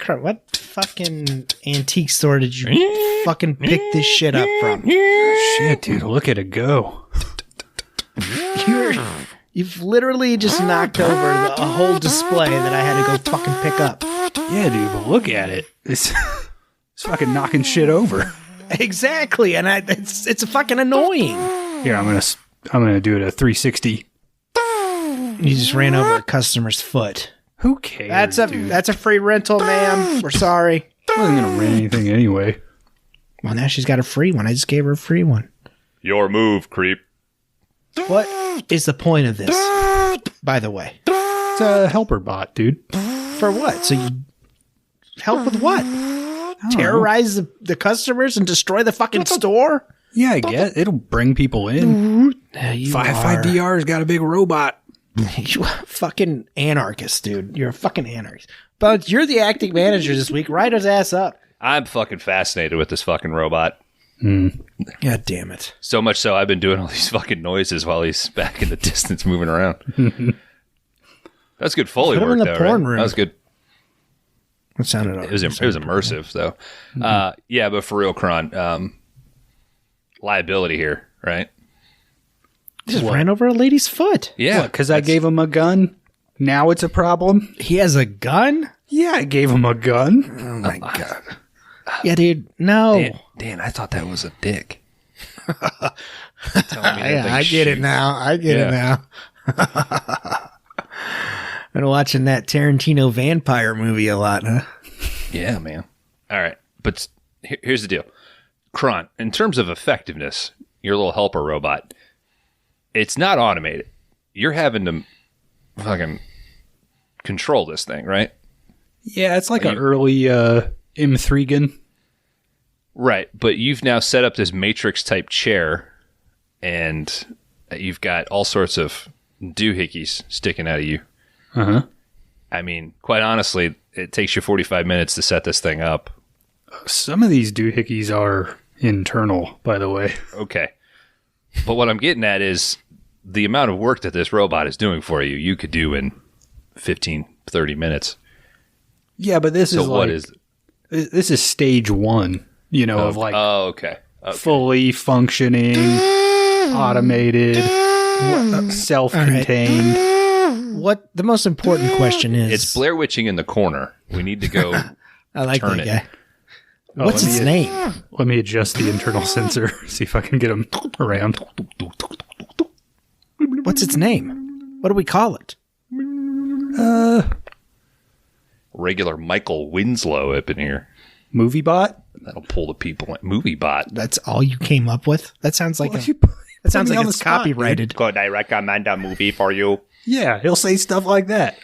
What fucking antique store did you fucking pick this shit up from? Shit, dude, look at it go. You've literally just knocked over a whole display that I had to go fucking pick up. Yeah, dude, but look at it. It's fucking knocking shit over. Exactly, and it's fucking annoying. Here, I'm gonna do it a 360. You just ran over a customer's foot. Who cares? That's a free rental, ma'am. We're sorry. I wasn't gonna rent anything anyway. Well, now she's got a free one. I just gave her a free one. Your move, creep. What is the point of this, by the way? It's a helper bot, dude. For what? So you help with what? Terrorize the customers and destroy the fucking store? Yeah, I guess. It'll bring people in. 5DR's got a big robot. You fucking anarchist, dude. You're a fucking anarchist. But you're the acting manager this week. Write his ass up. I'm fucking fascinated with this fucking robot. God damn it. So much so I've been doing all these fucking noises while he's back in the distance moving around. That's good Foley Put him work, in the though, porn right? room. That was good. It sounded It was immersive, though. Yeah, but for real, Kron, liability here, right? Just ran over a lady's foot. Yeah. Because I gave him a gun. Now it's a problem. He has a gun? Yeah, I gave him a gun. Oh my God. Yeah, dude. No. Dan, I thought that was a dick. I get it now. I get it now. Been watching that Tarantino vampire movie a lot, huh? Yeah, man. All right. But here's the deal. Kron, in terms of effectiveness, your little helper robot, it's not automated. You're having to fucking control this thing, right? Yeah, it's like an early M3 gun. Right. But you've now set up this Matrix-type chair, and you've got all sorts of doohickeys sticking out of you. Uh-huh. I mean, quite honestly, it takes you 45 minutes to set this thing up. Some of these doohickeys are internal, by the way. Okay. But what I'm getting at is the amount of work that this robot is doing for you, you could do in 15, 30 minutes. Yeah, but this so is what like, is this is stage one, of like okay. fully functioning, automated, self-contained. What the most important question is? It's Blair Witching in the corner. We need to go I like turn that it. guy. What's its name? Let me adjust the internal sensor, see if I can get him around. What's its name? What do we call it? Regular Michael Winslow up in here. MovieBot? That'll pull the people in. MovieBot. That's all you came up with? That sounds like Well, that sounds me like on it's the spot, copyrighted. Could I recommend a movie for you? Yeah, he'll say stuff like that.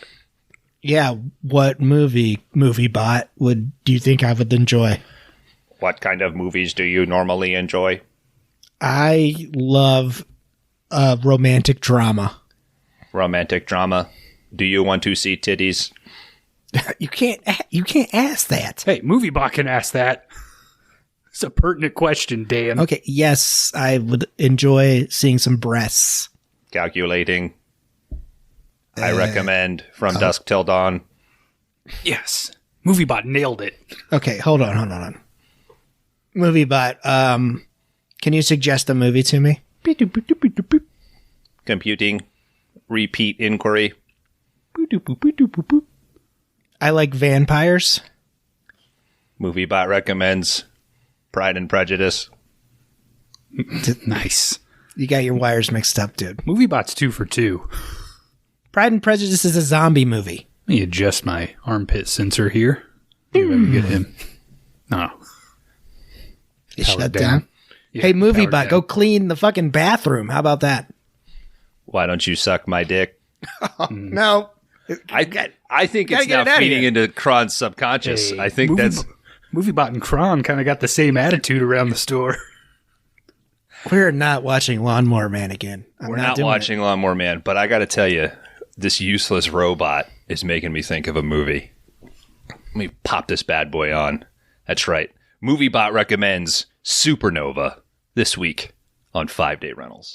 Yeah, what MovieBot do you think I would enjoy? What kind of movies do you normally enjoy? I love romantic drama. Romantic drama. Do you want to see titties? You can't ask that. Hey, MovieBot can ask that. It's a pertinent question, Dan. Okay, yes, I would enjoy seeing some breasts. Calculating. I recommend From Dusk Till Dawn. Yes. MovieBot nailed it. Okay, hold on. MovieBot, can you suggest a movie to me? Computing. Repeat inquiry. I like vampires. MovieBot recommends Pride and Prejudice. Nice. You got your wires mixed up, dude. MovieBot's 2 for 2. Pride and Prejudice is a zombie movie. Let me adjust my armpit sensor here. See if I can get him. No. Shut down. down. Yeah, Hey, powered MovieBot, down. go clean the fucking bathroom. How about that? Why don't you suck my dick? No. I think Gotta it's get now it outta feeding here. into Kron's subconscious. Hey, I think that's... MovieBot and Kron kind of got the same attitude around the store. We're not watching Lawnmower Man again. We're not watching Lawnmower Man, but I got to tell you, this useless robot is making me think of a movie. Let me pop this bad boy on. That's right. MovieBot recommends Supernova this week on 5 Day Rentals.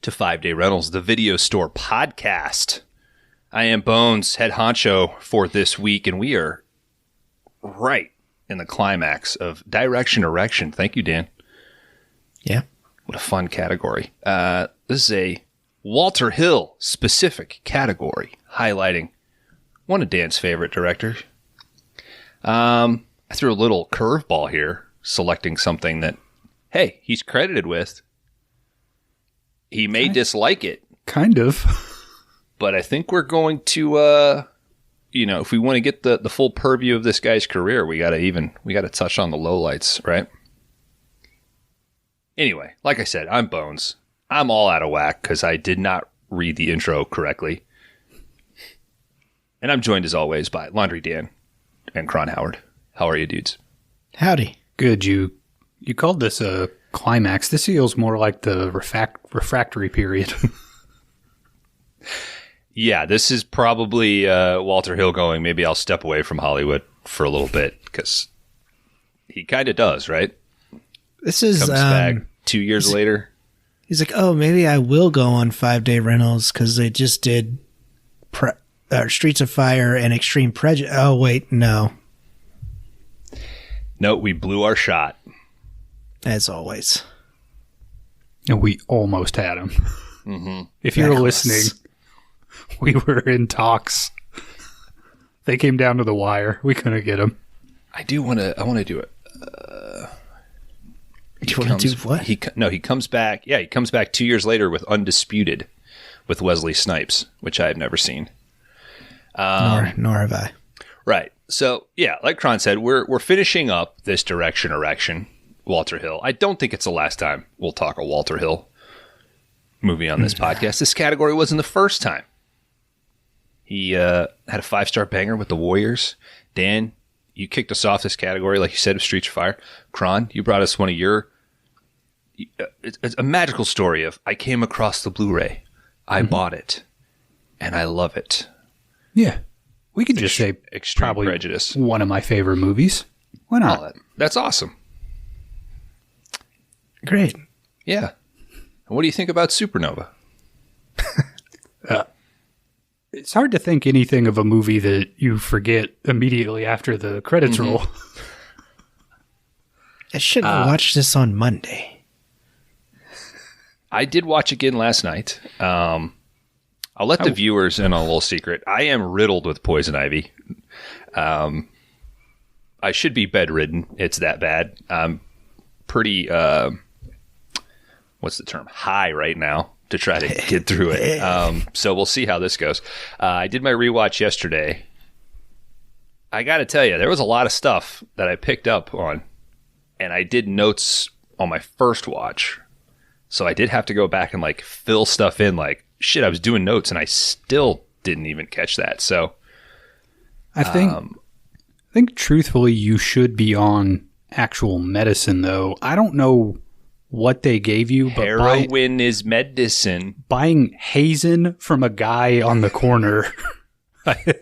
to 5 Day Rentals, the video store podcast. I am Bones, head honcho for this week, and we are right in the climax of Erection. Thank you, Dan. Yeah. What a fun category. This is a Walter Hill specific category, highlighting one of Dan's favorite directors. I threw a little curveball here, selecting something that, hey, he's credited with. He may dislike it. Kind of. But I think we're going to, if we want to get the full purview of this guy's career, we got to touch on the lowlights, right? Anyway, like I said, I'm Bones. I'm all out of whack because I did not read the intro correctly. And I'm joined as always by Laundry Dan and Cron Howard. How are you, dudes? Howdy. Good. You called this a climax. This feels more like the refractory period. Yeah, this is probably Walter Hill going, maybe I'll step away from Hollywood for a little bit, because he kind of does, right? This is comes back 2 years later. He's like, oh, maybe I will go on 5 Day Rentals because they just did Streets of Fire and Extreme Prejudice. Oh, wait, no. No, we blew our shot. As always. And we almost had him. Mm-hmm. If you're listening, we were in talks. They came down to the wire. We couldn't get him. I want to do it. Do you want to do what? He comes back. Yeah, he comes back 2 years later with Undisputed with Wesley Snipes, which I have never seen. Nor have I. Right. So, yeah, like Cron said, we're finishing up this Erection, Walter Hill. I don't think it's the last time we'll talk a Walter Hill movie on this podcast. This category wasn't the first time. He had a 5-star banger with the Warriors. Dan, you kicked us off this category, like you said, of Streets of Fire. Cron, you brought us one of your... It's a magical story of, I came across the Blu-ray, I bought it, and I love it. Yeah. We could just say Extreme probably Prejudice. One of my favorite movies. Why not? Oh, that's awesome. Great. Yeah. And what do you think about Supernova? It's hard to think anything of a movie that you forget immediately after the credits roll. I should have watched this on Monday. I did watch again last night. I'll let the viewers in on a little secret. I am riddled with poison ivy. I should be bedridden. It's that bad. I'm pretty, what's the term? High right now to try to get through it. So we'll see how this goes. I did my rewatch yesterday. I got to tell you, there was a lot of stuff that I picked up on, and I did notes on my first watch. So I did have to go back and fill stuff in, shit, I was doing notes and I still didn't even catch that. So I think truthfully you should be on actual medicine, though. I don't know what they gave you, but heroin is medicine. Buying Hazen from a guy on the corner, I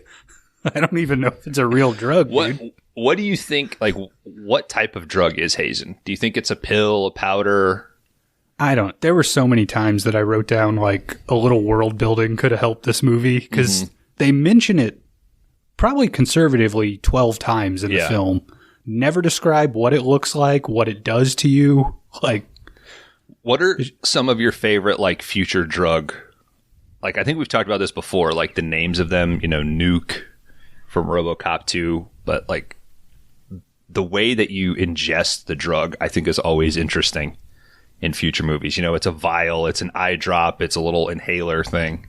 don't even know if it's a real drug, dude. What do you think, what type of drug is Hazen? Do you think it's a pill, a powder? I don't. There were so many times that I wrote down a little world building could have helped this movie because they mention it probably conservatively 12 times in the film. Never describe what it looks like, what it does to you. What are some of your favorite future drug? I think we've talked about this before, the names of them, Nuke from RoboCop 2, but the way that you ingest the drug, I think is always interesting. In future movies, it's a vial, it's an eye drop, it's a little inhaler thing.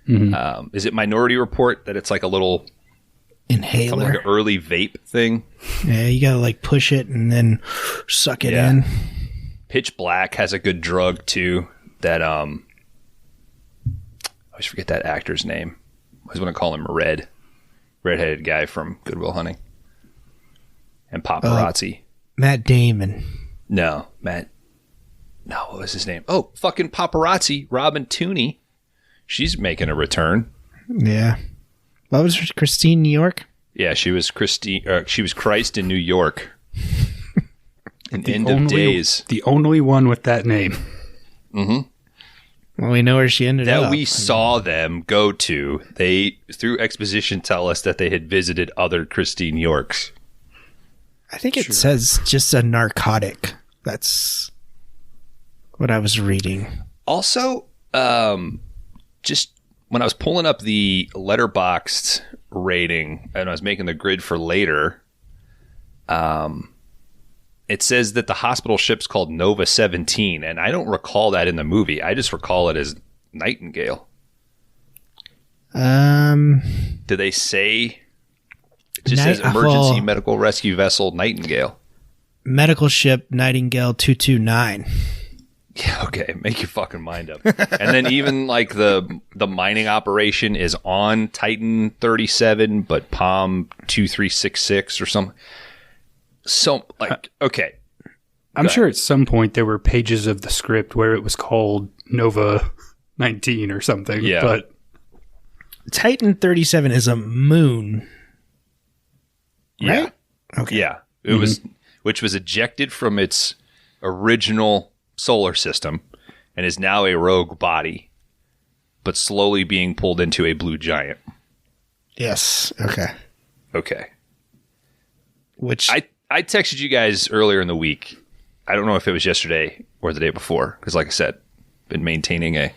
Mm-hmm. Is it Minority Report that it's a little inhaler, an early vape thing? Yeah, you gotta push it and then suck it in. Pitch Black has a good drug too. That I always forget that actor's name. I always want to call him redheaded guy from Good Will Hunting and Paparazzi. Matt Damon. No, what was his name? Oh, fucking Paparazzi, Robin Tooney. She's making a return. Yeah. What was her? Christine New York? Yeah, she was Christine. She was Christ in New York. End of Days. The only one with that name. Mm-hmm. Well, we know where she ended up. That we saw them go to. They, through exposition, tell us that they had visited other Christine Yorks. I think it says just a narcotic. That's what I was reading. Also, just when I was pulling up the Letterboxd rating and I was making the grid for later, it says that the hospital ship's called Nova 17, and I don't recall that in the movie. I just recall it as Nightingale. Do they say? It just says emergency medical rescue vessel Nightingale. Medical ship Nightingale 229. Yeah, okay. Make your fucking mind up. And then even like the mining operation is on Titan 37, but Palm 2366 or something. So, like, okay. I'm sure at some point there were pages of the script where it was called Nova 19 or something. Yeah. But Titan 37 is a moon. Right? Yeah. Okay. Yeah. It was, which was ejected from its original solar system and is now a rogue body, but slowly being pulled into a blue giant. Yes. Okay. Okay. Which I texted you guys earlier in the week. I don't know if it was yesterday or the day before, because like I said, been maintaining a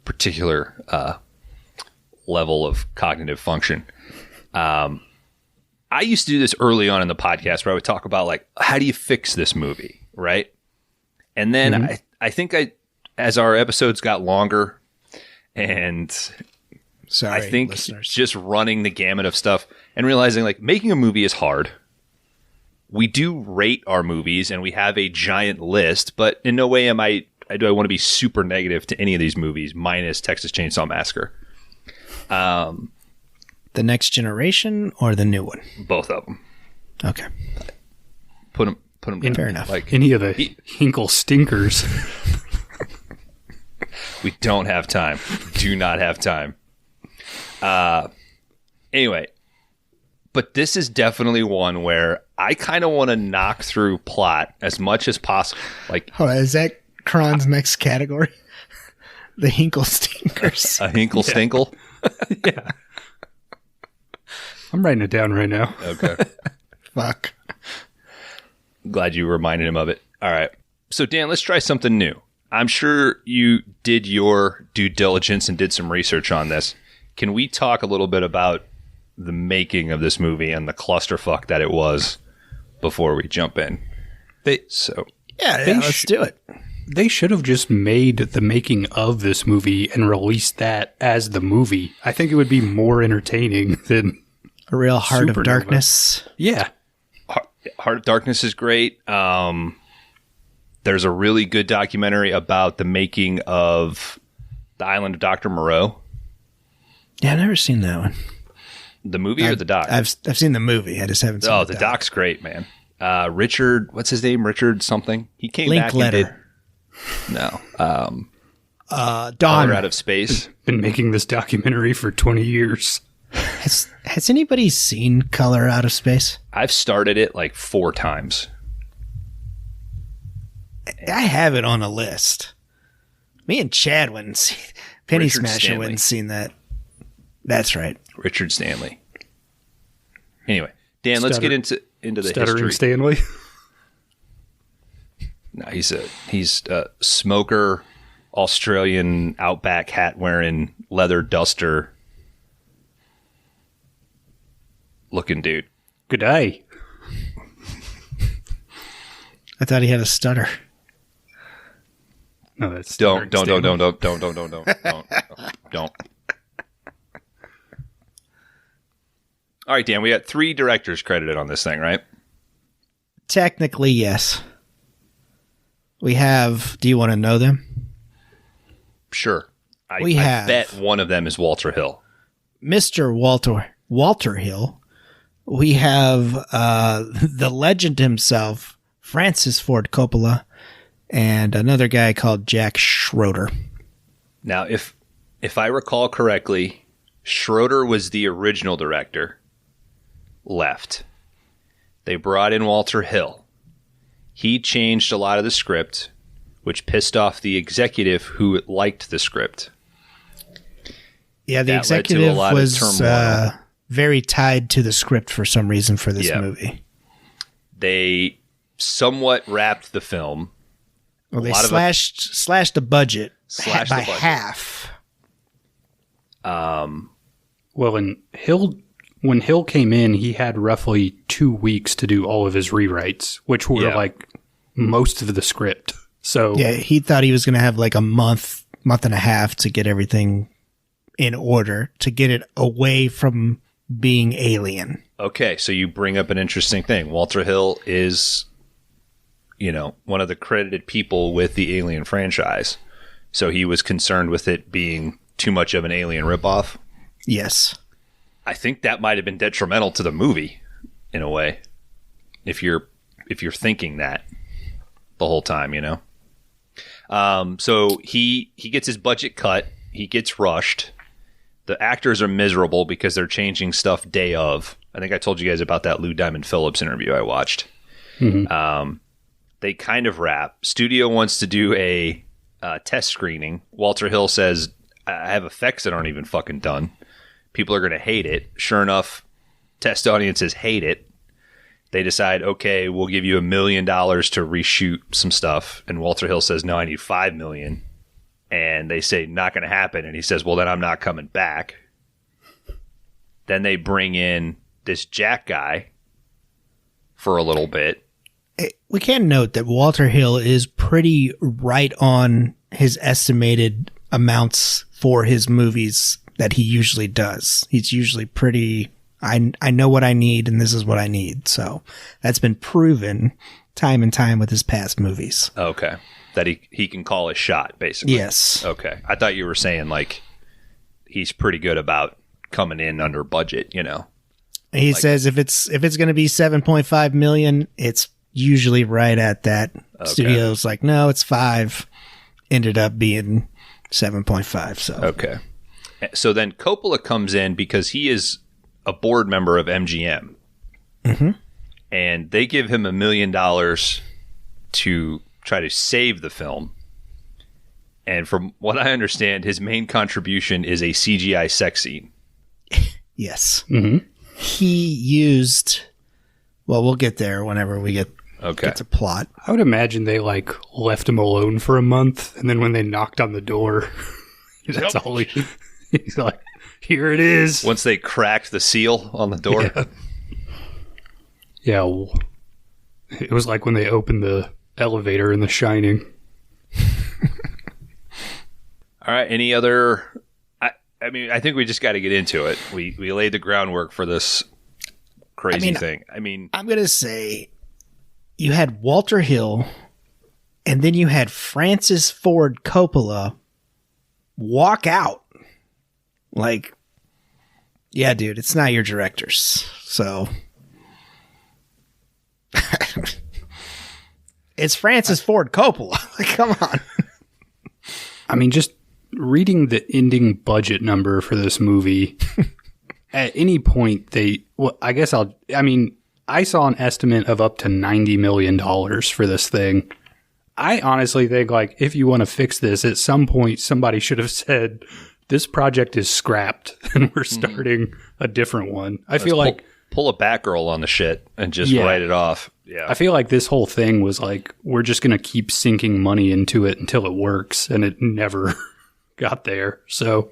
particular level of cognitive function. I used to do this early on in the podcast where I would talk about like, how do you fix this movie, right? And then I think as our episodes got longer and sorry, I think listeners. just running the gamut of stuff and realizing like making a movie is hard. We do rate our movies and we have a giant list, but in no way do I want to be super negative to any of these movies minus Texas Chainsaw Massacre. The Next Generation or the new one? Both of them. Okay. Put them down. Fair enough. Like any of the Hinkle stinkers. we don't have time. Do not have time. Anyway, but this is definitely one where I kind of want to knock through plot as much as possible. Like, oh, is that Kron's next category? The Hinkle stinkers. A Hinkle stinkle? Yeah. I'm writing it down right now. Okay. Fuck. Glad you reminded him of it. All right. So, Dan, let's try something new. I'm sure you did your due diligence and did some research on this. Can we talk a little bit about the making of this movie and the clusterfuck that it was before we jump in? Let's do it. They should have just made the making of this movie and released that as the movie. I think it would be more entertaining than A real Heart Supernova. of Darkness. Yeah. Heart of Darkness is great. There's a really good documentary about the making of The Island of Dr. Moreau. Yeah, I've never seen that one. The movie or the doc? I've seen the movie. I just haven't seen the doc's great, man. Richard, what's his name? Richard something. He came back and did... No. Dawn. Color Out of Space. Been making this documentary for 20 years. Has anybody seen Color Out of Space? I've started it like 4 times. I have it on a list. Me and Chad went and see Penny Richard Smasher Stanley. went and seen that. That's right. Richard Stanley. Anyway, Dan, let's get into the Stuttering history. Stanley. No, he's a smoker, Australian outback hat wearing, leather duster looking dude. Good day. I thought he had a stutter. No, that's Don't. All right, Dan, we got 3 directors credited on this thing, right? Technically, yes. We have. Do you want to know them? Sure. I have- bet one of them is Walter Hill. Mr. Walter Hill. We have the legend himself, Francis Ford Coppola, and another guy called Jack Schroeder. Now, if I recall correctly, Schroeder was the original director. Left. They brought in Walter Hill. He changed a lot of the script, which pissed off the executive who liked the script. Yeah, the executive was very tied to the script for some reason for this movie. They somewhat wrapped the film. Well, they slashed the budget by half. Well, when Hill came in, he had roughly 2 weeks to do all of his rewrites, which were like most of the script. So yeah, he thought he was going to have like a month and a half to get everything in order, to get it away from being Alien. Okay, so you bring up an interesting thing. Walter Hill is, one of the credited people with the Alien franchise. So he was concerned with it being too much of an Alien ripoff. Yes. I think that might have been detrimental to the movie in a way. If you're thinking that the whole time, So he gets his budget cut. He gets rushed. The actors are miserable because they're changing stuff day of. I think I told you guys about that Lou Diamond Phillips interview I watched. Mm-hmm. They kind of wrap. Studio wants to do a test screening. Walter Hill says, I have effects that aren't even fucking done. People are going to hate it. Sure enough, test audiences hate it. They decide, okay, we'll give you $1 million to reshoot some stuff. And Walter Hill says, no, I need $5 million. And they say, not going to happen. And he says, well, then I'm not coming back. Then they bring in this Jack guy for a little bit. We can note that Walter Hill is pretty right on his estimated amounts for his movies that he usually does. He's usually pretty, I know what I need and this is what I need. So that's been proven time and time with his past movies. Okay. That he can call his shot, basically. Yes. Okay. I thought you were saying like he's pretty good about coming in under budget, He says if it's going to be 7.5 million, it's usually right at that. Okay. Studio's like, no, it's 5. Ended up being 7.5. So okay. So then Coppola comes in because he is a board member of MGM. Mm-hmm. And they give him $1 million to try to save the film. And from what I understand, his main contribution is a CGI sex scene. Yes. Mm-hmm. He used... Well, we'll get there whenever we get to plot. I would imagine they left him alone for a month, and then when they knocked on the door, that's all he's like, here it is. Once they cracked the seal on the door. Yeah. It was like when they opened the elevator in The Shining. All right. Any other... I mean, I think we just got to get into it. We laid the groundwork for this crazy thing. I'm going to say you had Walter Hill and then you had Francis Ford Coppola walk out. Like, yeah, dude, it's not your directors. So it's Francis Ford Coppola. Like, come on. I mean, just reading the ending budget number for this movie, at any point I saw an estimate of up to $90 million for this thing. I honestly think, if you want to fix this, at some point somebody should have said, this project is scrapped and we're starting a different one. I feel like pull a Batgirl on the shit and just write it off. Yeah. I feel like this whole thing was we're just going to keep sinking money into it until it works, and it never got there. So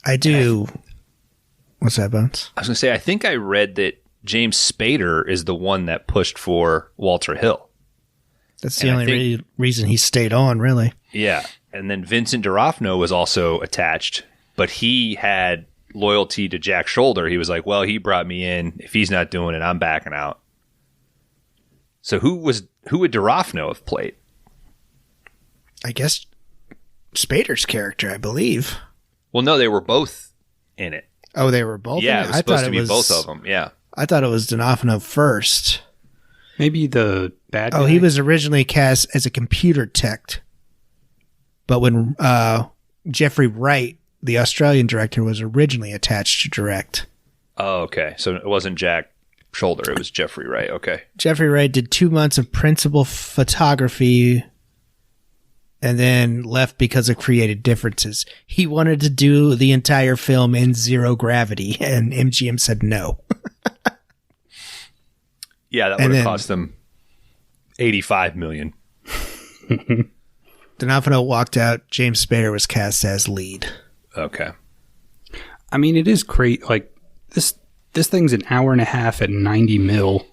I do. What's that, Bones? I was going to say, I think I read that James Spader is the one that pushed for Walter Hill. That's the only reason he stayed on, really. Yeah. And then Vincent D'Onofrio was also attached, but he had loyalty to Jack Shoulder. He was like, well, he brought me in. If he's not doing it, I'm backing out. So who would D'Onofrio have played? I guess Spader's character, I believe. Well, no, they were both in it. Oh, they were both in it? Yeah, it was supposed to be both of them, yeah. I thought it was D'Onofrio first. Maybe the bad guy? Oh, he was originally cast as a computer tech. But when Jeffrey Wright, the Australian director, was originally attached to direct. Oh, okay. So it wasn't Jack shoulder. It was Jeffrey Wright. Okay. Jeffrey Wright did 2 months of principal photography and then left because of creative differences. He wanted to do the entire film in zero gravity, and MGM said no. Yeah, that would have cost them $85 million. D'Onofrio walked out. James Spader was cast as lead. Okay. I mean, it is great. Like, this thing's an hour and a half at 90 mil.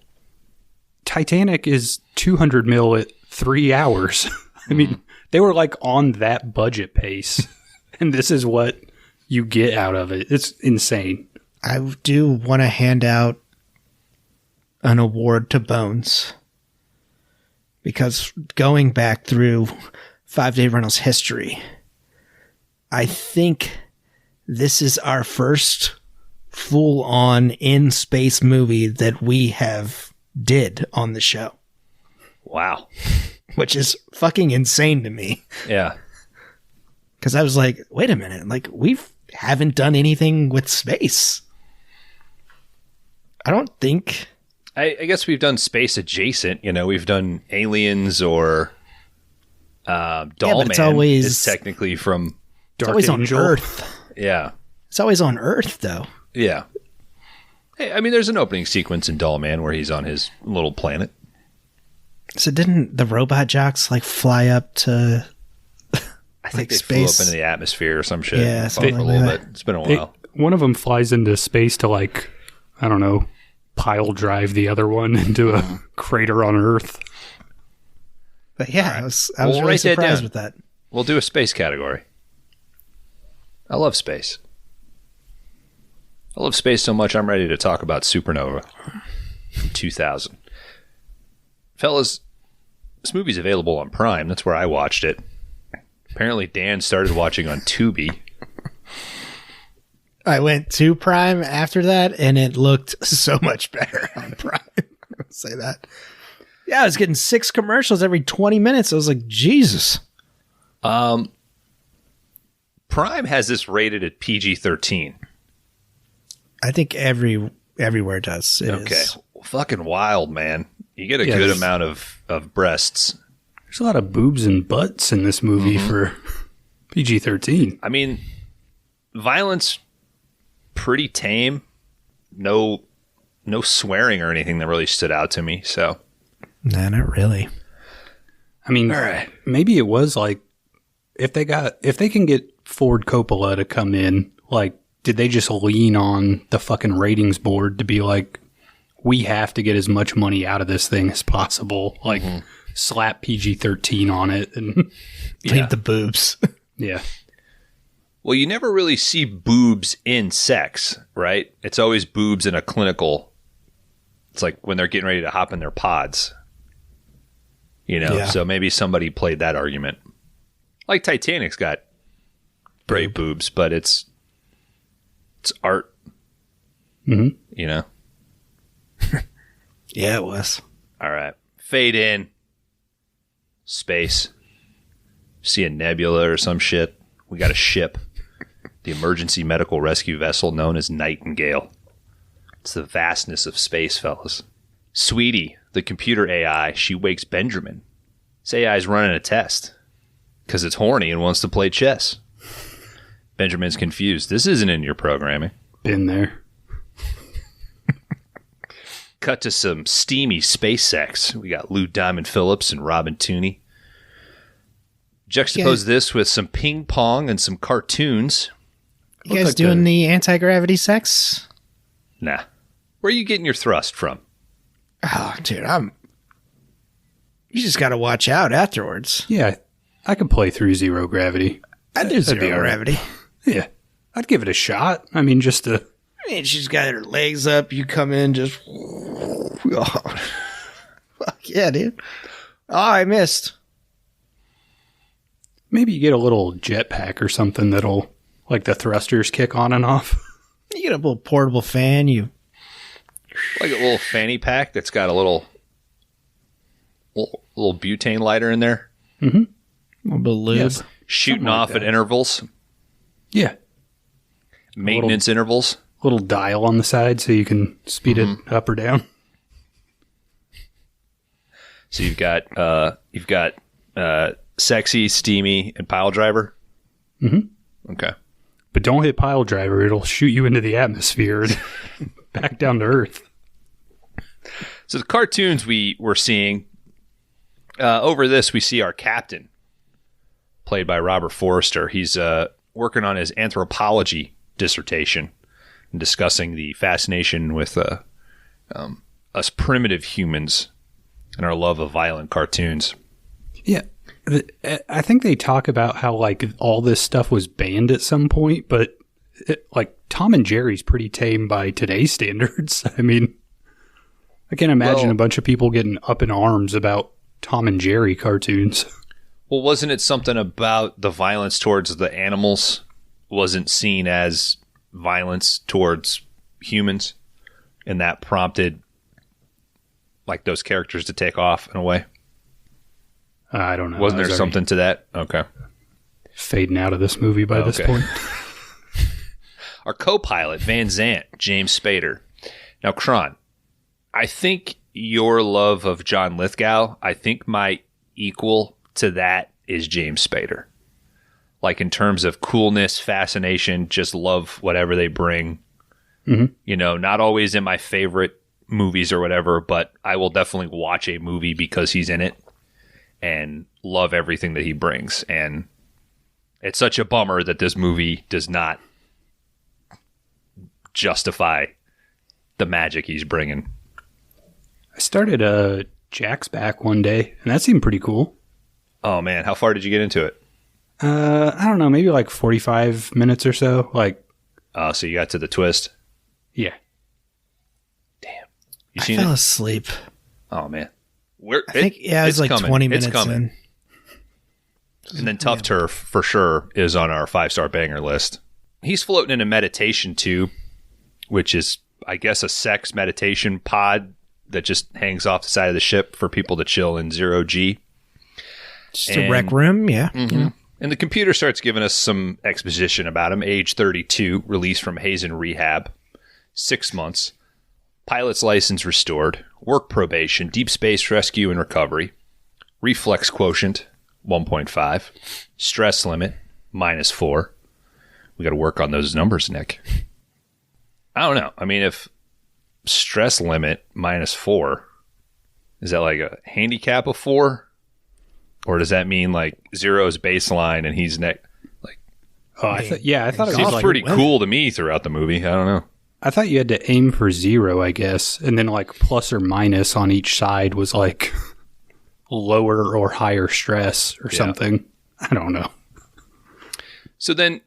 Titanic is 200 mil at 3 hours. I mean, they were like on that budget pace, and this is what you get out of it. It's insane. I do want to hand out an award to Bones, because going back through 5 Day Rentals history, I think this is our first full-on in-space movie that we have did on the show. Wow. Which is fucking insane to me. Yeah. Because I was like, wait a minute, like, we haven't done anything with space. I don't think... I guess we've done space adjacent. You know, we've done Aliens or Dollman. It's always... is technically from It's always Angel. on Earth. Yeah. It's always on Earth, though. Yeah. Hey, I mean, there's an opening sequence in Dollman where he's on his little planet. So didn't the robot jocks like fly up to I think like they space? flew up into the atmosphere or some shit. Yeah, Fought something for a like little that. bit. It's been a while. One of them flies into space to, like, I don't know, pile drive the other one into a crater on Earth. But yeah, I was We'll really write that surprised down. with that. We'll do a space category. I love space. I love space so much I'm ready to talk about Supernova from 2000. Fellas, this movie's available on Prime. That's where I watched it. Apparently Dan started watching on Tubi. I went to Prime after that, and it looked so much better on Prime. I'll say that. Yeah, I was getting 6 commercials every 20 minutes. I was like, Jesus. Prime has this rated at PG-13. I think everywhere does. It Okay. is. Fucking wild, man. You get a Yeah, good there's- amount of breasts. There's a lot of boobs and butts in this movie for PG-13. I mean, violence, pretty tame. No swearing or anything that really stood out to me. So, Nah, not really. I mean, all right. maybe it was like, if they can get Ford Coppola to come in, like, did they just lean on the fucking ratings board to be like, we have to get as much money out of this thing as possible? Like, slap PG-13 on it. And Leave the boobs. yeah. Well, you never really see boobs in sex, right? It's always boobs in a clinical. It's like when they're getting ready to hop in their pods. You know, Yeah. so maybe somebody played that argument. Like Titanic's got great boobs, but it's art. Mhm. You know? Yeah, it was. All right. Fade in. Space. See a nebula or some shit. We got a ship. The emergency medical rescue vessel known as Nightingale. It's the vastness of space, fellas. Sweetie, the computer AI, she wakes Benjamin. This AI's running a test. Because it's horny and wants to play chess. Benjamin's confused. This isn't in your programming. Been there. Cut to some steamy space sex. We got Lou Diamond Phillips and Robin Tooney. Juxtapose this with some ping pong and some cartoons. You guys doing the anti-gravity sex? Nah. Where are you getting your thrust from? Oh, dude, you just got to watch out afterwards. Yeah, I could play through Zero Gravity. I do That'd be zero all right. gravity. Yeah, I'd give it a shot. I mean, just to... I mean, she's got her legs up. You come in just... Oh, fuck yeah, dude. Oh, I missed. Maybe you get a little jetpack or something that'll, like, the thrusters kick on and off. You get a little portable fan. You Like a little fanny pack that's got a little butane lighter in there. a little bit of lube. Shooting Something like off at that. intervals. Yeah. Maintenance intervals. little dial on the side so you can speed it up or down. So you've got sexy, steamy, and pile driver. Mm-hmm. Okay. But don't hit pile driver. It'll shoot you into the atmosphere and back down to Earth. So the cartoons we were seeing, over this, we see our captain, played by Robert Forster. He's working on his anthropology dissertation and discussing the fascination with us primitive humans and our love of violent cartoons. Yeah. I think they talk about how like all this stuff was banned at some point, but like Tom and Jerry's pretty tame by today's standards. I mean, I can't imagine a bunch of people getting up in arms about Tom and Jerry cartoons. Well, wasn't it something about the violence towards the animals wasn't seen as violence towards humans, and that prompted like those characters to take off in a way? I don't know. Wasn't there something to that? Okay. Fading out of this movie by this point. Our co-pilot, Van Zant, James Spader. Now, Kron, I think your love of John Lithgow, I think my equal to that is James Spader. Like in terms of coolness, fascination, just love whatever they bring. Mm-hmm. You know, not always in my favorite movies or whatever, but I will definitely watch a movie because he's in it and love everything that he brings. And it's such a bummer that this movie does not justify the magic he's bringing. I started Jack's Back one day, and that seemed pretty cool. Oh, man. How far did you get into it? I don't know. Maybe like 45 minutes or so. Like, so you got to the twist? Yeah. Damn. I fell asleep. Oh, man. I think it was like coming. 20 minutes in. And then Tough Turf, for sure, is on our 5-star banger list. He's floating in a meditation tube, which is, I guess, a sex meditation pod that just hangs off the side of the ship for people to chill in 0G. Just a rec room, yeah. Mm-hmm. You know. And the computer starts giving us some exposition about him. Age 32, released from Hazen Rehab, 6 months. Pilot's license restored. Work probation. Deep space rescue and recovery. Reflex quotient, 1.5. Stress limit, -4. We got to work on those numbers, Nick. I don't know. I mean, if stress limit -4, is that like a handicap of 4? Or does that mean like 0 is baseline and he's like? Oh, I thought it seems was like, pretty cool to me throughout the movie. I don't know. I thought you had to aim for 0, I guess, and then like plus or minus on each side was like lower or higher stress or something. I don't know. So then,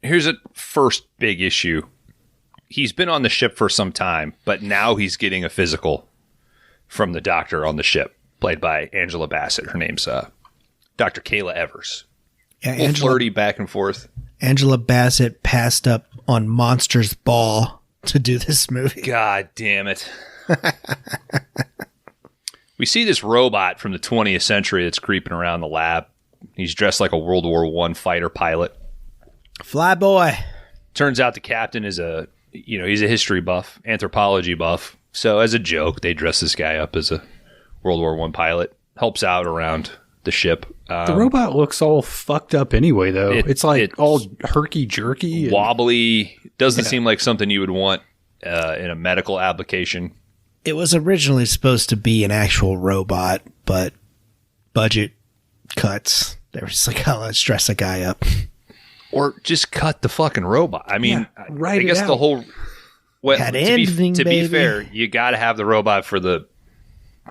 here's a first big issue. He's been on the ship for some time, but now he's getting a physical from the doctor on the ship, played by Angela Bassett. Her name's Dr. Kayla Evers. Yeah, a little flirty back and forth. Angela Bassett passed up on Monsters Ball to do this movie. God damn it. We see this robot from the 20th century that's creeping around the lab. He's dressed like a World War I fighter pilot. Flyboy. Turns out the captain is he's a history buff, anthropology buff. So as a joke, they dress this guy up as a World War I pilot. Helps out around the ship. The robot looks all fucked up anyway, though. It's all herky-jerky. Wobbly. Doesn't seem like something you would want in a medical application. It was originally supposed to be an actual robot, but budget cuts. They were just like, oh, let's dress a guy up. Or just cut the fucking robot. I mean, I guess the whole... Well, to be fair, you got to have the robot for the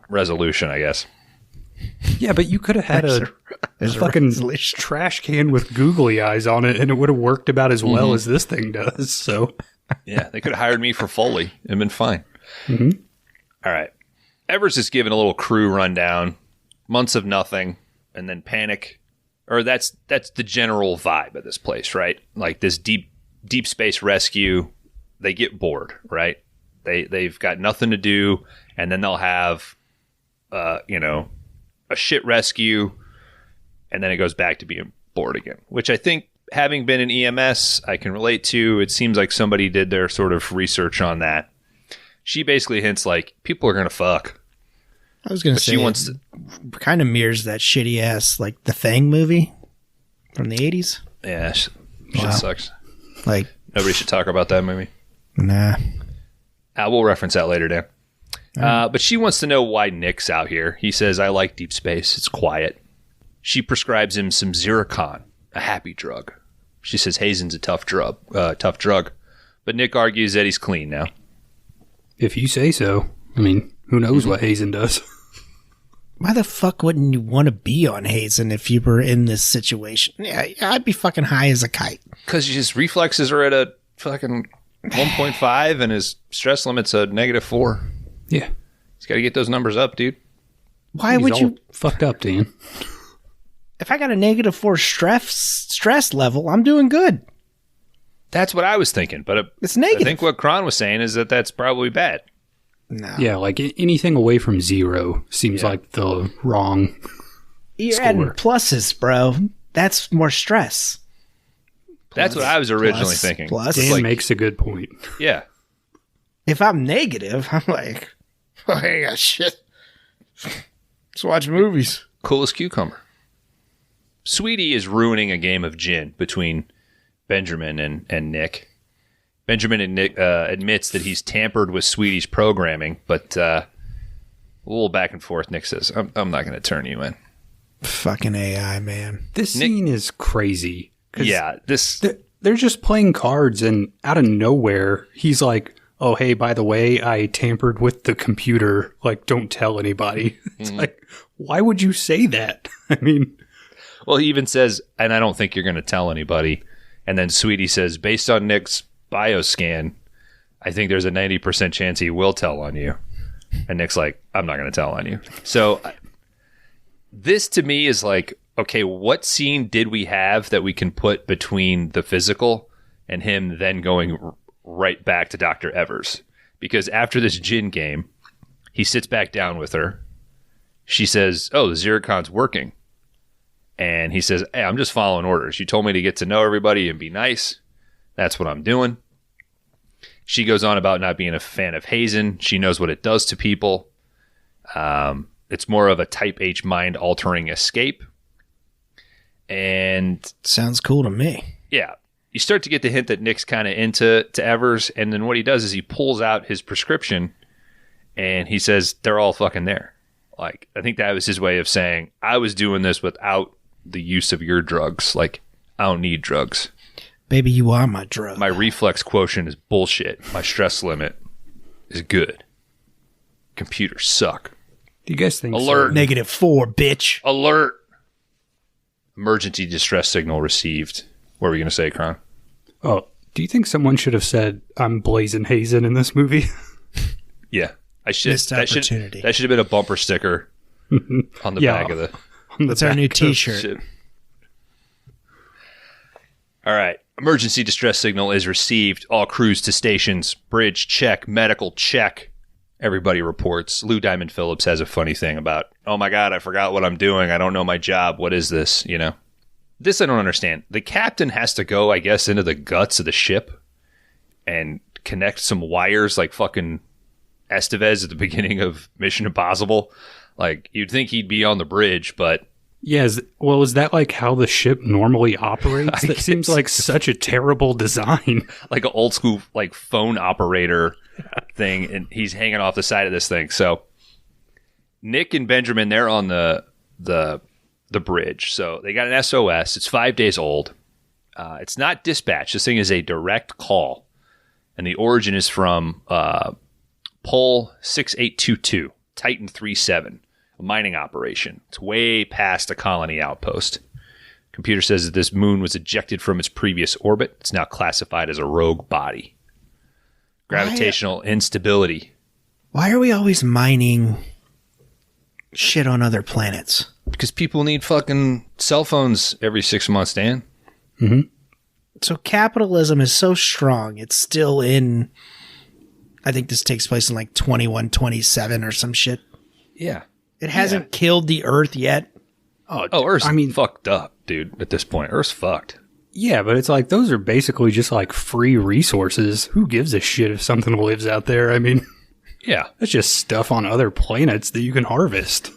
resolution, I guess. Yeah, but you could have had a fucking trash can with googly eyes on it, and it would have worked about as well as this thing does. So, yeah, they could have hired me for Foley and been fine. Mm-hmm. All right. Evers is giving a little crew rundown. Months of nothing, and then panic. Or that's the general vibe of this place, right? Like this deep space rescue. They get bored, right? They've got nothing to do, and then they'll have, a shit rescue, and then it goes back to being bored again. Which I think having been in EMS, I can relate to. It seems like somebody did their sort of research on that. She basically hints like people are going to fuck. I was going to say she wants to kind of mirrors that shitty ass like The Thing movie from the 80s. Yeah, shit sucks. Like nobody should talk about that movie. Nah. We'll reference that later, Dan. But she wants to know why Nick's out here. He says, I like deep space. It's quiet. She prescribes him some Zircon, a happy drug. She says Hazen's a tough drug. But Nick argues that he's clean now. If you say so. I mean, who knows what Hazen does? Why the fuck wouldn't you want to be on Hazen if you were in this situation? Yeah, I'd be fucking high as a kite. Because his reflexes are at a fucking 1.5 and his stress limit's a -4. Yeah. He's got to get those numbers up, dude. Why would you... fucked up, Dan. If I got a -4 stress level, I'm doing good. That's what I was thinking, but it's negative. I think what Kron was saying is that that's probably bad. No. Yeah, like anything away from 0 seems like the wrong You're adding pluses, bro. That's more stress. That's what I was originally thinking. Dan makes a good point. Yeah. If I'm negative, I'm like, oh, I ain't got shit. Let's watch movies. Cool as cucumber. Sweetie is ruining a game of gin between Benjamin and Nick. Benjamin and Nick admits that he's tampered with Sweetie's programming, but a little back and forth. Nick says, I'm not going to turn you in. Fucking AI, man. This scene is crazy. Yeah, they're just playing cards, and out of nowhere, he's like, oh, hey, by the way, I tampered with the computer. Like, don't tell anybody. It's like, why would you say that? I mean... Well, he even says, and I don't think you're going to tell anybody. And then Sweetie says, based on Nick's bioscan, I think there's a 90% chance he will tell on you. And Nick's like, I'm not going to tell on you. So this to me is like, okay, what scene did we have that we can put between the physical and him then going right back to Dr. Evers? Because after this gin game, he sits back down with her. She says, oh, the Zircon's working. And he says, hey, I'm just following orders. You told me to get to know everybody and be nice. That's what I'm doing. She goes on about not being a fan of Hazen. She knows what it does to people. It's more of a type H mind altering escape. And sounds cool to me. Yeah. You start to get the hint that Nick's kind of into Evers. And then what he does is he pulls out his prescription and he says, they're all fucking there. Like, I think that was his way of saying, I was doing this without the use of your drugs. Like, I don't need drugs. Baby, you are my drug. My reflex quotient is bullshit. My stress limit is good. Computers suck. Do you guys think Alert. So? -4, bitch. Alert. Emergency distress signal received. What were you going to say, Kron? Oh, do you think someone should have said, I'm Blazing Hazen in this movie? Yeah. That should have been a bumper sticker on the back of the... That's our new t-shirt. All right. Emergency distress signal is received. All crews to stations. Bridge check. Medical check. Everybody reports. Lou Diamond Phillips has a funny thing about, oh my God, I forgot what I'm doing. I don't know my job. What is this? You know? This I don't understand. The captain has to go, I guess, into the guts of the ship and connect some wires like fucking Estevez at the beginning of Mission Impossible. Like, you'd think he'd be on the bridge, but... Yeah, is that like how the ship normally operates? That seems like such a terrible design. Like an old school like phone operator thing, and he's hanging off the side of this thing. So Nick and Benjamin, they're on the bridge. So they got an SOS. It's 5 days old. It's not dispatch. This thing is a direct call. And the origin is from Pole 6822, Titan 37. A mining operation. It's way past a colony outpost. Computer says that this moon was ejected from its previous orbit. It's now classified as a rogue body. Gravitational instability. Why are we always mining shit on other planets? Because people need fucking cell phones every 6 months, Dan. Mm-hmm. So capitalism is so strong. It's still in... I think this takes place in like 2127 or some shit. Yeah. It hasn't killed the Earth yet. Oh, Earth's fucked up, dude, at this point. Earth's fucked. Yeah, but it's like those are basically just like free resources. Who gives a shit if something lives out there? I mean, Yeah. that's just stuff on other planets that you can harvest.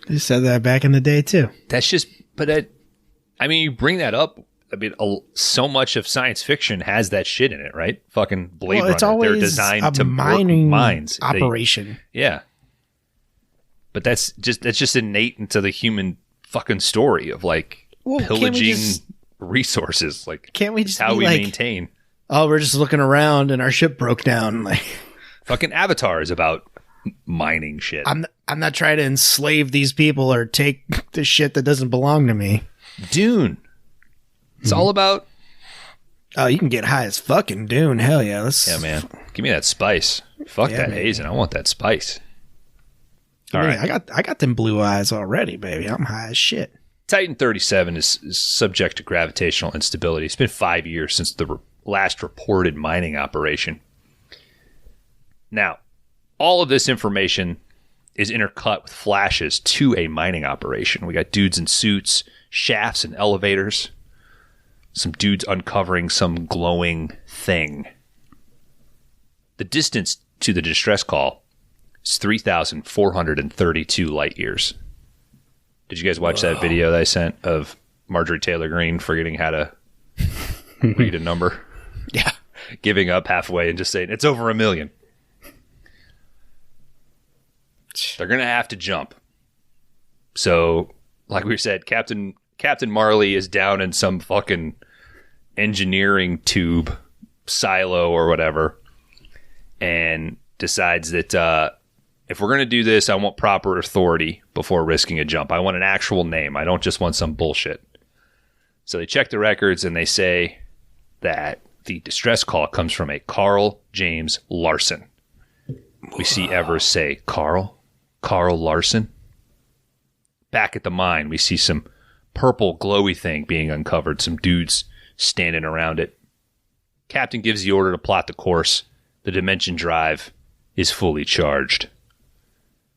You said that back in the day, too. That's just, I mean, you bring that up. I mean, so much of science fiction has that shit in it, right? Fucking Blade Runner. It's always they're designed to mining work mines. operation. Yeah. But that's just innate into the human fucking story of like pillaging resources. Like, can't we just how be we like, maintain? Oh, we're just looking around and our ship broke down. Like, fucking Avatar is about mining shit. I'm not trying to enslave these people or take the shit that doesn't belong to me. Dune. It's all about. Oh, you can get high as fucking Dune. Hell yeah. Yeah, man. Give me that spice. Fuck that hazing. I want that spice. All right. I got them blue eyes already, baby. I'm high as shit. Titan 37 is subject to gravitational instability. It's been 5 years since the last reported mining operation. Now, all of this information is intercut with flashes to a mining operation. We got dudes in suits, shafts and elevators. Some dudes uncovering some glowing thing. The distance to the distress call is 3,432 light years. Did you guys watch that video that I sent of Marjorie Taylor Greene forgetting how to read a number? Yeah. Giving up halfway and just saying, it's over 1 million. They're going to have to jump. So, like we said, Captain Marley is down in some fucking engineering tube silo or whatever and decides that if we're going to do this, I want proper authority before risking a jump. I want an actual name. I don't just want some bullshit. So they check the records and they say that the distress call comes from a Carl James Larson. We see Evers say, Carl Larson? Back at the mine, we see some purple glowy thing being uncovered, some dudes standing around it. Captain gives the order to plot the course. The dimension drive is fully charged.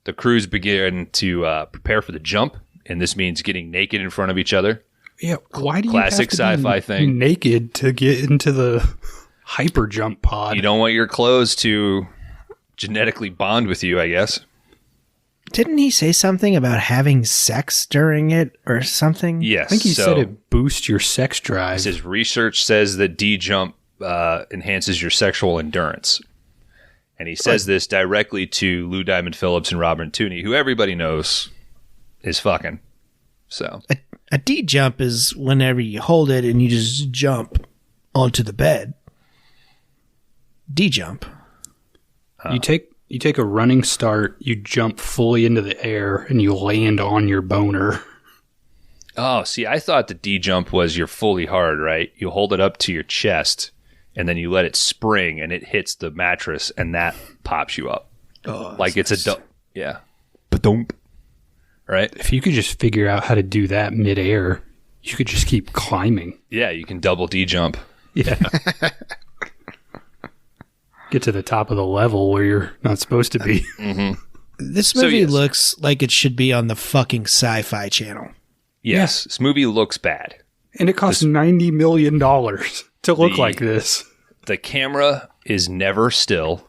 The crews begin to prepare for the jump, and this means getting naked in front of each other. Yeah, why do you Classic have to sci-fi be thing. naked to get into the hyper jump pod? You don't want your clothes to genetically bond with you, I guess. Didn't he say something about having sex during it or something? Yes. I think he said it boosts your sex drive. His research says that D-jump enhances your sexual endurance. And he says this directly to Lou Diamond Phillips and Robert Tooney, who everybody knows is fucking. So A D jump is whenever you hold it and you just jump onto the bed. D jump. You take a running start, you jump fully into the air, and you land on your boner. Oh, see, I thought the D-jump was you're fully hard, right? You hold it up to your chest, and then you let it spring, and it hits the mattress, and that pops you up. Oh, like it's nice. Yeah. Ba-dump. Right? If you could just figure out how to do that midair, you could just keep climbing. Yeah, you can double D-jump. Yeah. Get to the top of the level where you're not supposed to be. Mm-hmm. This movie looks like it should be on the fucking Sci-Fi Channel. Yes, this movie looks bad. And it costs $90 million to look like this. The camera is never still.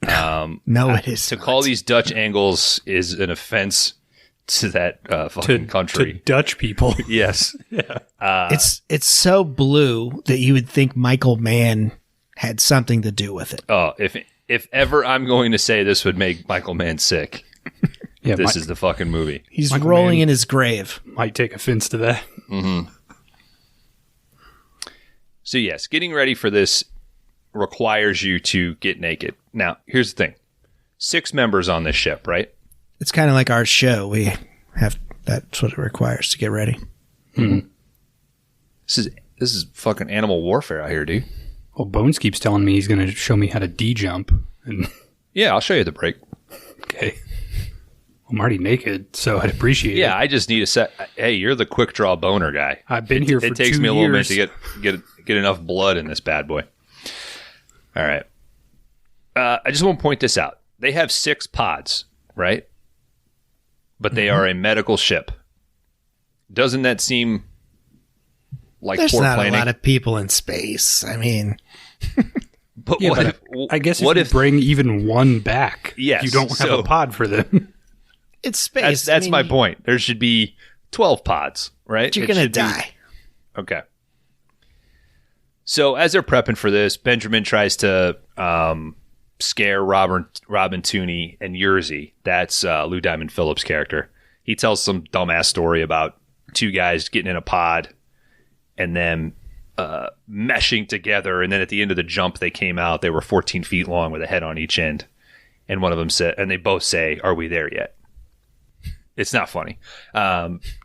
No, it is. To call these Dutch angles is an offense to that fucking country. To Dutch people. Yes. Yeah. It's so blue that you would think Michael Mann had something to do with it. Oh, if ever I'm going to say this would make Michael Mann sick, this is the fucking movie. He's Michael rolling Mann in his grave. Might take offense to that. Mm-hmm. So yes, getting ready for this requires you to get naked. Now, here's the thing. 6 members on this ship, right? It's kind of like our show. We have that's what it requires to get ready. Mm-hmm. This is fucking animal warfare out here, dude. Well, Bones keeps telling me he's going to show me how to D-jump. And yeah, I'll show you the break. Okay. I'm already naked, so I'd appreciate it. Yeah, I just need a set. Hey, you're the quick draw boner guy. I've been here for 2 years. It takes me a little bit to get enough blood in this bad boy. All right. I just want to point this out. They have 6 pods, right? But they are a medical ship. Doesn't that seem like There's poor not planning. a lot of people in space. I mean, But Yeah, what but if, I guess what if you bring even one back, Yes, you don't have a pod for them. it's space. that's my point. There should be 12 pods, right? You're It going to should be- die. Okay. So as they're prepping for this, Benjamin tries to scare Robin Tooney and Yerzy. That's Lou Diamond Phillips' character. He tells some dumbass story about two guys getting in a pod and then meshing together. And then at the end of the jump, they came out. They were 14 feet long with a head on each end. And one of them said, and they both say, "Are we there yet?" It's not funny.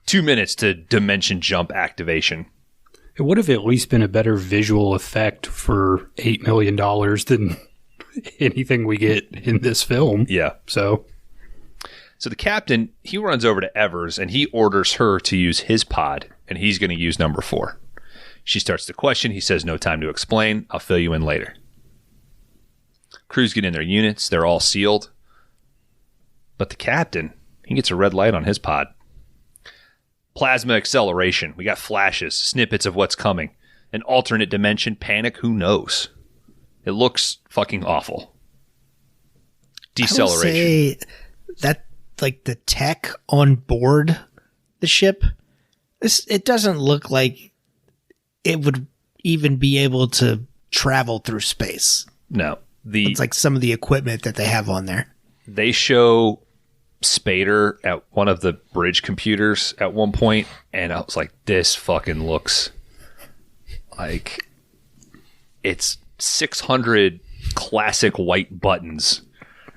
2 minutes to dimension jump activation. It would have at least been a better visual effect for $8 million than anything we get in this film. Yeah. So the captain, he runs over to Evers and he orders her to use his pod, and he's going to use number 4. She starts to question. He says, "No time to explain. I'll fill you in later." Crews get in their units. They're all sealed. But the captain, he gets a red light on his pod. Plasma acceleration. We got flashes, snippets of what's coming. An alternate dimension, panic, who knows? It looks fucking awful. Deceleration. I would say that, like, the tech on board the ship, it doesn't look like it would even be able to travel through space. No. It's like some of the equipment that they have on there. They show Spader at one of the bridge computers at one point, and I was like, this fucking looks like it's 600 classic white buttons.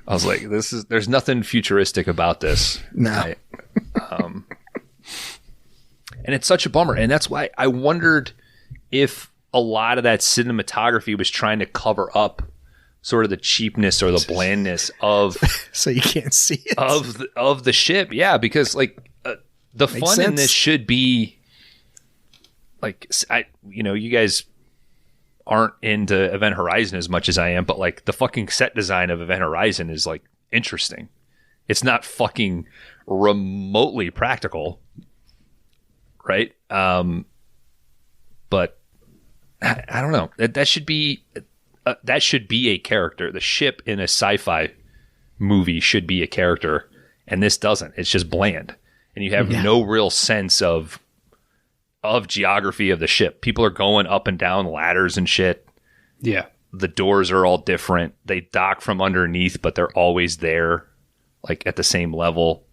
I was like, there's nothing futuristic about this. No. And it's such a bummer. And that's why I wondered if a lot of that cinematography was trying to cover up sort of the cheapness or the blandness of So you can't see it. of the ship. Yeah, because like the Makes fun in sense. this should be like, you guys aren't into Event Horizon as much as I am, but like the fucking set design of Event Horizon is like interesting. It's not fucking remotely practical, right? But I don't know. That should be a character. The ship in a sci-fi movie should be a character, and this doesn't. It's just bland, and you have no real sense of geography of the ship. People are going up and down ladders and shit. yeah. The doors are all different. They dock from underneath, but they're always there, like at the same level.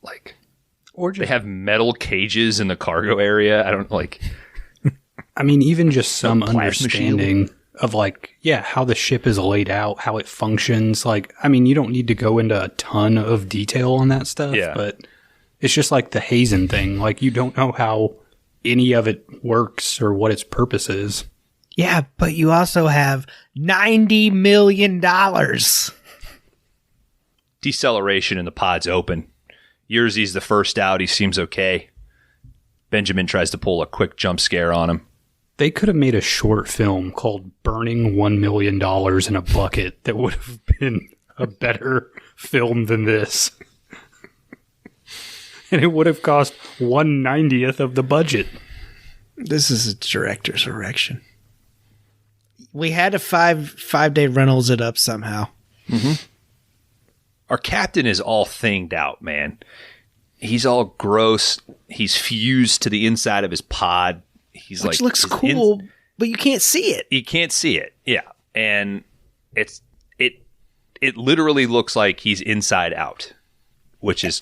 Like, Or just, they have metal cages in the cargo area. I don't like. I mean, even just some plasma understanding of like, how the ship is laid out, how it functions. Like, I mean, you don't need to go into a ton of detail on that stuff, but it's just like the Hazen thing. Like, you don't know how any of it works or what its purpose is. Yeah, but you also have $90 million. Deceleration and the pod's open. Yerzy's the first out. He seems okay. Benjamin tries to pull a quick jump scare on him. They could have made a short film called Burning $1 Million in a Bucket that would have been a better film than this. And it would have cost 1/90th of the budget. This is a director's erection. We had a five-day Reynolds it up somehow. Our captain is all thinged out, man. He's all gross. He's fused to the inside of his pod. He's Which like, looks cool, but you can't see it. You can't see it. Yeah. And it literally looks like he's inside out, which is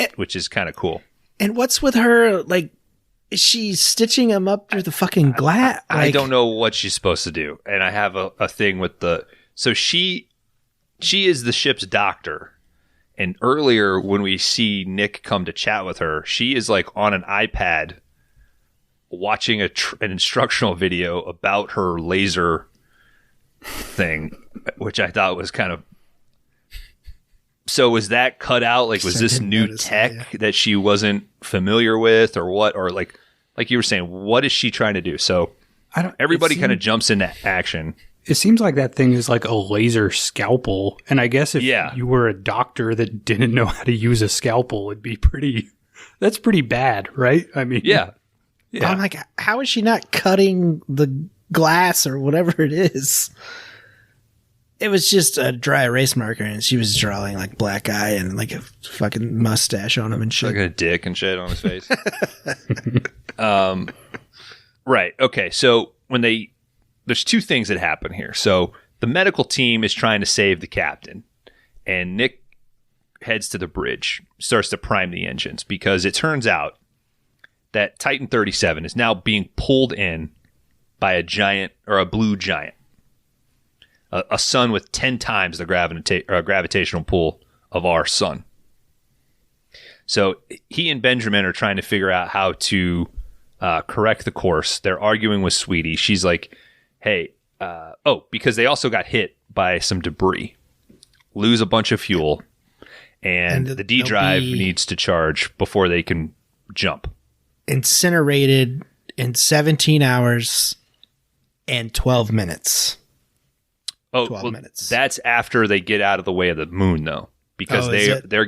kind of cool. And what's with her? Like, is she stitching him up through the fucking glass? I don't know what she's supposed to do. And I have a thing with so she is the ship's doctor. And earlier when we see Nick come to chat with her, she is like on an iPad watching an instructional video about her laser thing, which I thought was kind of... So was that cut out? Like, was this new tech that she wasn't familiar with, or what? Or like you were saying, what is she trying to do? So everybody kind of jumps into action. It seems like that thing is like a laser scalpel. And I guess if you were a doctor that didn't know how to use a scalpel, it'd be that's pretty bad, right? I mean, yeah. Yeah. I'm like, how is she not cutting the glass or whatever it is? It was just a dry erase marker, and she was drawing like black eye and like a fucking mustache on him and shit. Like a dick and shit on his face. Right. Okay. So there's two things that happen here. So the medical team is trying to save the captain, and Nick heads to the bridge, starts to prime the engines, because it turns out that Titan 37 is now being pulled in by a giant, or a blue giant. A sun with 10 times the gravitational pull of our sun. So he and Benjamin are trying to figure out how to correct the course. They're arguing with Sweetie. She's like, hey, because they also got hit by some debris, lose a bunch of fuel, and the D drive needs to charge before they can jump. Incinerated in 17 hours and 12 minutes. 12 minutes. That's after they get out of the way of the moon, though, because they're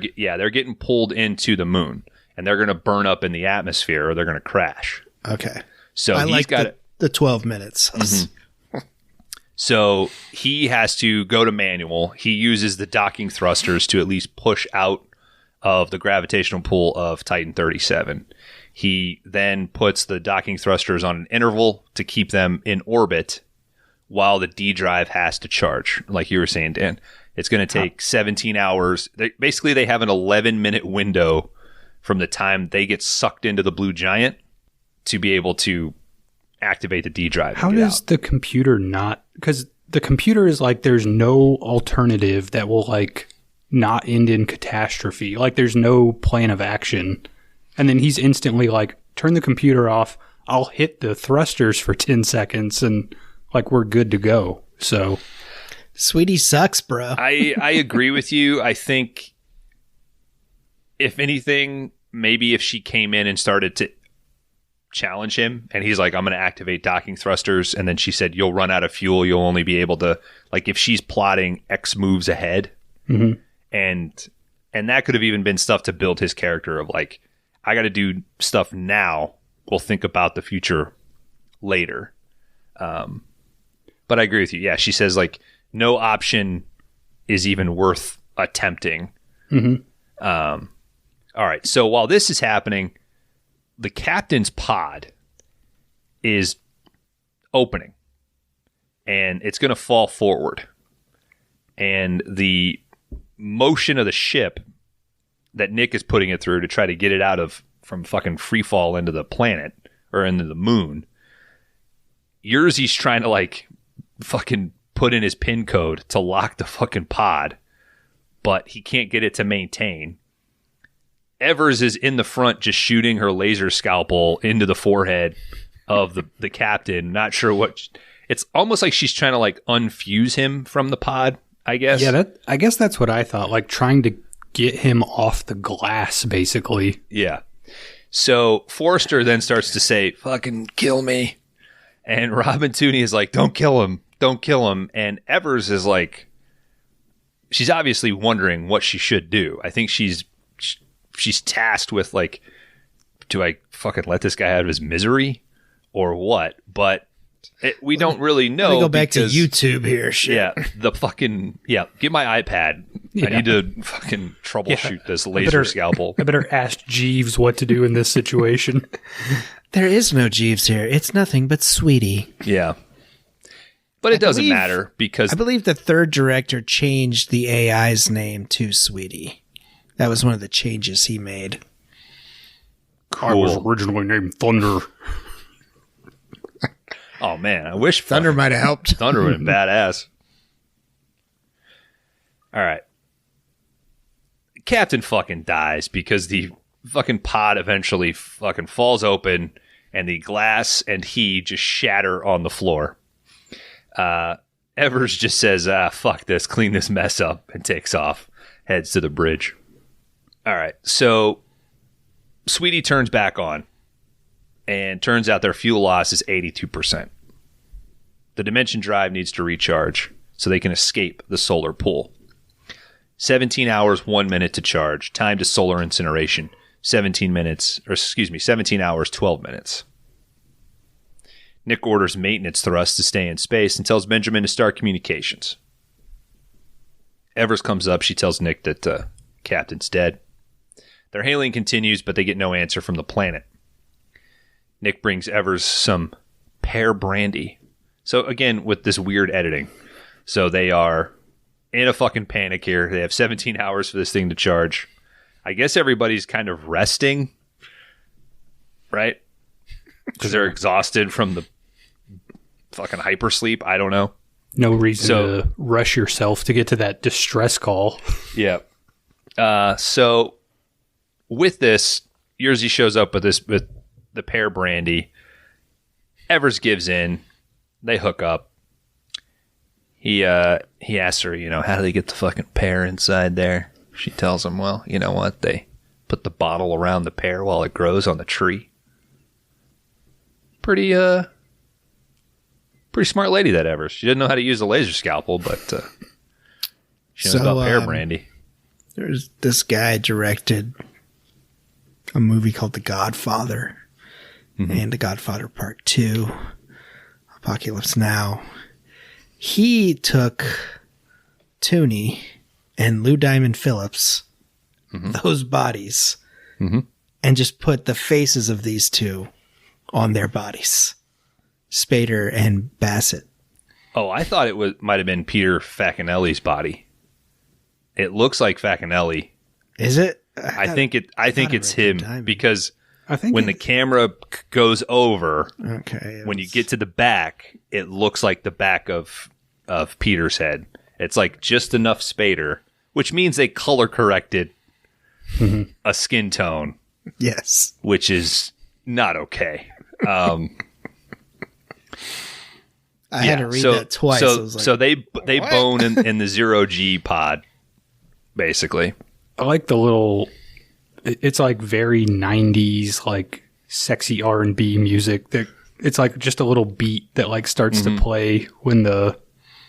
getting pulled into the moon, and they're going to burn up in the atmosphere, or they're going to crash. Okay, so he's got the 12 minutes. Mm-hmm. So he has to go to manual. He uses the docking thrusters to at least push out of the gravitational pull of Titan 37. He then puts the docking thrusters on an interval to keep them in orbit, while the D drive has to charge. Like you were saying, Dan, it's going to take 17 hours. They have an 11-minute window from the time they get sucked into the blue giant to be able to activate the D drive. How does the computer not? Because the computer is like, there's no alternative that will like not end in catastrophe. Like there's no plan of action. And then he's instantly like, turn the computer off. I'll hit the thrusters for 10 seconds and like we're good to go. So Sweetie sucks, bro. I agree with you. I think if anything, maybe if she came in and started to challenge him and he's like, I'm going to activate docking thrusters. And then she said, you'll run out of fuel. You'll only be able to, like, if she's plotting X moves ahead. Mm-hmm. And that could have even been stuff to build his character of like, I got to do stuff now. We'll think about the future later. But I agree with you. Yeah, she says like no option is even worth attempting. Mm-hmm. All right. So while this is happening, the captain's pod is opening, and it's going to fall forward. And the motion of the ship that Nick is putting it through to try to get it from fucking free fall into the planet or into the moon. Yerzy trying to like fucking put in his pin code to lock the fucking pod, but he can't get it to maintain. Evers is in the front just shooting her laser scalpel into the forehead of the captain. Not sure what. It's almost like she's trying to like unfuse him from the pod, I guess. Yeah, I guess that's what I thought. Like trying to get him off the glass, basically. Yeah. So Forrester then starts to say, fucking kill me. And Robin Tooney is like, don't kill him. Don't kill him. And Evers is like, she's obviously wondering what she should do. I think she's tasked with like, do I fucking let this guy out of his misery or what? But we don't really know. Let me go back to YouTube here. Shit. Yeah. Get my iPad. Yeah. I need to fucking troubleshoot this laser scalpel. I better ask Jeeves what to do in this situation. There is no Jeeves here. It's nothing but Sweetie. Yeah. But it doesn't matter because... I believe the third director changed the AI's name to Sweetie. That was one of the changes he made. Cool. I was originally named Thunder. Oh, man. I wish... Thunder might have helped. Thunder would have been badass. All right. Captain fucking dies because the fucking pod eventually fucking falls open and the glass and he just shatter on the floor. Evers just says, fuck this, clean this mess up, and takes off, heads to the bridge. All right, so Sweetie turns back on, and turns out their fuel loss is 82%. The Dimension Drive needs to recharge so they can escape the solar pull. 17 hours, 1 minute to charge. Time to solar incineration, 17 hours, 12 minutes. Nick orders maintenance thrust to stay in space and tells Benjamin to start communications. Evers comes up. She tells Nick that Captain's dead. Their hailing continues, but they get no answer from the planet. Nick brings Evers some pear brandy. So again, with this weird editing. So they are in a fucking panic here. They have 17 hours for this thing to charge. I guess everybody's kind of resting, right? Because they're exhausted from the fucking hypersleep. I don't know. No reason to rush yourself to get to that distress call. Yeah. So with this, Yerzy shows up with the pear brandy. Evers gives in. They hook up. He asks her, how do they get the fucking pear inside there? She tells him, well, you know what? They put the bottle around the pear while it grows on the tree. Pretty smart lady, that Evers. She didn't know how to use a laser scalpel, but she knows about pear brandy. There's this guy directed a movie called The Godfather and The Godfather Part 2, Apocalypse Now. He took Tooney and Lou Diamond Phillips, those bodies, and just put the faces of these two on their bodies. Spader and Bassett. Oh, I thought it might have been Peter Facinelli's body. It looks like Facinelli. Is it? I think it's him because when the camera goes over, when you get to the back, it looks like the back of Peter's head. It's like just enough Spader, which means they color corrected a skin tone. Yes, which is not okay. I had to read that twice. So they bone in the 0G pod, basically. I like the little. It's like very 90s, like sexy R&B music. That it's like just a little beat that like starts to play when the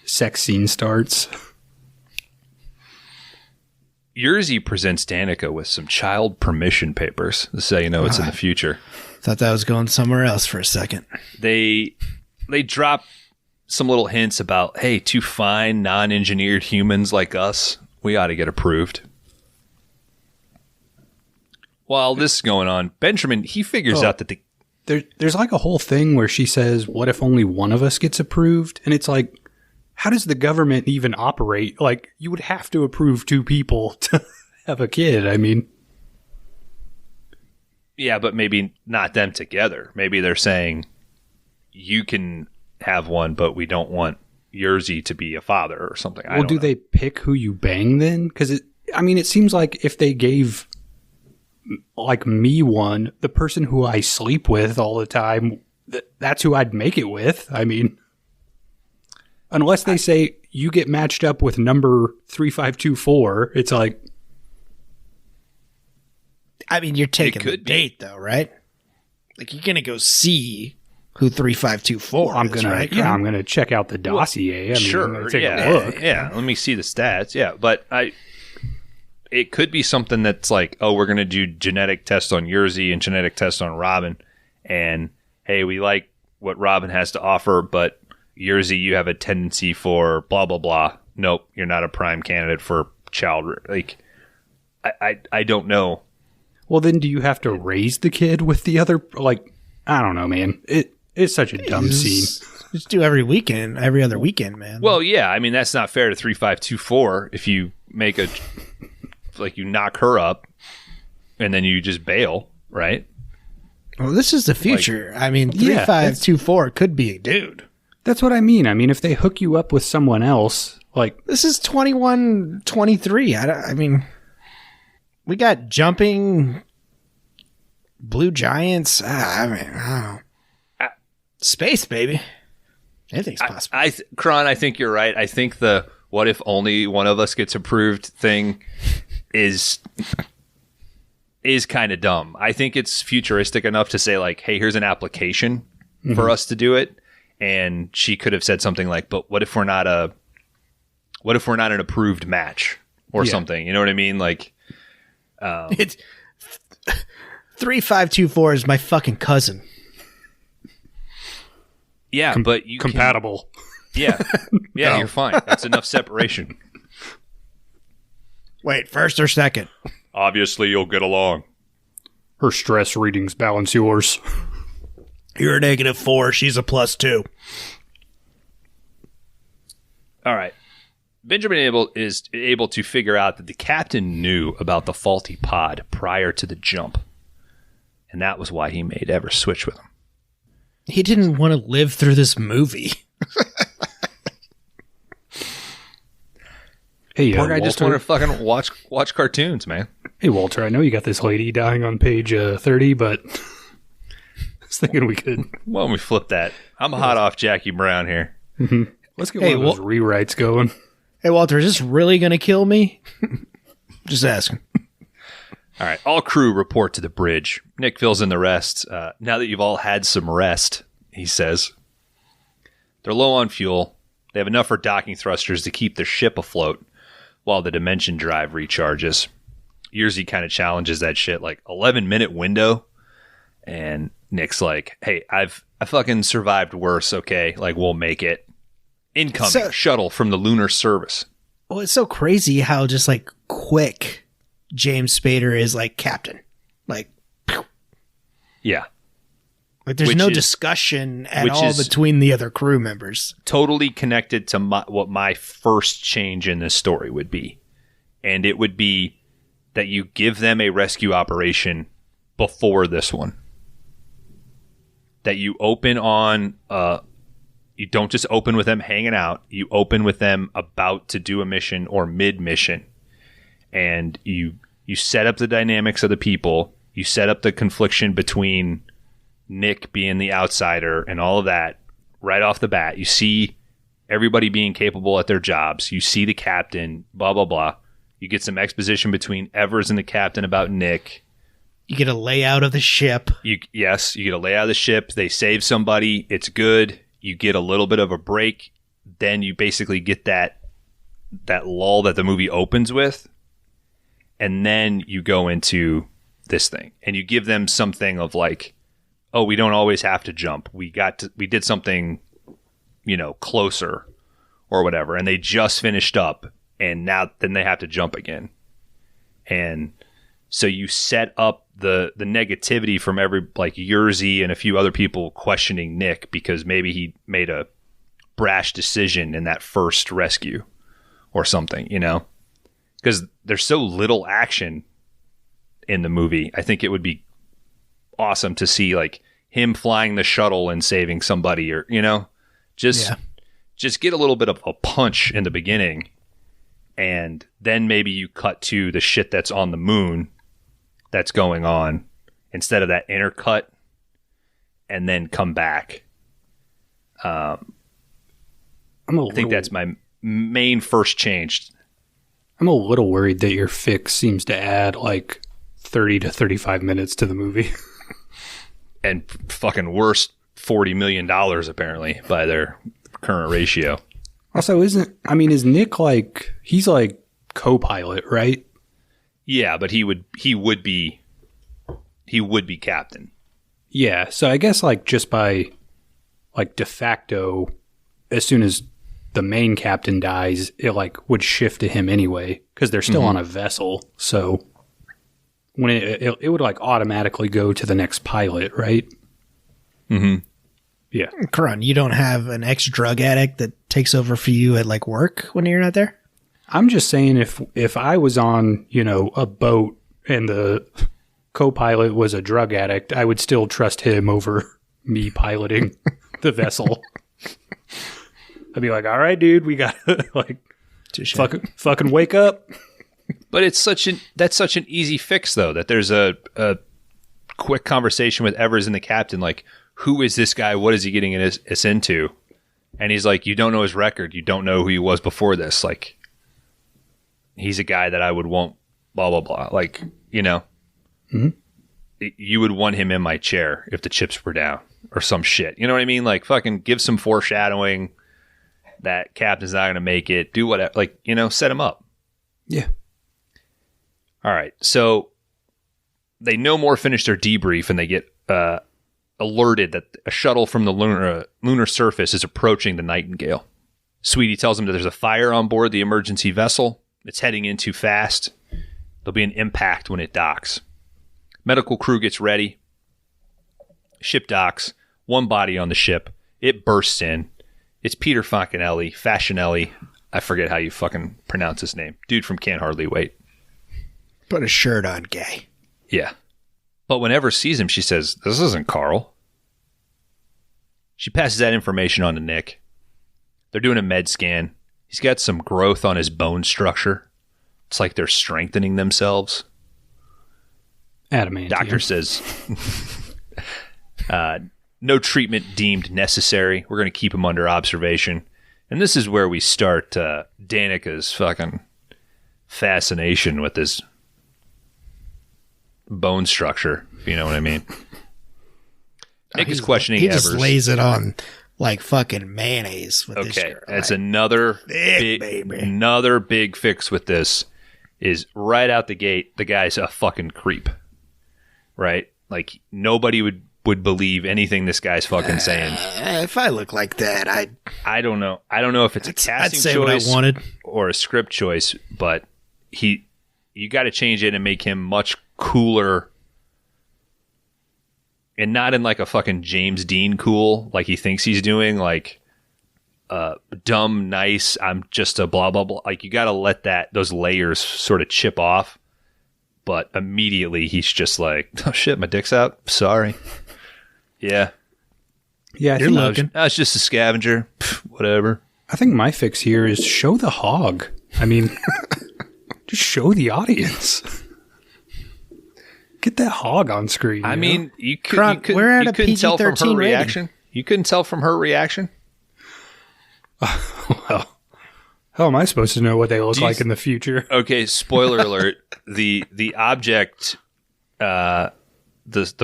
sex scene starts. Yerzy presents Danica with some child permission papers. This is how you know it's in the future. Thought that was going somewhere else for a second. They drop some little hints about, hey, two fine, non-engineered humans like us, we ought to get approved. While this is going on, Benjamin, he figures out that there's like a whole thing where she says, what if only one of us gets approved? And it's like, how does the government even operate? Like, you would have to approve two people to have a kid. I mean... Yeah, but maybe not them together. Maybe they're saying, you can have one, but we don't want Yerzy to be a father or something. Well, do they pick who you bang then? Because, it seems like if they gave, like, me one, the person who I sleep with all the time, that's who I'd make it with. I mean, unless they say you get matched up with number 3524, it's like... you're taking the date, though, right? Like, you're going to go see who 3524 I'm going to check out the dossier. I'm gonna take a look. Yeah, let me see the stats. Yeah, but it could be something that's like, oh, we're going to do genetic tests on Yerzy and genetic tests on Robin. And, hey, we like what Robin has to offer, but Yerzy, you have a tendency for blah, blah, blah. Nope, you're not a prime candidate for child. Like, I don't know. Well, then do you have to raise the kid with the other, like, I don't know, man. It's such a dumb scene. Just do every other weekend, man. Well, yeah, that's not fair to 3524 if you make you knock her up and then you just bail, right? Well, this is the future. 3524 could be a dude. That's what I mean. If they hook you up with someone else, like... This is 2123. We got jumping blue giants. I don't know. Space, baby. Anything's possible. Kron, I think you're right. I think the what if only one of us gets approved thing is kind of dumb. I think it's futuristic enough to say, like, hey, here's an application for us to do it. And she could have said something like, but what if we're not an approved match or something? You know what I mean? Like, it's 3524 is my fucking cousin. Yeah, but you compatible. Yeah, No. You're fine. That's enough separation. Wait, first or second? Obviously, you'll get along. Her stress readings balance yours. You're a -4. She's a +2. All right. Benjamin is able to figure out that the captain knew about the faulty pod prior to the jump. And that was why he made Ever switch with him. He didn't want to live through this movie. Hey, Poor guy Walter. just wanted to fucking watch cartoons, man. Hey, Walter, I know you got this lady dying on page 30, but I was thinking we could... Why don't we flip that? I'm hot off Jackie Brown here. Let's get one of those rewrites going. Hey, Walter, is this really going to kill me? Just asking. All right. All crew report to the bridge. Nick fills in the rest. Now that you've all had some rest, he says. They're low on fuel. They have enough for docking thrusters to keep their ship afloat while the dimension drive recharges. Yerzy kind of challenges that shit, like 11-minute window. And Nick's like, hey, I fucking survived worse, okay? Like, we'll make it. Incoming shuttle from the lunar service. Well, it's so crazy how just like quick James Spader is like captain. Like, pew. Yeah. Like there's no discussion at all between the other crew members. Totally connected to what my first change in this story would be. And it would be that you give them a rescue operation before this one. That you open on... you don't just open with them hanging out. You open with them about to do a mission or mid-mission. And you set up the dynamics of the people. You set up the confliction between Nick being the outsider and all of that right off the bat. You see everybody being capable at their jobs. You see the captain, blah, blah, blah. You get some exposition between Evers and the captain about Nick. You get a layout of the ship. Yes, you get a layout of the ship. They save somebody. It's good. You get a little bit of a break, then you basically get that lull that the movie opens with, and then you go into this thing, and you give them something of like, oh, we don't always have to jump. We did something, closer or whatever, and they just finished up, and then they have to jump again, and so you set up the negativity from Yerzy and a few other people questioning Nick because maybe he made a brash decision in that first rescue or something, because there's so little action in the movie. I think it would be awesome to see like him flying the shuttle and saving somebody or, just get a little bit of a punch in the beginning, and then maybe you cut to the shit that's on the moon that's going on instead of that intercut, and then come back. I think that's my main first change. I'm a little worried that your fix seems to add like 30 to 35 minutes to the movie. And fucking worse, $40 million apparently by their current ratio. Also, is Nick like, he's like co-pilot, right? Yeah, but he would be captain. Yeah, so I guess like just by like de facto, as soon as the main captain dies, it like would shift to him anyway because they're still on a vessel. So when it would like automatically go to the next pilot, right? Mm-hmm. Yeah. Karan, you don't have an ex-drug addict that takes over for you at like work when you're not there? I'm just saying if I was on, a boat and the co-pilot was a drug addict, I would still trust him over me piloting the vessel. I'd be like, all right, dude, we got to like fucking wake up. But that's such an easy fix though, that there's a quick conversation with Evers and the captain, like, who is this guy? What is he getting us into? And he's like, you don't know his record. You don't know who he was before this. Like, he's a guy that I would want, blah, blah, blah. Like, you would want him in my chair if the chips were down or some shit. You know what I mean? Like, fucking give some foreshadowing that captain's not going to make it. Do whatever. Like, set him up. Yeah. All right. So they no more finish their debrief and they get alerted that a shuttle from the lunar surface is approaching the Nightingale. Sweetie tells him that there's a fire on board the emergency vessel. It's heading in too fast. There'll be an impact when it docks. Medical crew gets ready. Ship docks. One body on the ship. It bursts in. It's Peter Facinelli. I forget how you fucking pronounce his name. Dude from Can't Hardly Wait. Put a shirt on, gay. Yeah. But when Ever sees him, she says, "This isn't Carl." She passes that information on to Nick. They're doing a med scan. He's got some growth on his bone structure. It's like they're strengthening themselves. Adamantium. Doctor says, no treatment deemed necessary. We're going to keep him under observation. And this is where we start Danica's fucking fascination with this bone structure, if you know what I mean. Nick is questioning Evers. He just lays it on like fucking mayonnaise with this shirt. That's another big fix with this is right out the gate, the guy's a fucking creep. Right? Like nobody would believe anything this guy's fucking saying. If I look like that, I don't know. I don't know if it's a casting choice what I wanted. Or a script choice, but you got to change it and make him much cooler. And not in like a fucking James Dean cool, like he thinks he's doing, like dumb, nice, I'm just a blah, blah, blah. Like you got to let those layers sort of chip off. But immediately he's just like, oh shit, my dick's out. Sorry. Yeah. Yeah, You're looking. I was just a scavenger. Whatever. I think my fix here is show the hog. I mean, just show the audience. Get that hog on screen. I mean, you couldn't tell from her reaction. You couldn't tell from her reaction. Well, how am I supposed to know what they look like in the future? Okay, spoiler alert. The object, the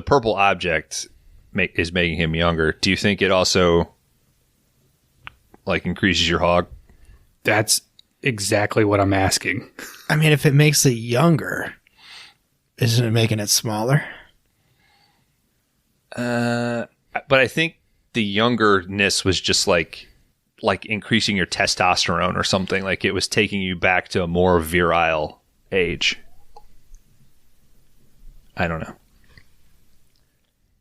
purple object is making him younger. Do you think it also like increases your hog? That's exactly what I'm asking. I mean, if it makes it younger, isn't it making it smaller? But I think the youngerness was just like increasing your testosterone or something. Like it was taking you back to a more virile age. I don't know.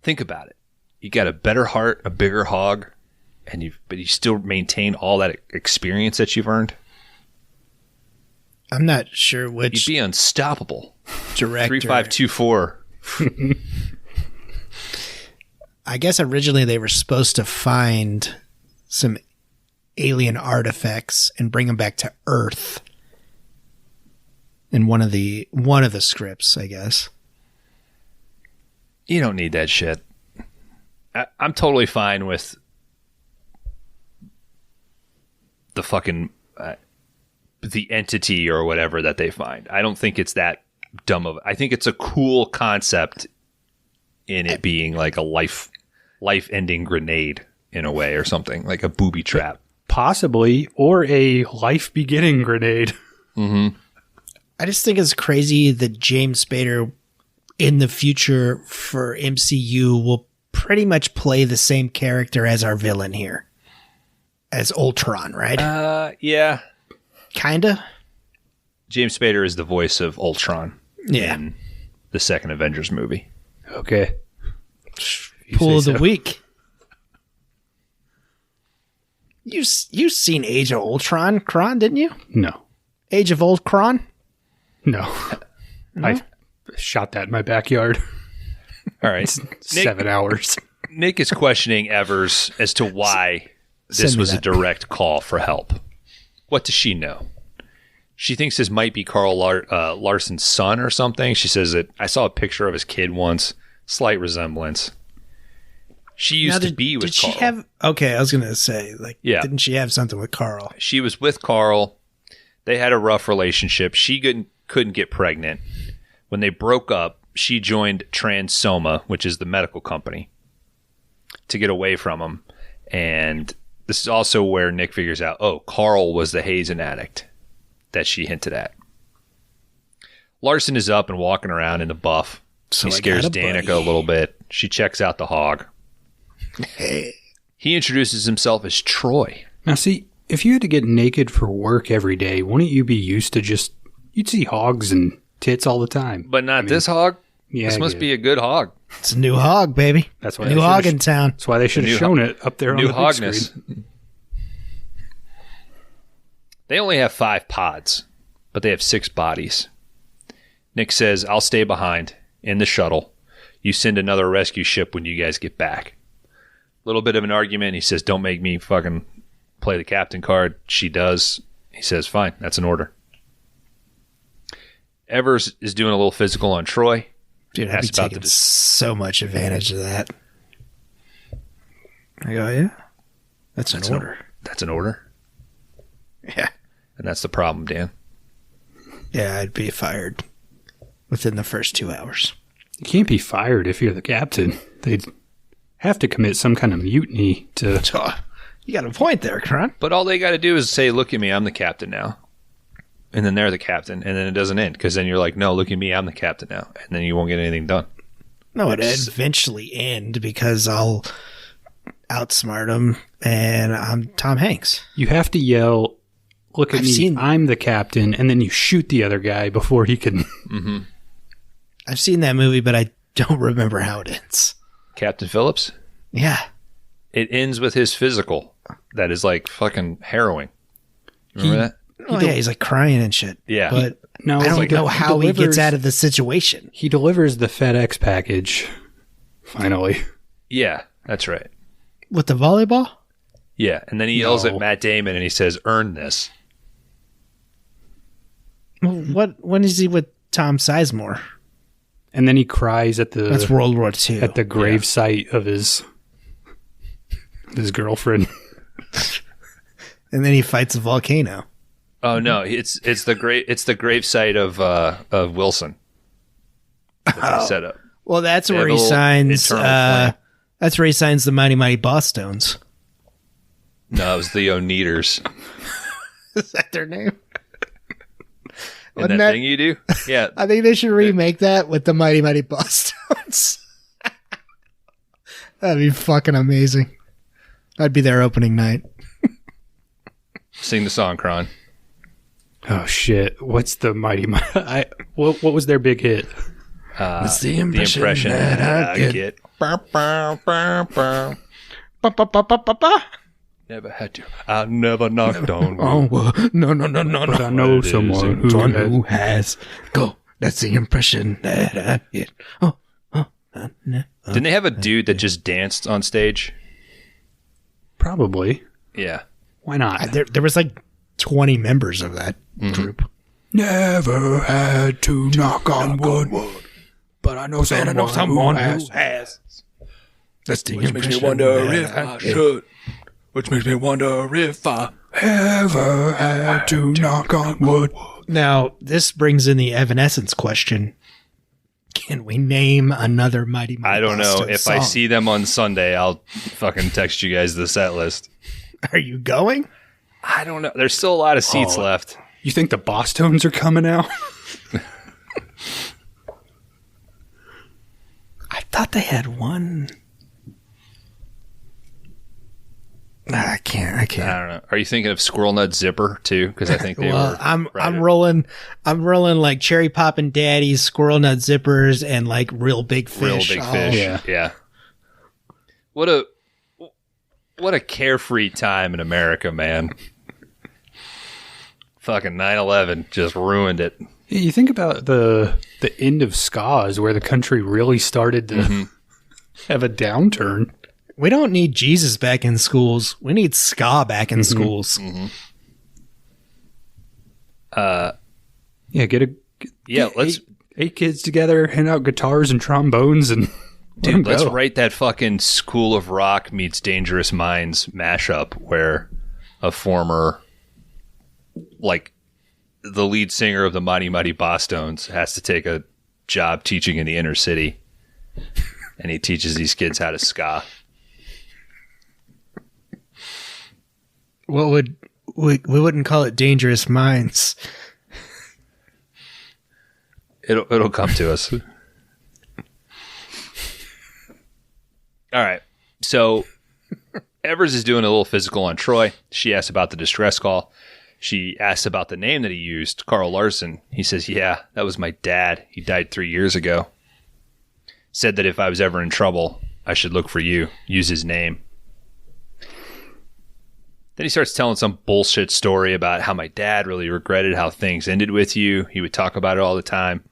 Think about it. You got a better heart, a bigger hog, but you still maintain all that experience that you've earned. I'm not sure which. You'd be unstoppable. Director. 3524. I guess originally they were supposed to find some alien artifacts and bring them back to Earth in one of the scripts, I guess. You don't need that shit. I'm totally fine with the fucking the entity or whatever that they find. I don't think it's that dumb of. I think it's a cool concept in it being like a life-ending grenade in a way or something, like a booby trap. Possibly, or a life-beginning grenade. Mm-hmm. I just think it's crazy that James Spader in the future for MCU will pretty much play the same character as our villain here. As Ultron, right? Yeah. Kinda. James Spader is the voice of Ultron in the second Avengers movie. Okay. Pool of the week. You've seen Age of Ultron, Kron, didn't you? No. Age of Ultron? No. I shot that in my backyard. All right. 7 hours. Nick is questioning Evers as to why this was a direct call for help. What does she know? She thinks this might be Carl Larson's son or something. She says that I saw a picture of his kid once. Slight resemblance. She used to be with Carl. Did she have... Okay, I was going to say, didn't she have something with Carl? She was with Carl. They had a rough relationship. She couldn't get pregnant. When they broke up, she joined Transoma, which is the medical company, to get away from him. And this is also where Nick figures out, Carl was the Hazen addict that she hinted at. Larson is up and walking around in the buff. So he scares Danica a little bit. She checks out the hog. He introduces himself as Troy. Now, see, if you had to get naked for work every day, wouldn't you be used to you'd see hogs and tits all the time? But not this hog. Yeah, this must be a good hog. It's a new hog, baby. That's why new hog in town. That's why they should have shown it up there on the big screen. They only have 5 pods, but they have 6 bodies. Nick says, I'll stay behind in the shuttle. You send another rescue ship when you guys get back. Little bit of an argument. He says, don't make me fucking play the captain card. She does. He says, fine, that's an order. Evers is doing a little physical on Troy. Dude, I'd be taking so much advantage of that. I go, yeah, that's an order. That's an order? Yeah. And that's the problem, Dan. Yeah, I'd be fired within the first 2 hours. You can't be fired if you're the captain. They'd have to commit some kind of mutiny to... You got a point there, Kron. But all they got to do is say, look at me, I'm the captain now. And then they're the captain, and then it doesn't end. Because then you're like, no, look at me, I'm the captain now. And then you won't get anything done. No, it'd eventually end because I'll outsmart him, and I'm Tom Hanks. You have to yell, look at me, I'm the captain, and then you shoot the other guy before he can... Mm-hmm. I've seen that movie, but I don't remember how it ends. Captain Phillips? Yeah. It ends with his physical. That is like fucking harrowing. Remember that? Oh, yeah, he's like crying and shit. Yeah. But I don't know how he gets out of the situation. He delivers the FedEx package, finally. Yeah, that's right. With the volleyball? Yeah, and then he yells at Matt Damon and he says, earn this. When is he with Tom Sizemore? And then he cries at the... That's World War II. At the grave site of his girlfriend. And then he fights a volcano. Oh no, it's the grave site of Wilson. That they set up. Well, that's where he signs. That's where he signs the Mighty Mighty Bosstones. No, it was the Oneaters. Is that their name? And that thing you do? Yeah. I think they should remake that with the Mighty Mighty Bosstones. That'd be fucking amazing. I'd be there opening night. Sing the song, Kron. Oh shit! What's the Mighty Mighty? What was their big hit? It's the impression that I get. Never had to. I never knocked on wood. Oh, no. But I know someone who has. Go. That's the impression that I get. Didn't they have a dude that just danced on stage? Probably. Yeah. Why not? There was like 20 members of that group. Never had to knock on wood, but I know someone who has. That's the Which makes me wonder if I should. Which makes me wonder if I ever had to knock on wood. Now, this brings in the Evanescence question. Can we name another Mighty Mighty I don't know. Bosstones If song? I see them on Sunday, I'll fucking text you guys the set list. Are you going? I don't know. There's still a lot of seats left. You think the Bosstones are coming out? I thought they had one. I can't. I don't know. Are you thinking of Squirrel Nut Zipper too? Because I think they were. I'm rolling like Cherry Poppin' Daddies, Squirrel Nut Zippers, and like Real Big Fish. Real Big Fish. Yeah. What a carefree time in America, man. Fucking 9/11 just ruined it. You think about the end of ska is where the country really started to have a downturn. We don't need Jesus back in schools. We need ska back in schools. Let's 8 kids together, hand out guitars and trombones, and dude, let's write that fucking School of Rock meets Dangerous Minds mashup where a former, like, the lead singer of the Mighty Mighty Bosstones has to take a job teaching in the inner city, and he teaches these kids how to ska. What would we wouldn't call it Dangerous Minds? It'll come to us. All right. So Evers is doing a little physical on Troy. She asks about the distress call. She asks about the name that he used, Carl Larson. He says, yeah, that was my dad. He died 3 years ago. Said that if I was ever in trouble, I should look for you. Use his name. Then he starts telling some bullshit story about how my dad really regretted how things ended with you. He would talk about it all the time.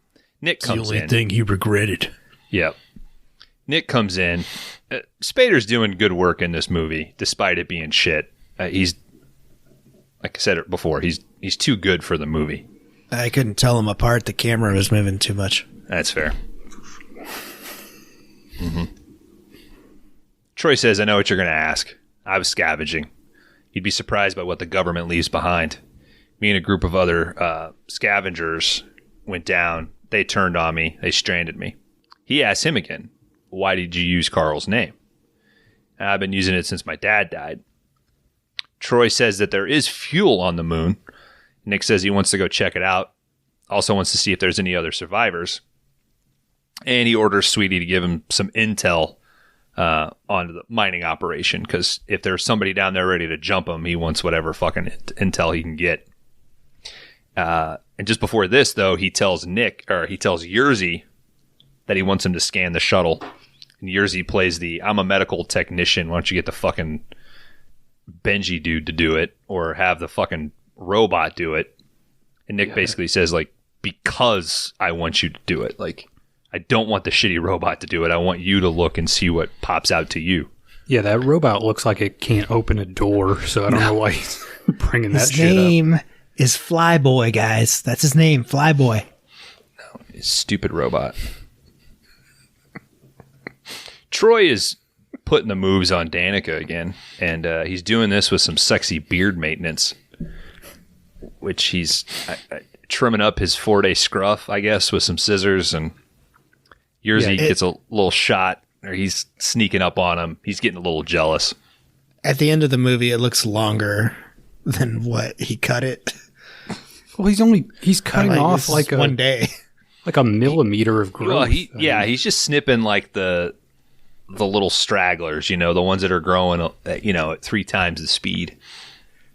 Nick comes in. It's the only thing he regretted. Yep. Nick comes in. Spader's doing good work in this movie, despite it being shit. He's, like I said it before, he's too good for the movie. I couldn't tell him apart. The camera was moving too much. That's fair. Mm-hmm. Troy says, I know what you're going to ask. I was scavenging. You'd be surprised by what the government leaves behind. Me and a group of other scavengers went down. They turned on me. They stranded me. He asked him again, why did you use Carl's name? I've been using it since my dad died. Troy says that there is fuel on the moon. Nick says he wants to go check it out. Also wants to see if there's any other survivors. And he orders Sweetie to give him some intel onto the mining operation, because if there's somebody down there ready to jump him, he wants whatever fucking intel he can get. And just before this, though, he tells Yerzy that he wants him to scan the shuttle. And Yerzy plays the, I'm a medical technician, why don't you get the fucking Benji dude to do it, or have the fucking robot do it. And Nick basically says, like, because I want you to do it. Like, I don't want the shitty robot to do it. I want you to look and see what pops out to you. Yeah, that robot looks like it can't open a door, so I don't know why he's bringing that shit up. His name is Flyboy, guys. That's his name, Flyboy. No, stupid robot. Troy is putting the moves on Danica again, and he's doing this with some sexy beard maintenance, which he's trimming up his 4-day scruff, I guess, with some scissors, and Yerzy gets a little shot, or he's sneaking up on him. He's getting a little jealous. At the end of the movie, it looks longer than what he cut it. Well, he's cutting off like one day, like a millimeter of growth. Well, he's just snipping like the little stragglers, the ones that are growing, at 3 times the speed.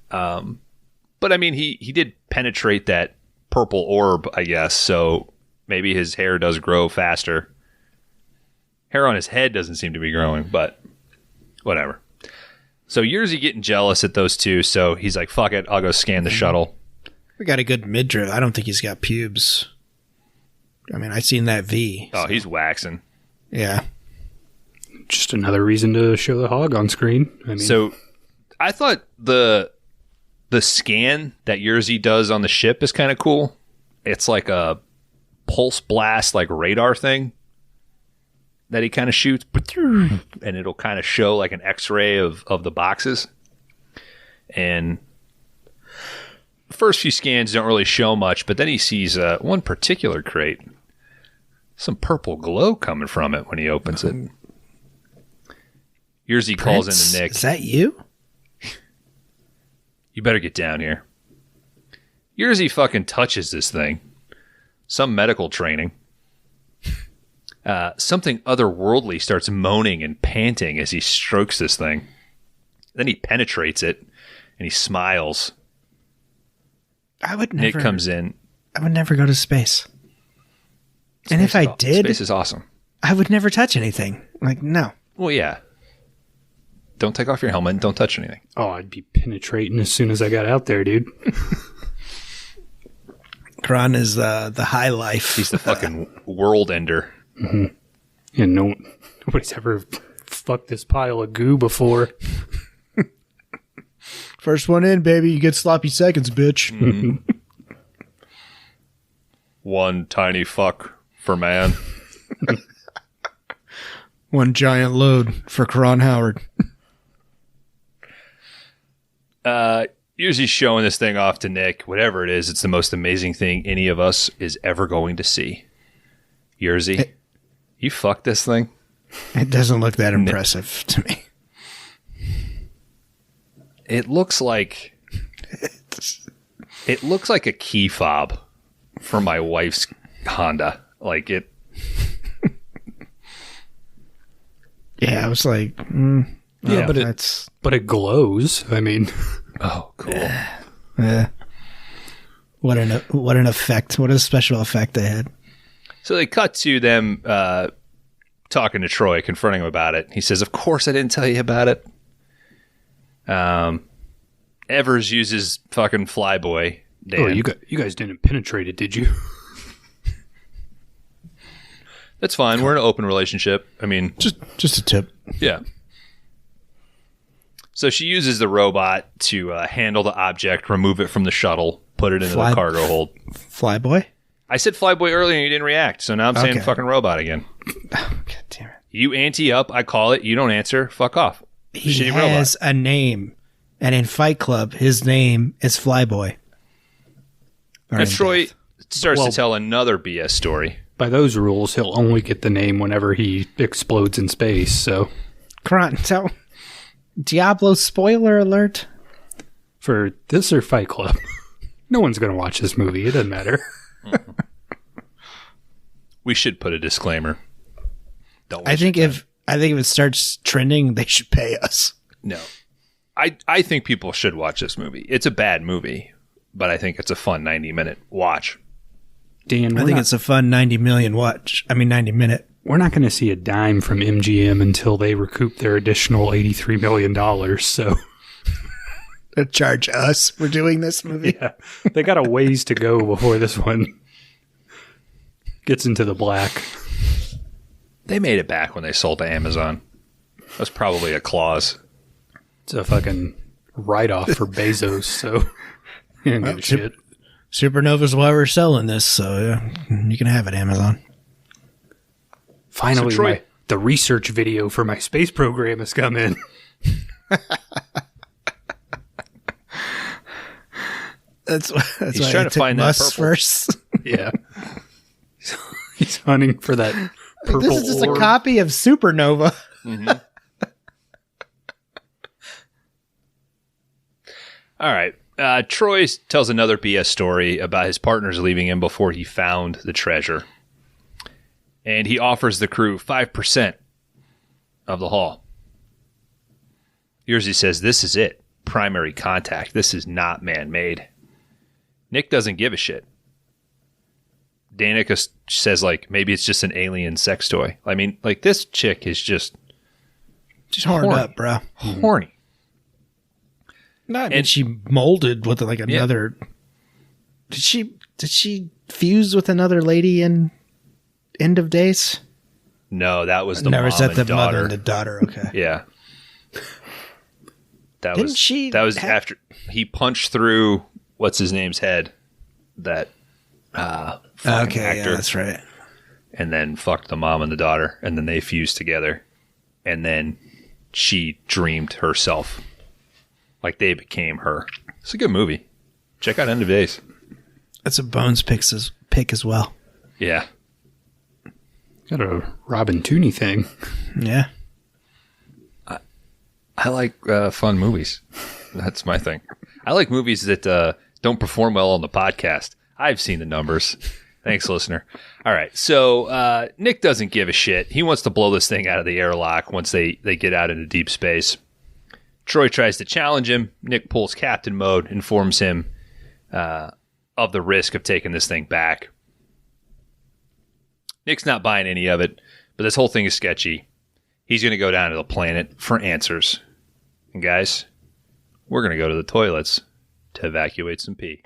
But I mean, he did penetrate that purple orb, I guess, so maybe his hair does grow faster. Hair on his head doesn't seem to be growing, but whatever. So Yerzy getting jealous at those two, so he's like, fuck it, I'll go scan the shuttle. We got a good midriff. I don't think he's got pubes. I mean, I seen that V. Oh, so. He's waxing. Yeah. Just another reason to show the hog on screen. I mean, so I thought the scan that Yerzy does on the ship is kind of cool. It's like a pulse blast, like radar thing that he kind of shoots, and it'll kind of show like an X-ray of the boxes. And the first few scans don't really show much, but then he sees one particular crate, some purple glow coming from it when he opens it. Yerzy calls into Nick. Is that you? You better get down here. Yerzy fucking touches this thing. Some medical training. Something otherworldly starts moaning and panting as he strokes this thing. Then he penetrates it, and he smiles. Nick comes in. I would never go to space. And if I did... Space is awesome. I would never touch anything. Like, no. Well, yeah. Don't take off your helmet and don't touch anything. Oh, I'd be penetrating as soon as I got out there, dude. Kron is the high life. He's the fucking world ender. Mm-hmm. And nobody's ever fucked this pile of goo before. First one in, baby. You get sloppy seconds, bitch. Mm-hmm. One tiny fuck for man. One giant load for Kron Howard. Usually showing this thing off to Nick. Whatever it is, it's the most amazing thing any of us is ever going to see. Yerzy, you fucked this thing? It doesn't look that impressive to me. It looks like a key fob for my wife's Honda. Like it. Yeah, I was like, yeah, but it glows. I mean, Oh, cool. yeah. What an effect! What a special effect they had. So they cut to them talking to Troy, confronting him about it. He says, "Of course I didn't tell you about it." Evers uses fucking Flyboy. Dan. Oh, you guys didn't penetrate it, did you? That's fine. We're in an open relationship. I mean, Just a tip. yeah. So she uses the robot to handle the object, remove it from the shuttle, put it into the cargo hold. Flyboy? I said Flyboy earlier and you didn't react, so now I'm saying Okay. fucking robot again. God damn it. You ante up, I call it, you don't answer, fuck off. He Shitty has a name, and in Fight Club, his name is Flyboy. Or And in Troy Death. starts to tell another BS story. By those rules, he'll only get the name whenever he explodes in space, so... Kron, so Diablo spoiler alert. For this or Fight Club, no one's going to watch this movie. It doesn't matter. We should put a disclaimer. Don't I think if it starts trending, they should pay us. No. I think people should watch this movie. It's a bad movie, but I think it's a fun 90-minute watch. Dan, I think it's a fun 90 minute. we're not going to see a dime from MGM until they recoup their additional $83 million, so... To charge us for doing this movie. Yeah, they got a ways to go before this one gets into the black. They made it back when they sold to Amazon. That's probably a clause. It's a fucking write-off for Bezos, so he don't give a shit. Supernova's why we're selling this, so you can have it, Amazon. Finally, So Troy- the research video for my space program has come in. That's He's why trying I to took find that Musk purple. first. Yeah. He's hunting for that purple This is just orb. a copy of Supernova. All right. Troy tells another BS story about his partners leaving him before he found the treasure. And he offers the crew 5% of the haul. Here's he says, this is it. Primary contact. This is not man-made. Nick doesn't give a shit. Danica says, like, maybe it's just an alien sex toy. I mean, like, this chick is just She's horned Horny. up, bro. horny. And she molded with like another. Did she fuse with another lady in End of Days? No, that was the Never mom said and the daughter. mother and the daughter. Okay. Yeah. That Didn't was she that was ha- after he punched through what's his name's head, that fucking actor, yeah, that's right. and then fucked the mom and the daughter, and then they fused together, and then she dreamed herself, like they became her. It's a good movie. Check out End of Days. That's a Bones pick as well. Yeah. Got a Robin Tooney thing. Yeah. I like fun movies. That's my thing. I like movies that don't perform well on the podcast. I've seen the numbers. Thanks, listener. All right. So Nick doesn't give a shit. He wants to blow this thing out of the airlock once they get out into deep space. Troy tries to challenge him. Nick pulls captain mode, informs him of the risk of taking this thing back. Nick's not buying any of it, but this whole thing is sketchy. He's going to go down to the planet for answers. And guys, we're going to go to the toilets to evacuate some pee.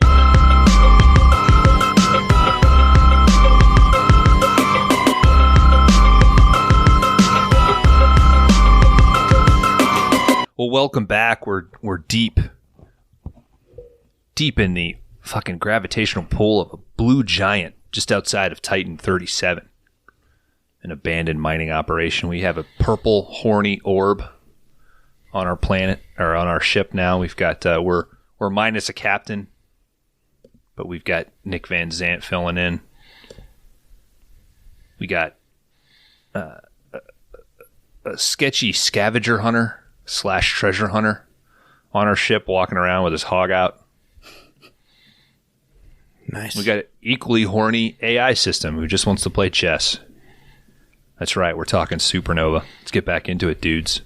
Well, welcome back. We're deep in the fucking gravitational pull of a blue giant just outside of Titan 37. An abandoned mining operation. We have a purple horny orb on our planet, or on our ship now. We've got we're minus a captain, but we've got Nick Van Zant filling in. We got a sketchy scavenger hunter / treasure hunter on our ship, walking around with his hog out. Nice. We got an equally horny AI system who just wants to play chess. That's right. We're talking Supernova. Let's get back into it, dudes.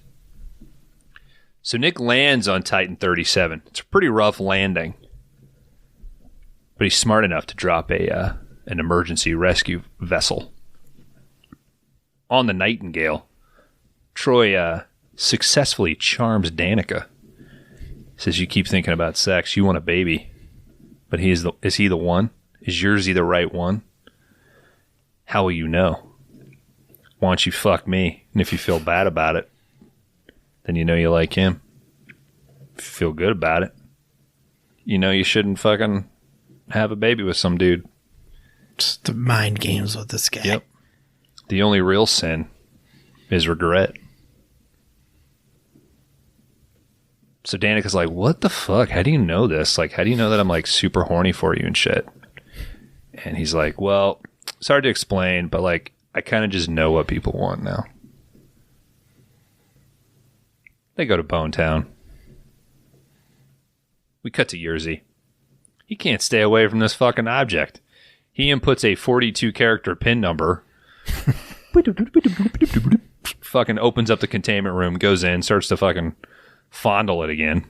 So Nick lands on Titan 37. It's a pretty rough landing, but he's smart enough to drop an emergency rescue vessel. On the Nightingale, Troy successfully charms Danica. Says, you keep thinking about sex. You want a baby. But is he the one? Is Jersey the right one? How will you know? Why don't you fuck me? And if you feel bad about it, then you know you like him. If you feel good about it, you know you shouldn't fucking have a baby with some dude. Just the mind games with this guy. Yep. The only real sin is regret. So Danica's like, what the fuck? How do you know this? Like, how do you know that I'm like super horny for you and shit? And he's like, well, it's hard to explain, but like, I kind of just know what people want now. They go to Bone Town. We cut to Yerzy. He can't stay away from this fucking object. He inputs a 42 character PIN number. Fucking opens up the containment room, goes in, starts to fucking fondle it again.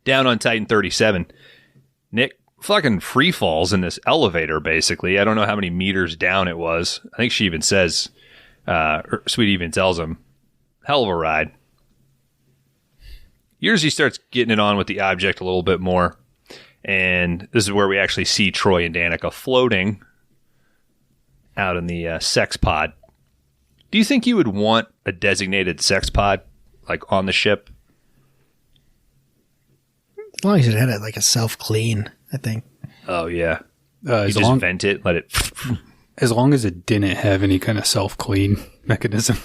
Down on Titan 37, Nick fucking free falls in this elevator, basically. I don't know how many meters down it was. I think she even says, or Sweetie even tells him, hell of a ride. Yerzy starts getting it on with the object a little bit more. And this is where we actually see Troy and Danica floating out in the sex pod. Do you think you would want a designated sex pod, like on the ship? As long as it had like a self-clean, I think. Oh, yeah. You just vent it, let it... As long as it didn't have any kind of self-clean mechanism.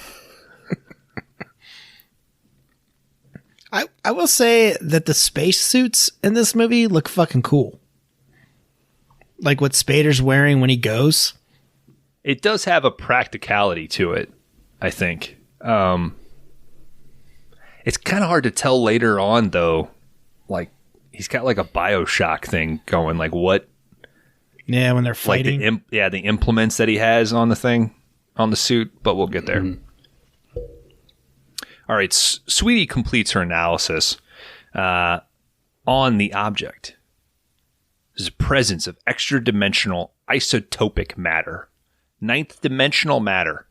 I will say that the spacesuits in this movie look fucking cool. Like what Spader's wearing when he goes. It does have a practicality to it, I think. It's kind of hard to tell later on, though. Like, he's got like a Bioshock thing going. Like what? Yeah, when they're fighting. Like the implements that he has on the thing, on the suit. But we'll get there. Mm-hmm. All right, Sweetie completes her analysis on the object. There's a presence of extra-dimensional isotopic matter. Ninth-dimensional matter.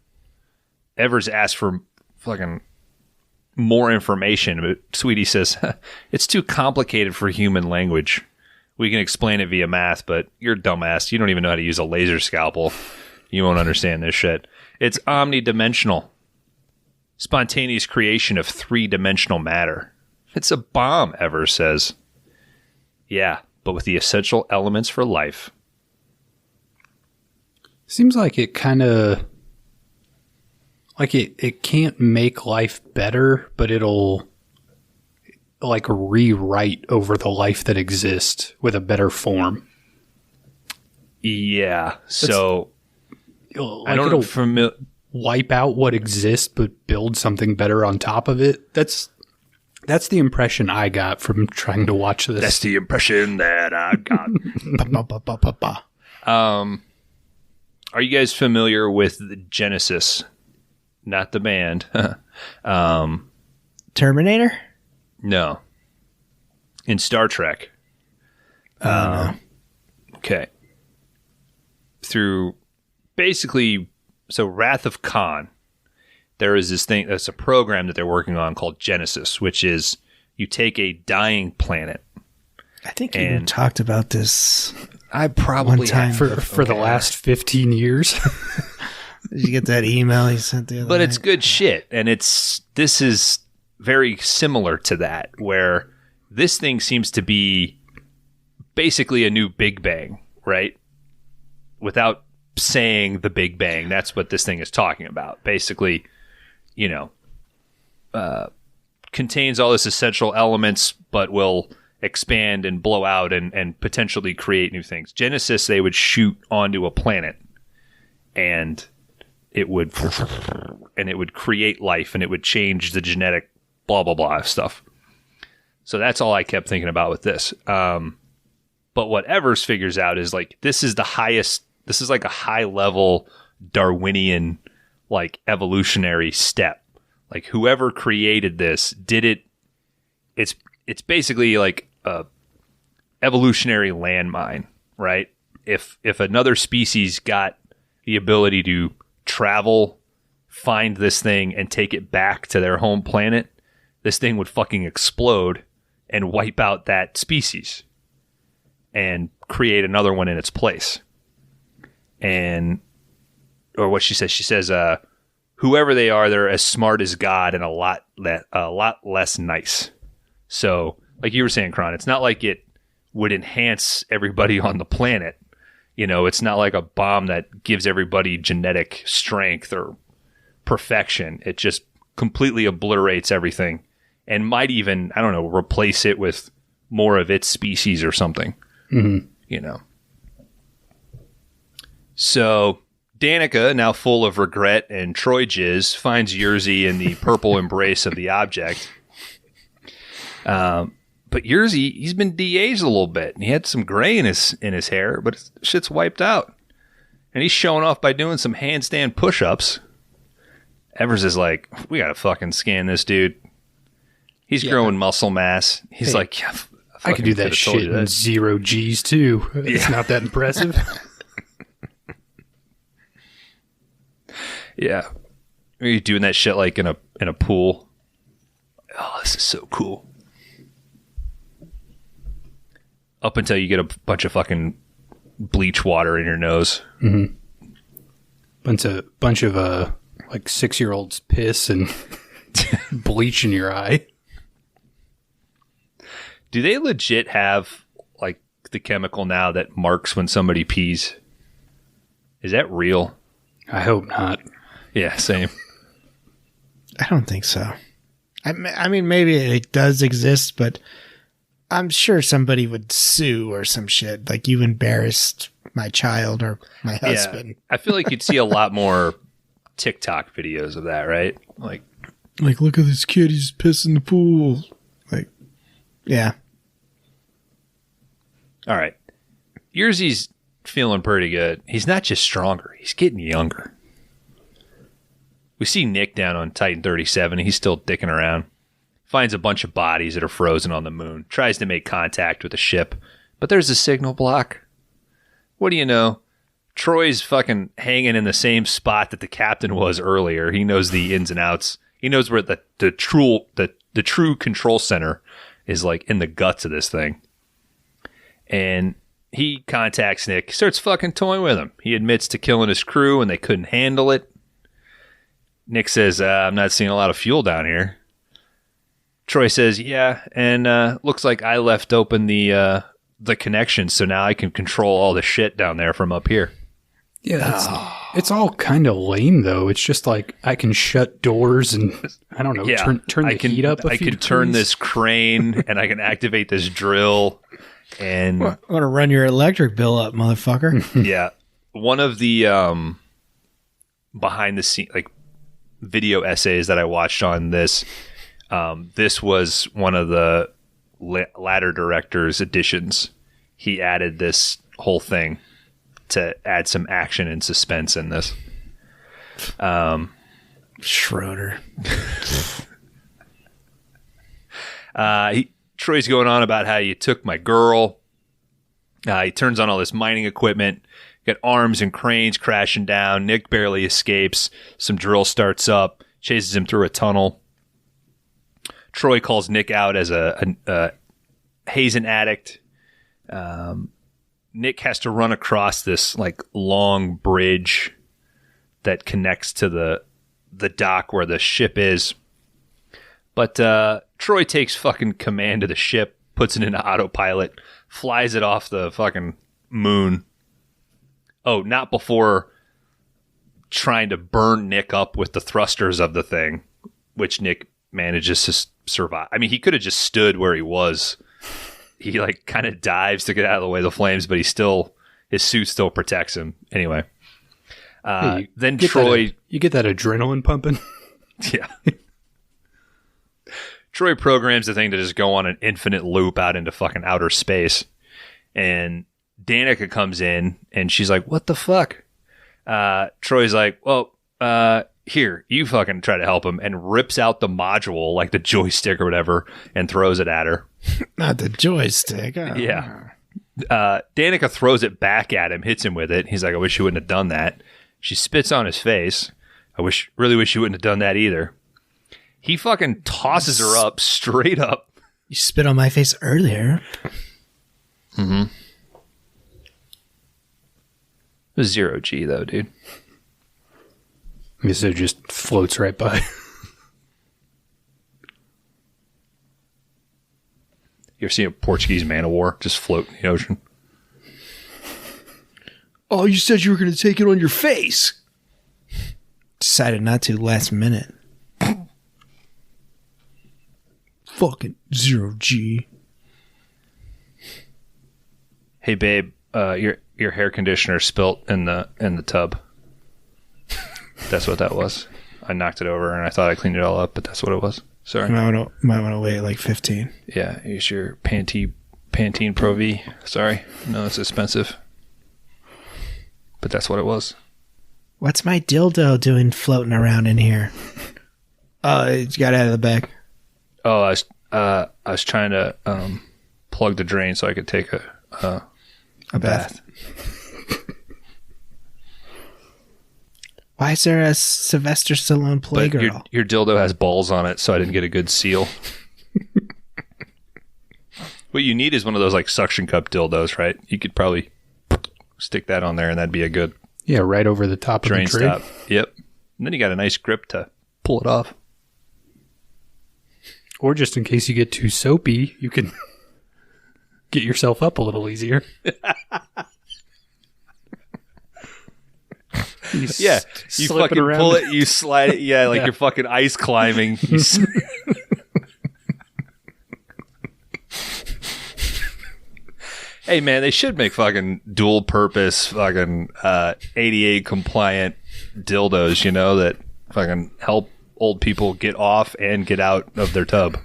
Evers asks for fucking more information, but Sweetie says, it's too complicated for human language. We can explain it via math, but you're a dumbass. You don't even know how to use a laser scalpel. You won't understand this shit. It's omnidimensional. Spontaneous creation of three-dimensional matter. It's a bomb, Evers says. Yeah, but with the essential elements for life. Seems like it kind of... Like it can't make life better, but it'll like rewrite over the life that exists with a better form. Yeah, so... Like I don't know... wipe out what exists but build something better on top of it. That's the impression I got from trying to watch this. That's the impression that I got. Are you guys familiar with the Genesis? Not the band. Terminator? No. In Star Trek. No. Okay. Through basically... So Wrath of Khan, there is this thing, that's a program that they're working on called Genesis, which is you take a dying planet. I think you talked about this. I probably time for the last 15 years. Did you get that email you sent the other But night? it's good shit. And this is very similar to that, where this thing seems to be basically a new Big Bang, right? Without saying the Big Bang, that's what this thing is talking about. Basically, contains all this essential elements, but will expand and blow out and potentially create new things. Genesis, they would shoot onto a planet, and it would create life, and it would change the genetic blah blah blah stuff. So that's all I kept thinking about with this. But what Evers figures out is like this is the highest. This is like a high-level Darwinian like evolutionary step. Like whoever created this did it. It's basically like a evolutionary landmine, right? If another species got the ability to travel, find this thing, and take it back to their home planet, this thing would fucking explode and wipe out that species and create another one in its place. Or what she says, whoever they are, they're as smart as God and a lot less nice. So, like you were saying, Kron, it's not like it would enhance everybody on the planet. You know, it's not like a bomb that gives everybody genetic strength or perfection. It just completely obliterates everything and might even, I don't know, replace it with more of its species or something. Mm-hmm. You know. So Danica, now full of regret and Troy jizz, finds Yerzy in the purple embrace of the object. But Yerzy, he's been de-aged a little bit, and he had some gray in his hair, but his shit's wiped out. And he's showing off by doing some handstand push-ups. Evers is like, we gotta fucking scan this dude. He's growing muscle mass. He's like, yeah, I could do that shit in 0 G's too. It's not that impressive. Yeah. Are you doing that shit like in a pool? Oh, this is so cool. Up until you get a bunch of fucking bleach water in your nose. Mm-hmm. Bunch of like 6-year-olds piss and bleach in your eye. Do they legit have like the chemical now that marks when somebody pees? Is that real? I hope not. Yeah, same. I don't think so. I mean, maybe it does exist, but I'm sure somebody would sue or some shit. Like, you embarrassed my child or my husband. Yeah, I feel like you'd see a lot more TikTok videos of that, right? Like, look at this kid. He's pissing in the pool. Like, yeah. All right. Yerzy's feeling pretty good. He's not just stronger. He's getting younger. We see Nick down on Titan 37. He's still dicking around. Finds a bunch of bodies that are frozen on the moon. Tries to make contact with the ship. But there's a signal block. What do you know? Troy's fucking hanging in the same spot that the captain was earlier. He knows the ins and outs. He knows where the true control center is, like in the guts of this thing. And he contacts Nick. Starts fucking toying with him. He admits to killing his crew and they couldn't handle it. Nick says, I'm not seeing a lot of fuel down here. Troy says, yeah, and looks like I left open the connection, so now I can control all the shit down there from up here. Yeah, it's all kind of lame, though. It's just like, I can shut doors and, I don't know, turn the heat up a few I can degrees. turn this crane, and I can activate this drill, and... I'm going to run your electric bill up, motherfucker. Yeah. One of the behind-the-scenes, like, video essays that I watched on this, this was one of the Ladder Director's additions. He added this whole thing to add some action and suspense in this. Schroeder. Troy's going on about how you took my girl. He turns on all this mining equipment. Got arms and cranes crashing down. Nick barely escapes. Some drill starts up. Chases him through a tunnel. Troy calls Nick out as a hazing addict. Nick has to run across this like long bridge that connects to the dock where the ship is. But Troy takes fucking command of the ship, puts it into autopilot, flies it off the fucking moon. Oh, not before trying to burn Nick up with the thrusters of the thing, which Nick manages to survive. I mean, he could have just stood where he was. He like kind of dives to get out of the way of the flames, but his suit still protects him. Anyway, then Troy... You get that adrenaline pumping? Yeah. Troy programs the thing to just go on an infinite loop out into fucking outer space. And Danica comes in and she's like, what the fuck? Troy's like, well, here, you fucking try to help him, and rips out the module, like the joystick or whatever, and throws it at her. Not the joystick. Oh. Yeah. Danica throws it back at him, hits him with it. He's like, I wish you wouldn't have done that. She spits on his face. Really wish you wouldn't have done that either. He fucking tosses her up, straight up. You spit on my face earlier. Mm-hmm. It was 0G, though, dude. I guess it just floats right by. You ever seen a Portuguese man of war just float in the ocean? Oh, you said you were going to take it on your face. Decided not to last minute. Fucking 0G. Hey, babe, your hair conditioner spilt in the tub. That's what that was. I knocked it over and I thought I cleaned it all up, but that's what it was. Sorry. Might want to wait like 15. Yeah, use your Pantene Pro V. Sorry. No, it's expensive. But that's what it was. What's my dildo doing floating around in here? Oh, it got out of the bag. Oh, I was trying to plug the drain so I could take a bath. Why is there a Sylvester Stallone playgirl? But your dildo has balls on it, so I didn't get a good seal. What you need is one of those like suction cup dildos, right? You could probably stick that on there, and that'd be a good right over the top drain of the tray. stop. Yep. And then you got a nice grip to pull it off. Or just in case you get too soapy, you can get yourself up a little easier. Yeah, you fucking pull it, you slide it, like you're fucking ice climbing. Hey man, they should make fucking dual purpose fucking ADA compliant dildos, that fucking help old people get off and get out of their tub.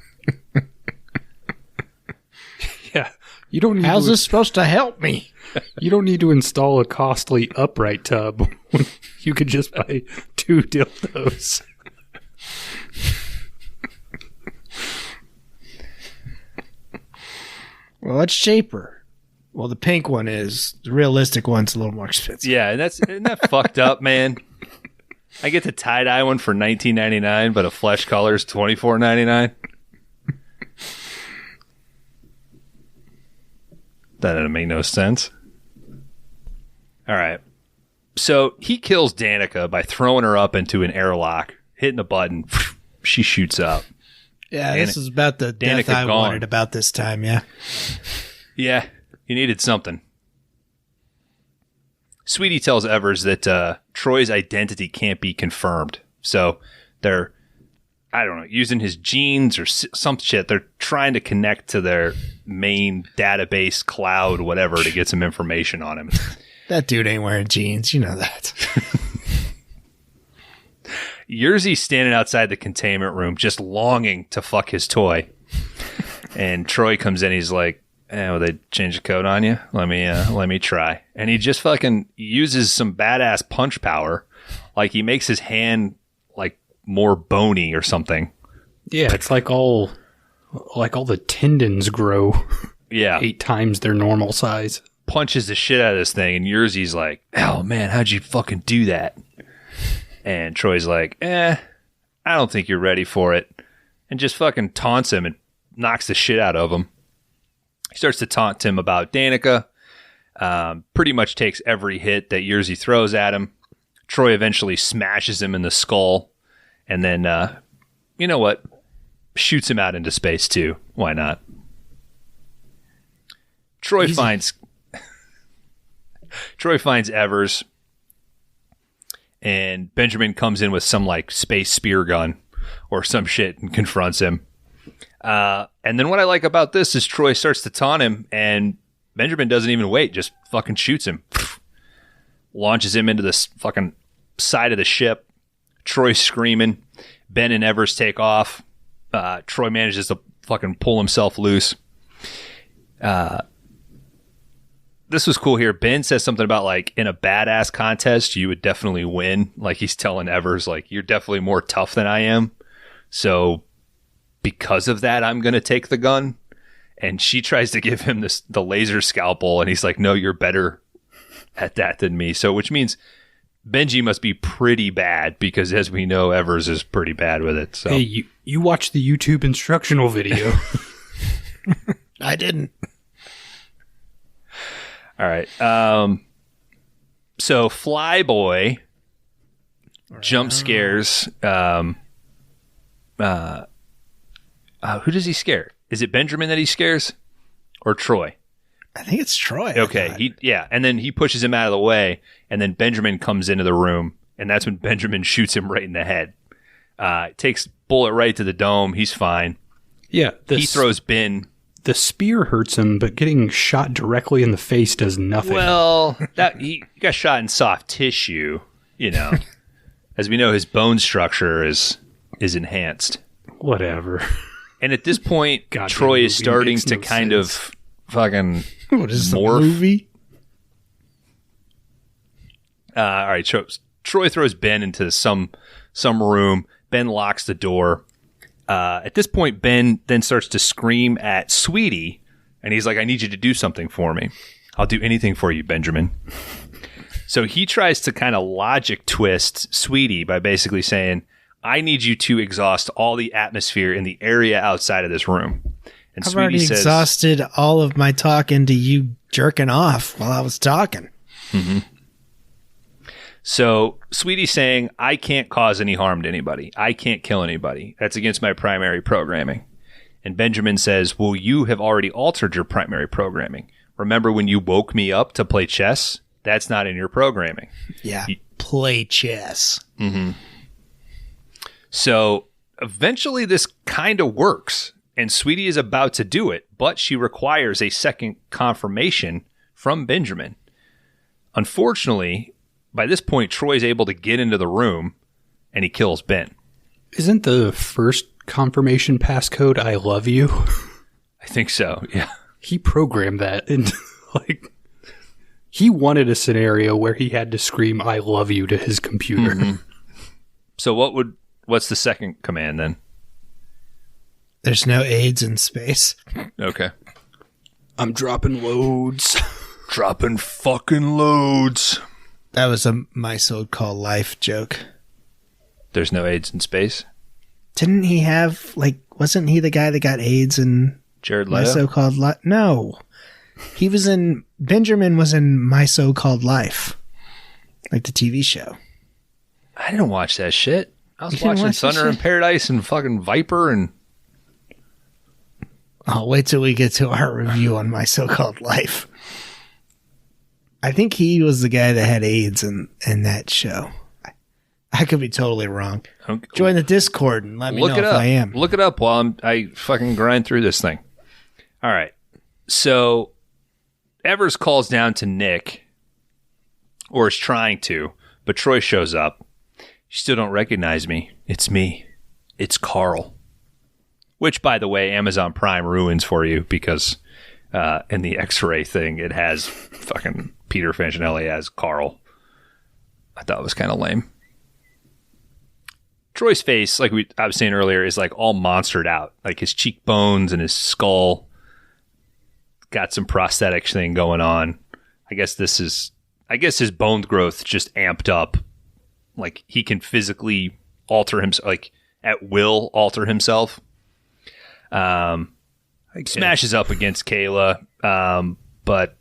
Yeah. You don't need How's this supposed to help me? You don't need to install a costly upright tub when you could just buy 2 dildos. Well, what's cheaper? Well, the pink one is. The realistic one's a little more expensive. Yeah, and isn't that fucked up, man? I get the tie-dye one for $19.99, but a flesh color is $24.99. That didn't make no sense. All right. So he kills Danica by throwing her up into an airlock, hitting the button. She shoots up. Yeah, this is about the death I wanted about this time, yeah. Yeah, you needed something. Sweetie tells Evers that Troy's identity can't be confirmed. So they're, I don't know, using his genes or some shit. They're trying to connect to their main database cloud, whatever, to get some information on him. That dude ain't wearing jeans. You know that. Yerzy standing outside the containment room just longing to fuck his toy. And Troy comes in. He's like, will they change the code on you? Let me try. And he just fucking uses some badass punch power. Like he makes his hand like more bony or something. Yeah, it's like all the tendons grow. Yeah. 8 times their normal size. Punches the shit out of this thing, and Yerzy's like, oh man, how'd you fucking do that? And Troy's like, I don't think you're ready for it. And just fucking taunts him and knocks the shit out of him. He starts to taunt him about Danica. Pretty much takes every hit that Yerzy throws at him. Troy eventually smashes him in the skull. And then, you know what? Shoots him out into space too. Why not? Troy finds Evers. And Benjamin comes in with some like space spear gun or some shit and confronts him. And then what I like about this is Troy starts to taunt him and Benjamin doesn't even wait, just fucking shoots him. Launches him into this fucking side of the ship. Troy's screaming. Ben and Evers take off. Troy manages to fucking pull himself loose. this was cool here. Ben says something about like in a badass contest, you would definitely win. Like he's telling Evers, like, you're definitely more tough than I am. So because of that, I'm going to take the gun. And she tries to give him the laser scalpel. And he's like, no, you're better at that than me. So which means Benji must be pretty bad because as we know, Evers is pretty bad with it. So hey, you watched the YouTube instructional video. I didn't. All right. So Flyboy jump scares. Who does he scare? Is it Benjamin that he scares, or Troy? I think it's Troy. Okay. And then he pushes him out of the way, and then Benjamin comes into the room, and that's when Benjamin shoots him right in the head. Takes bullet right to the dome. He's fine. Yeah. He throws Ben. The spear hurts him, but getting shot directly in the face does nothing. Well, he got shot in soft tissue, you know. As we know, his bone structure is enhanced. Whatever. And at this point, Troy is starting to kind of fucking what is the morph. movie? All right, Troy throws Ben into some room. Ben locks the door. At this point, Ben then starts to scream at Sweetie, and he's like, I need you to do something for me. I'll do anything for you, Benjamin. So he tries to kind of logic twist Sweetie by basically saying, I need you to exhaust all the atmosphere in the area outside of this room. And I've Sweetie already says, exhausted all of my talk into you jerking off while I was talking. Mm-hmm. So Sweetie's saying, I can't cause any harm to anybody. I can't kill anybody. That's against my primary programming. And Benjamin says, well, you have already altered your primary programming. Remember when you woke me up to play chess? That's not in your programming. Yeah, play chess. Mm-hmm. So eventually this kind of works. And Sweetie is about to do it, but she requires a second confirmation from Benjamin. Unfortunately, by this point, Troy's able to get into the room, and he kills Ben. Isn't the first confirmation passcode "I love you"? I think so. Yeah, he programmed that, and like he wanted a scenario where he had to scream "I love you" to his computer. Mm-hmm. So what's the second command then? There's no AIDS in space. Okay. I'm dropping loads. Dropping fucking loads. That was a My So-Called Life joke. There's no AIDS in space? Didn't he have, wasn't he the guy that got AIDS in Jared My Leto? So-Called Life? No. Benjamin was in My So-Called Life. Like the TV show. I didn't watch that shit. I was watching Thunder in Paradise and fucking Viper and... I'll wait till we get to our review on My So-Called Life. I think he was the guy that had AIDS in that show. I could be totally wrong. Okay. Join the Discord and let me know if I am. Look it up while I fucking grind through this thing. All right. So Evers calls down to Nick, or is trying to, but Troy shows up. You still don't recognize me. It's me. It's Carl. Which, by the way, Amazon Prime ruins for you because in the X-ray thing, it has fucking Peter Fanchinelli as Carl. I thought it was kind of lame. Troy's face, like I was saying earlier, is like all monstered out. Like his cheekbones and his skull got some prosthetic thing going on. I guess his bone growth just amped up. Like he can physically alter himself, like at will alter himself. Smashes up against Kayla, but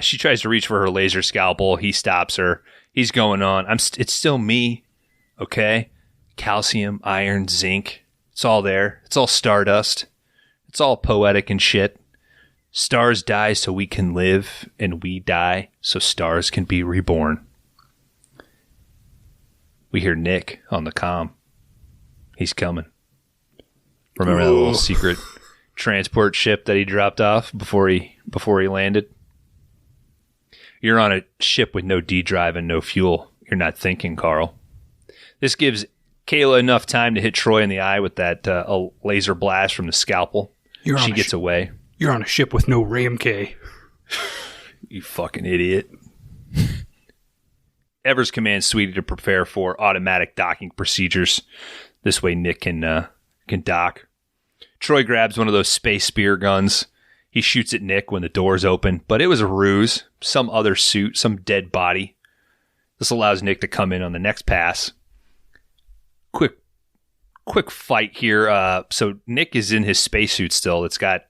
she tries to reach for her laser scalpel. He stops her. He's going on. It's still me, okay? Calcium, iron, zinc. It's all there. It's all stardust. It's all poetic and shit. Stars die so we can live, and we die so stars can be reborn. We hear Nick on the comm. He's coming. Remember that little secret transport ship that he dropped off before he landed? You're on a ship with no D drive and no fuel. You're not thinking, Carl. This gives Kayla enough time to hit Troy in the eye with that laser blast from the scalpel. She gets away. You're on a ship with no Ram K. You fucking idiot. Evers commands Sweetie to prepare for automatic docking procedures. This way Nick can dock. Troy grabs one of those space spear guns. He shoots at Nick when the doors open, but it was a ruse. Some other suit, some dead body. This allows Nick to come in on the next pass. Quick fight here. So Nick is in his spacesuit still. It's got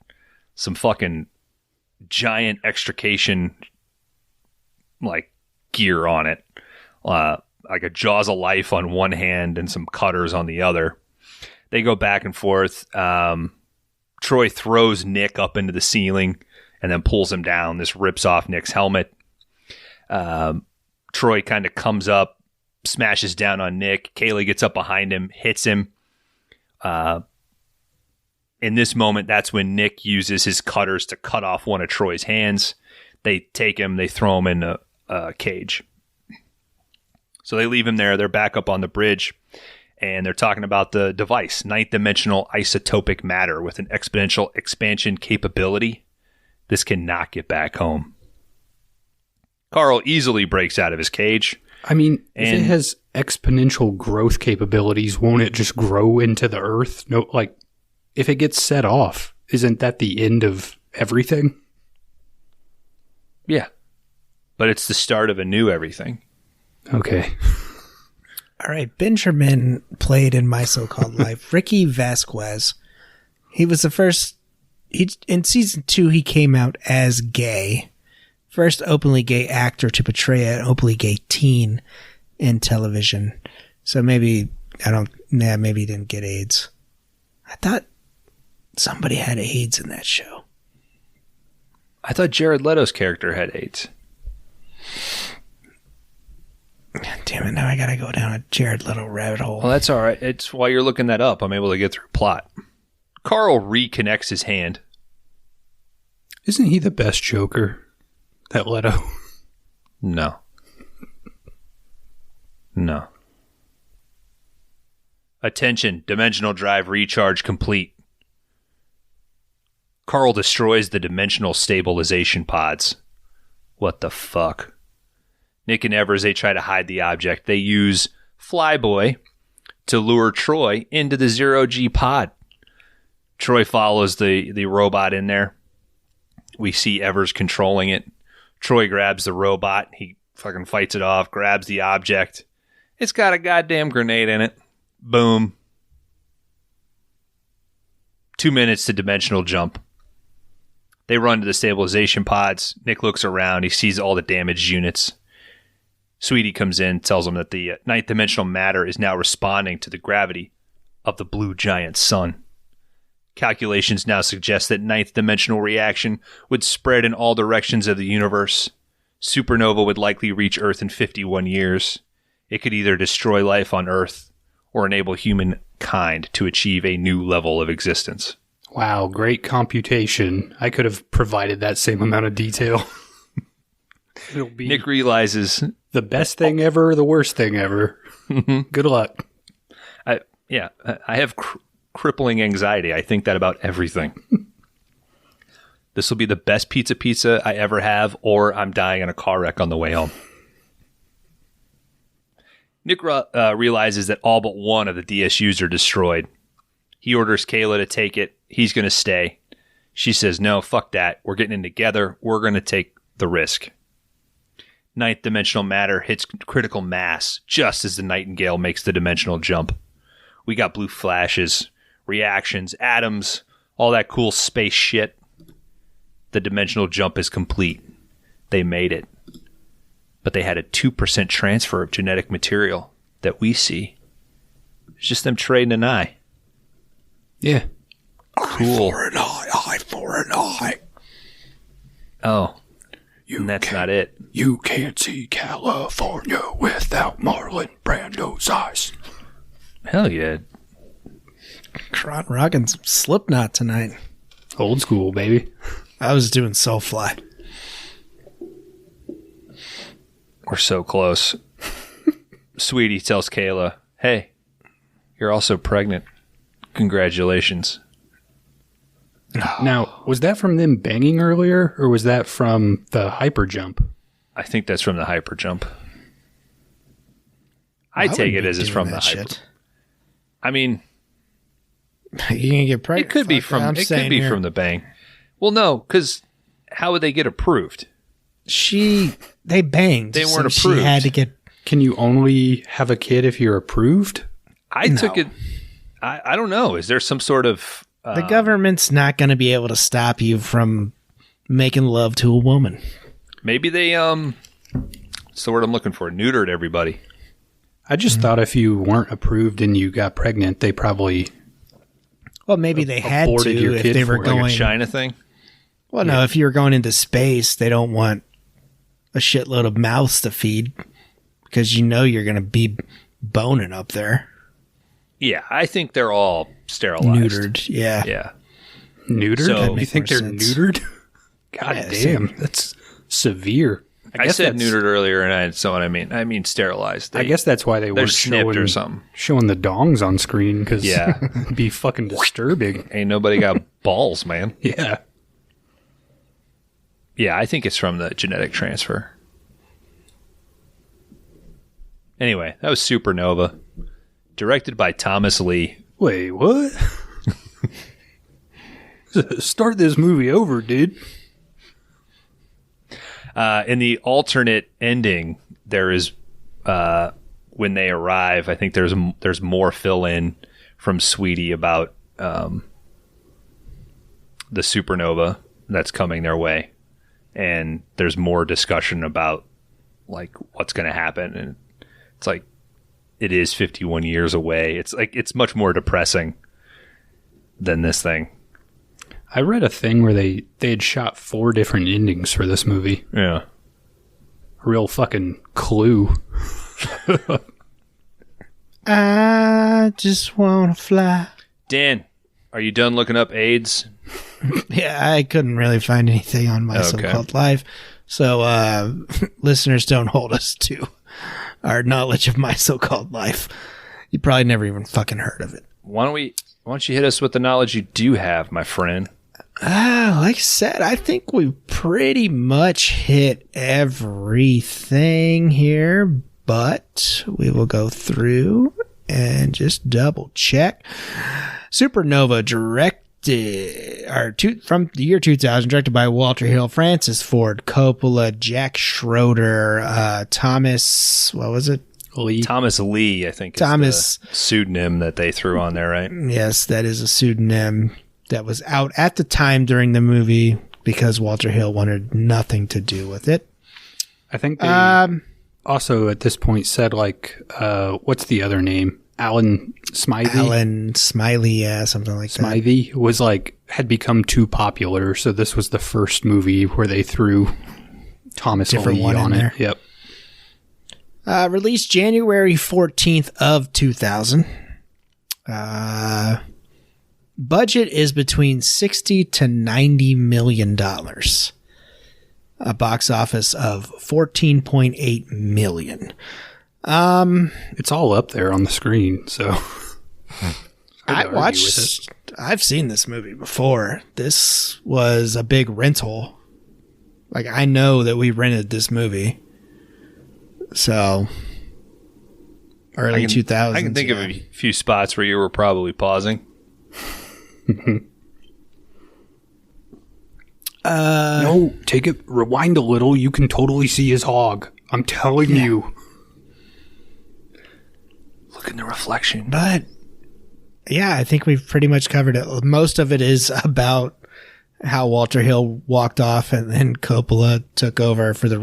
some fucking giant extrication like gear on it. Like a jaws of life on one hand and some cutters on the other. They go back and forth. Troy throws Nick up into the ceiling and then pulls him down. This rips off Nick's helmet. Troy kind of comes up, smashes down on Nick. Kayla gets up behind him, hits him. In this moment, that's when Nick uses his cutters to cut off one of Troy's hands. They take him, they throw him in a cage. So they leave him there. They're back up on the bridge, and they're talking about the device, ninth-dimensional isotopic matter with an exponential expansion capability. This can knock it back home. Carl easily breaks out of his cage. I mean, if it has exponential growth capabilities, won't it just grow into the earth? No, like, if it gets set off, isn't that the end of everything? Yeah. But it's the start of a new everything. Okay. All right. Benjamin played in My So-Called Life. Ricky Vasquez. He was the first. In season 2, he came out as gay. First openly gay actor to portray an openly gay teen in television. So maybe maybe he didn't get AIDS. I thought somebody had AIDS in that show. I thought Jared Leto's character had AIDS. God damn it, now I gotta go down a Jared Leto rabbit hole. Well, that's all right. It's while you're looking that up, I'm able to get through plot. Carl reconnects his hand. Isn't he the best Joker? That Leto? No. Attention, dimensional drive recharge complete. Carl destroys the dimensional stabilization pods. What the fuck? Nick and Evers, they try to hide the object. They use Flyboy to lure Troy into the zero-G pod. Troy follows the robot in there. We see Evers controlling it. Troy grabs the robot. He fucking fights it off, grabs the object. It's got a goddamn grenade in it. Boom. 2 minutes to dimensional jump. They run to the stabilization pods. Nick looks around. He sees all the damaged units. Sweetie comes in, tells him that the ninth dimensional matter is now responding to the gravity of the blue giant sun. Calculations now suggest that ninth dimensional reaction would spread in all directions of the universe. Supernova would likely reach Earth in 51 years. It could either destroy life on Earth or enable humankind to achieve a new level of existence. Wow, great computation. I could have provided that same amount of detail. It'll be Nick realizes the best thing ever, the worst thing ever. Good luck. I have crippling anxiety. I think that about everything. This will be the best pizza I ever have, or I'm dying in a car wreck on the way home. Nick realizes that all but one of the DSUs are destroyed. He orders Kayla to take it. He's going to stay. She says, no, fuck that. We're getting in together. We're going to take the risk. Ninth dimensional matter hits critical mass just as the Nightingale makes the dimensional jump. We got blue flashes, reactions, atoms, all that cool space shit. The dimensional jump is complete. They made it. But they had a 2% transfer of genetic material that we see. It's just them trading an eye. Yeah. Cool. Eye for an eye, eye for an eye. Oh. And that's not it. You can't see California without Marlon Brando's eyes. Hell yeah. Kron rocking some Slipknot tonight. Old school, baby. I was doing Soulfly. We're so close. Sweetie tells Kayla, hey, you're also pregnant. Congratulations. Now, was that from them banging earlier, or was that from the hyper jump? I think that's from the hyper jump. I take it as it's from the hyper. I mean, you gonna get pregnant? It could be from the bang. Well, no, because how would they get approved? They banged. They weren't so approved. She had to get. Can you only have a kid if you're approved? I took it. I don't know. Is there some sort of the government's not going to be able to stop you from making love to a woman? Maybe they what's the word I'm looking for? Neutered everybody. I just thought if you weren't approved and you got pregnant, they probably maybe they had to your if kid they were for it. going Like a China thing. Well, no, if you were going into space, they don't want a shitload of mouths to feed because you're going to be boning up there. Yeah, I think they're all sterilized. Neutered, yeah. Yeah. Neutered? So- You think they're neutered? God damn, that's severe. I said that's- neutered earlier, and I mean. I mean sterilized. I guess that's why they they're weren't snipped or something. showing the dongs on screen, because Yeah. it'd be fucking disturbing. Ain't nobody got balls, man. Yeah. Yeah, I think it's from the genetic transfer. Anyway, that was Supernova, directed by Thomas Lee. Wait, what? Start this movie over, dude. In the alternate ending, there is when they arrive. I think there's more fill in from Sweetie about the supernova that's coming their way, and there's more discussion about like what's going to happen, and it's like it is 51 years away. It's like it's much more depressing than this thing. I read a thing where they had shot 4 different endings for this movie. Yeah. Real fucking clue. I just want to fly. Dan, are you done looking up AIDS? Yeah, I couldn't really find anything on my so-called life. So listeners, don't hold us to our knowledge of my so-called life. You probably never even fucking heard of it. Why don't you hit us with the knowledge you do have, my friend? Like I said, I think we pretty much hit everything here, but we will go through and just double check. Supernova from the year 2000, directed by Walter Hill, Francis Ford Coppola, Jack Schroeder, Thomas, what was it? Lee. Thomas Lee, I think, is the pseudonym that they threw on there, right? Yes, that is a pseudonym that was out at the time during the movie because Walter Hill wanted nothing to do with it. I think they also at this point said what's the other name? Alan Smythe? Alan Smiley, yeah, something like that. Smythe was had become too popular, so this was the first movie where they threw Thomas Different Lee one on in it. there. Yep. Released January 14th of 2000. Budget is between $60 to $90 million. A box office of 14.8 million. It's all up there on the screen, so I've seen this movie before. This was a big rental. Like, I know that we rented this movie. So, early 2000s. I can think of a few spots where you were probably pausing. No, rewind a little. You can totally see his hog. I'm telling you. Look in the reflection. But, yeah, I think we've pretty much covered it. Most of it is about how Walter Hill walked off and then Coppola took over for the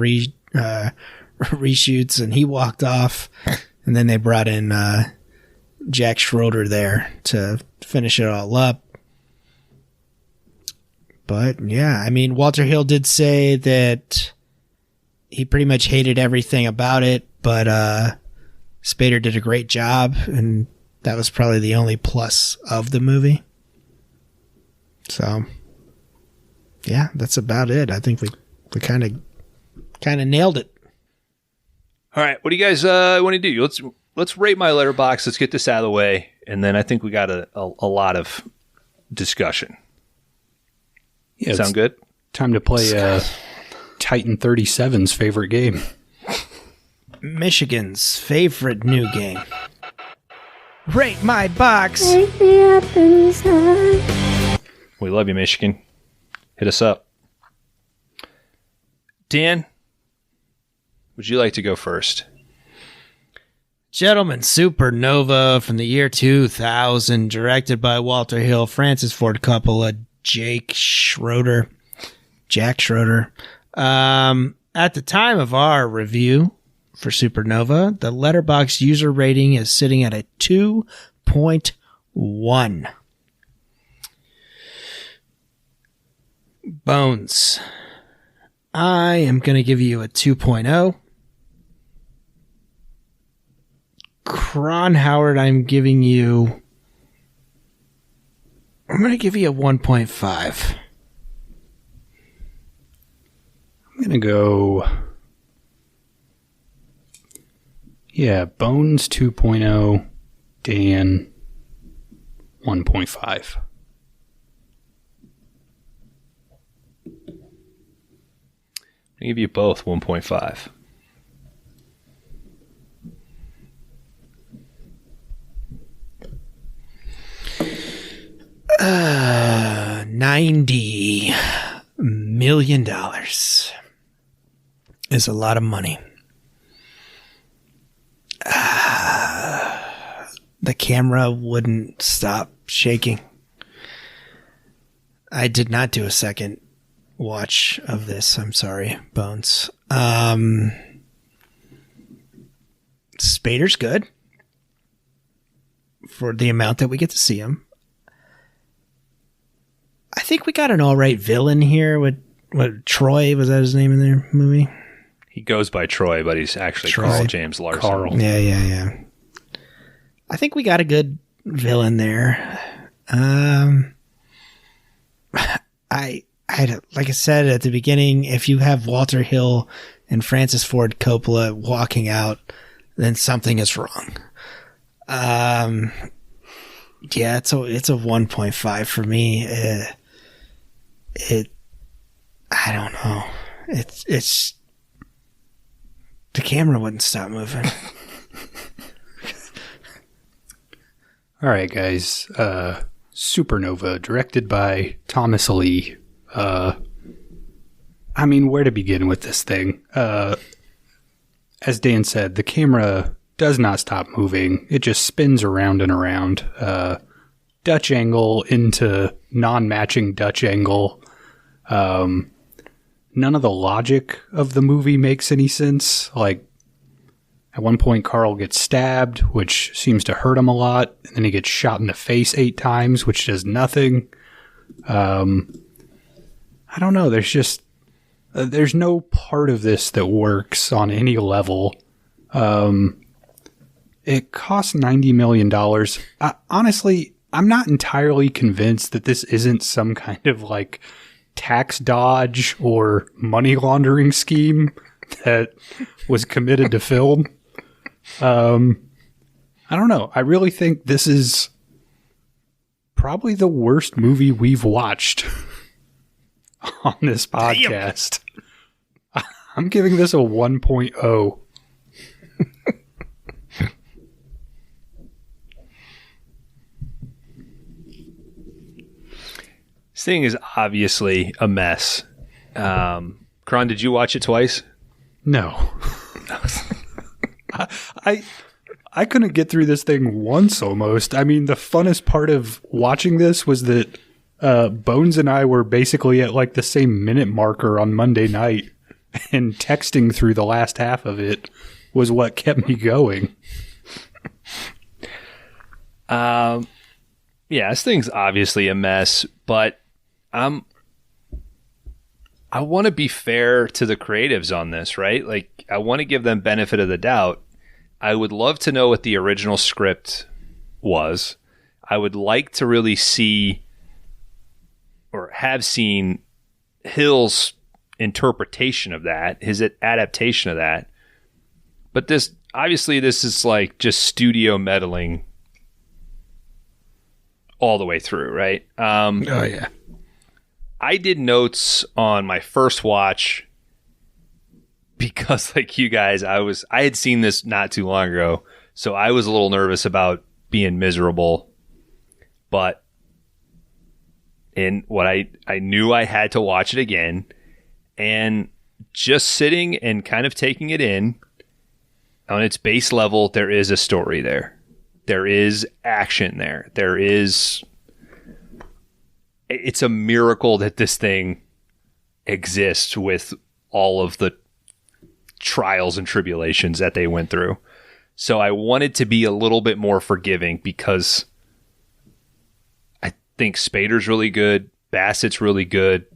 reshoots, and he walked off, and then they brought in Jack Schroeder there to finish it all up. But yeah, I mean, Walter Hill did say that he pretty much hated everything about it, but Spader did a great job, and that was probably the only plus of the movie. So yeah, that's about it. I think we kind of nailed it. All right, what do you guys want to do? Let's rate my letterbox. Let's get this out of the way, and then I think we got a lot of discussion. Yeah, Sound good? Time to play Titan 37's favorite game. Michigan's favorite new game. Rate my box. Take me up inside. We love you, Michigan. Hit us up. Dan, would you like to go first? Gentlemen, Supernova from the year 2000, directed by Walter Hill, Francis Ford Coppola, Jack Schroeder. At the time of our review for Supernova, the Letterboxd user rating is sitting at a 2.1. Bones. I am going to give you a 2.0. Cron Howard, I'm going to give you a 1.5. I'm going to go... Yeah, Bones 2.0, Dan 1.5. I'll give you both 1.5. $90 million is a lot of money. The camera wouldn't stop shaking. I did not do a second watch of this. I'm sorry, Bones. Spader's good for the amount that we get to see him. I think we got an all right villain here. What Troy, was that his name in their movie? He goes by Troy, but he's actually Carl James Larson. Carl. Yeah. I think we got a good villain there. I like I said at the beginning, if you have Walter Hill and Francis Ford Coppola walking out, then something is wrong. Yeah, it's a 1.5 for me. I don't know. It's the camera wouldn't stop moving. All right, guys. Supernova, directed by Thomas Lee. I mean, where to begin with this thing? As Dan said, the camera does not stop moving. It just spins around and around. Dutch angle into non-matching Dutch angle. None of the logic of the movie makes any sense. Like, at one point, Carl gets stabbed, which seems to hurt him a lot. And then he gets shot in the face 8 times, which does nothing. I don't know. There's just... there's no part of this that works on any level. It costs $90 million. Honestly, I'm not entirely convinced that this isn't some kind of, like, tax dodge or money laundering scheme that was committed to film. I don't know. I really think this is probably the worst movie we've watched on this podcast. Damn. I'm giving this a 1.0. This thing is obviously a mess. Kron, did you watch it twice? No. I couldn't get through this thing once almost. I mean, the funnest part of watching this was that Bones and I were basically at like the same minute marker on Monday night, and texting through the last half of it was what kept me going. Yeah, this thing's obviously a mess, but I want to be fair to the creatives on this, right? Like, I want to give them benefit of the doubt. I would love to know what the original script was. I would like to really see or have seen Hill's interpretation of that, his adaptation of that. But this is like just studio meddling all the way through, right? Oh, yeah. I did notes on my first watch because, like you guys, I had seen this not too long ago, so I was a little nervous about being miserable. But I knew I had to watch it again, and just sitting and kind of taking it in on its base level, there is a story there. There is action there. It's a miracle that this thing exists with all of the trials and tribulations that they went through. So I wanted to be a little bit more forgiving because I think Spader's really good. Bassett's really good.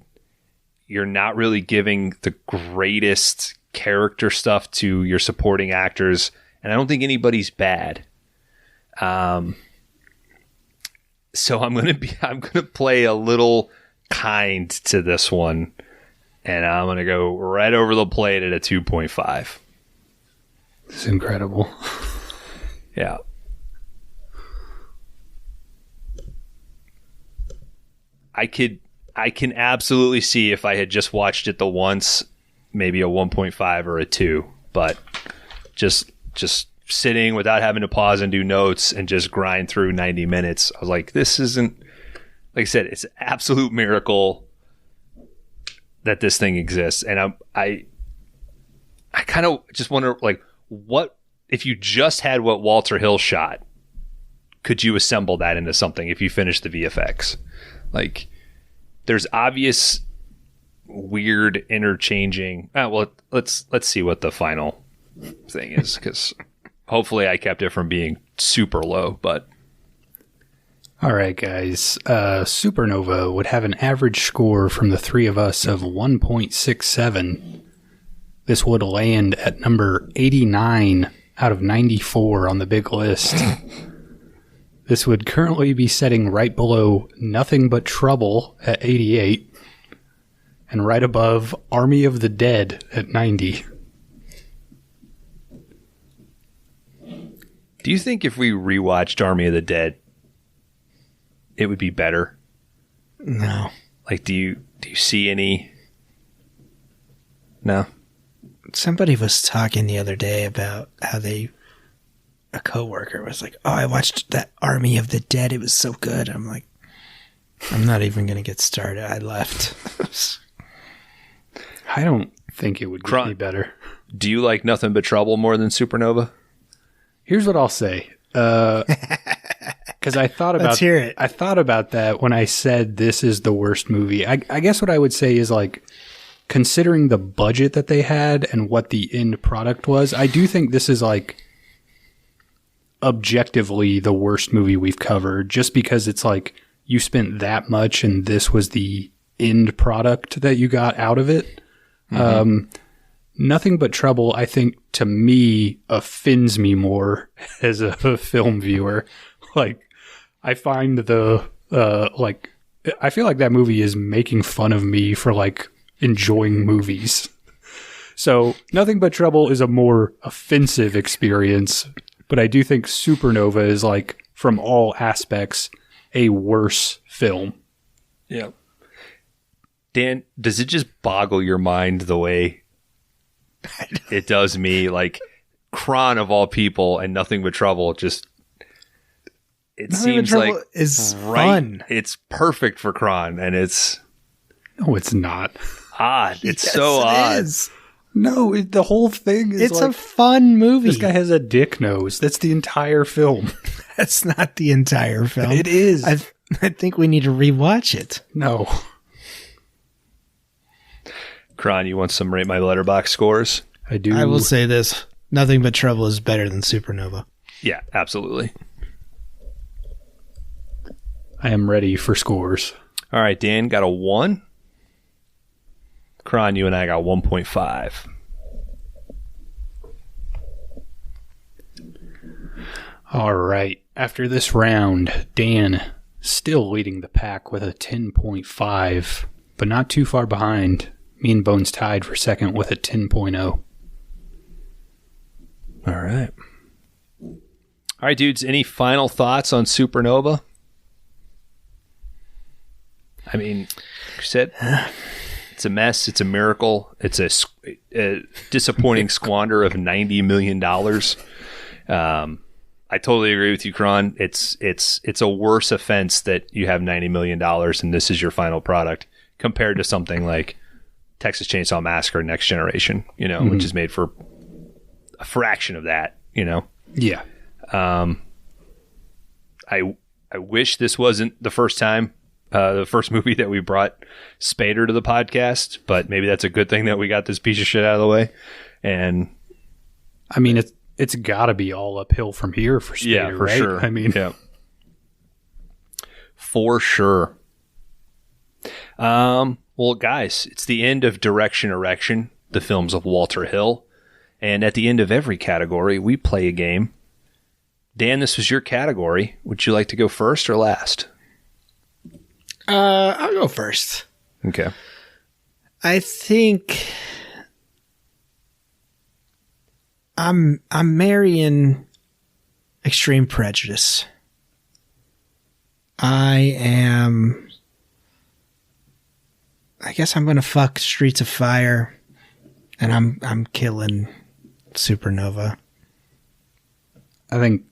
You're not really giving the greatest character stuff to your supporting actors, and I don't think anybody's bad. So I'm gonna play a little kind to this one, and I'm gonna go right over the plate at a 2.5. It's incredible. Yeah. I can absolutely see if I had just watched it the once, maybe a 1.5 or a 2, but just sitting without having to pause and do notes and just grind through 90 minutes. I was like, this isn't, like I said, it's an absolute miracle that this thing exists. And I kind of just wonder, like, what if you just had what Walter Hill shot? Could you assemble that into something if you finish the VFX? Like, there's obvious weird interchanging. Well, let's see what the final thing is, because hopefully I kept it from being super low. But all right, guys. Supernova would have an average score from the three of us of 1.67. This would land at number 89 out of 94 on the big list. This would currently be setting right below Nothing But Trouble at 88 and right above Army of the Dead at 90. Do you think if we rewatched Army of the Dead, it would be better? No. Like, do you see any? No. Somebody was talking the other day about how a coworker was like, "Oh, I watched that Army of the Dead. It was so good." I'm like, I'm not even going to get started. I left. I don't think it would get any better. Do you like Nothing But Trouble more than Supernova? Here's what I'll say. Because I thought about Let's hear it. I thought about that when I said this is the worst movie. I guess what I would say is, like, considering the budget that they had and what the end product was, I do think this is, like, objectively the worst movie we've covered, just because it's like you spent that much and this was the end product that you got out of it. Mm-hmm. Nothing But Trouble, I think, to me, offends me more as a film viewer. Like, I find I feel like that movie is making fun of me for, like, enjoying movies. So Nothing But Trouble is a more offensive experience, but I do think Supernova is, like, from all aspects, a worse film. Yeah. Dan, does it just boggle your mind the way it does me? Like, Kron of all people and Nothing But Trouble, just, it seems like is fun. It's perfect for Kron, and it's No, it's not. odd. It's Yes, so it odd. is. No, the whole thing is It's like, a fun movie. this guy has a dick nose. That's the entire film. That's not the entire film. It is. I think we need to rewatch it. No. Kron, you want some Rate My Letterboxd scores? I do. I will say this. Nothing But Trouble is better than Supernova. Yeah, absolutely. I am ready for scores. All right, Dan got a 1. Kron, you and I got 1.5. All right. After this round, Dan still leading the pack with a 10.5, but not too far behind. Me and Bones tied for second with a 10.0. All right. All right, dudes, any final thoughts on Supernova? I mean, said, it's a mess. It's a miracle. It's a disappointing squander of $90 million. I totally agree with you, Kron. It's a worse offense that you have $90 million and this is your final product compared to something like Texas Chainsaw Massacre Next Generation, which is made for a fraction of that, Yeah. I wish this wasn't the first time, the first movie that we brought Spader to the podcast, but maybe that's a good thing that we got this piece of shit out of the way. And I mean, it's got to be all uphill from here for Spader, yeah, for right? sure. I mean, yeah, for sure. Well, guys, it's the end of Erection, the films of Walter Hill. And at the end of every category, we play a game. Dan, this was your category. Would you like to go first or last? I'll go first. Okay. I think I'm marrying Extreme Prejudice. I guess I'm going to fuck Streets of Fire, and I'm killing Supernova. I think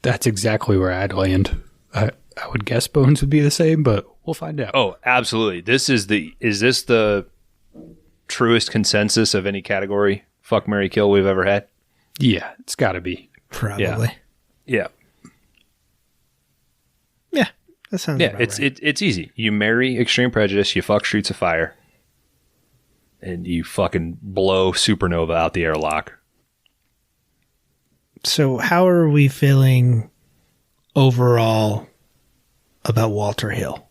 that's exactly where I'd land. I would guess Bones would be the same, but we'll find out. Oh, absolutely. Is this the truest consensus of any category, fuck, marry, kill we've ever had? Yeah, it's got to be. Probably. Yeah. Yeah, that sounds about it's right. it's easy. You marry Extreme Prejudice, you fuck Streets of Fire, and you fucking blow Supernova out the airlock. So how are we feeling overall about Walter Hill?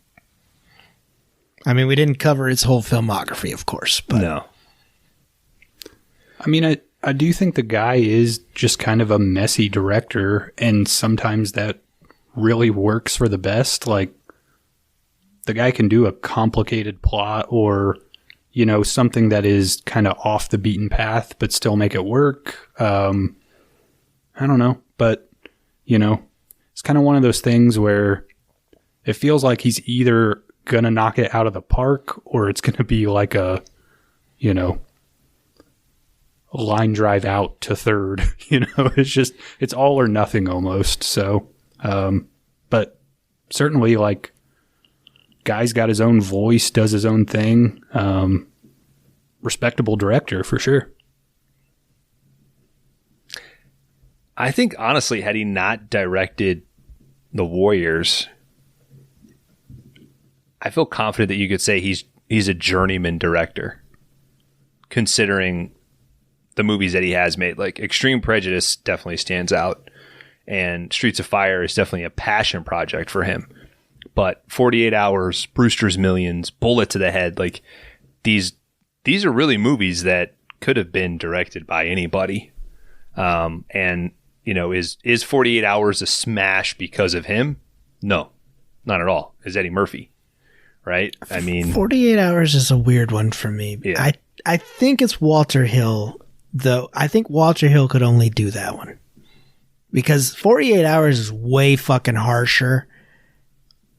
I mean, we didn't cover his whole filmography, of course, but No. I mean, I do think the guy is just kind of a messy director, and sometimes that really works for the best. Like, the guy can do a complicated plot or, something that is kind of off the beaten path, but still make it work. I don't know, but, it's kind of one of those things where it feels like he's either going to knock it out of the park or it's going to be like a line drive out to third. It's all or nothing almost. So, but certainly, like, guy's got his own voice, does his own thing. Respectable director for sure. I think, honestly, had he not directed The Warriors, I feel confident that you could say he's a journeyman director, considering the movies that he has made. Like, Extreme Prejudice definitely stands out, and Streets of Fire is definitely a passion project for him. But 48 Hours, Brewster's Millions, Bullet to the Head, like, these are really movies that could have been directed by anybody. And is 48 Hours a smash because of him? No, not at all. Is Eddie Murphy, right? I mean, 48 Hours is a weird one for me. Yeah. I think it's Walter Hill, though. I think Walter Hill could only do that one because 48 Hours is way fucking harsher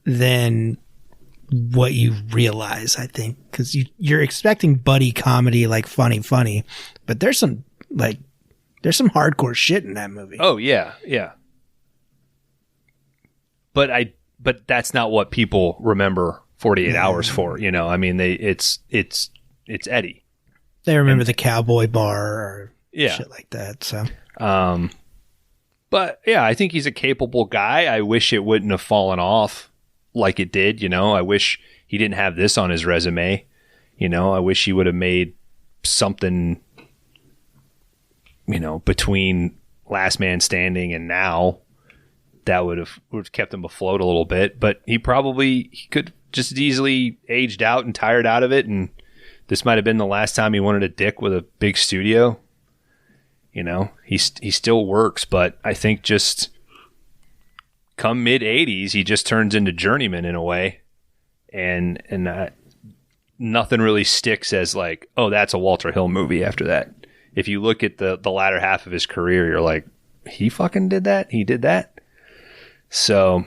than what you realize, I think, because you're expecting buddy comedy, like funny, but there's some hardcore shit in that movie. oh yeah. But that's not what people remember 48 Hours for. I mean, it's Eddie. They remember the cowboy bar or Yeah. shit like that. So But yeah, I think he's a capable guy. I wish it wouldn't have fallen off like it did. I wish he didn't have this on his resume. I wish he would have made something, between Last Man Standing and now that would have kept him afloat a little bit. But he could just as easily aged out and tired out of it. And this might have been the last time he wanted a dick with a big studio. He still works, but I think just come mid-'80s, he just turns into journeyman in a way, and nothing really sticks as like, oh, that's a Walter Hill movie after that. If you look at the latter half of his career, you're like, he fucking did that? He did that? So,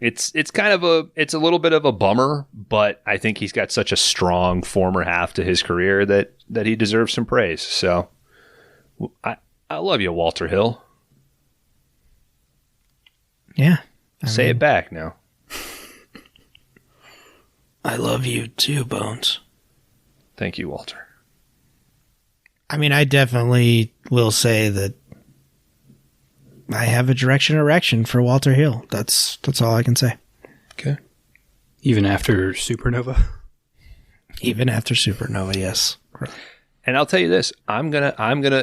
It's a little bit of a bummer, but I think he's got such a strong former half to his career that he deserves some praise. So I love you, Walter Hill. Yeah. Say it back now. I love you too, Bones. Thank you, Walter. I mean, I definitely will say that I have a erection for Walter Hill. That's all I can say. Okay. Even after Supernova? Even after Supernova, yes. And I'll tell you this, I'm gonna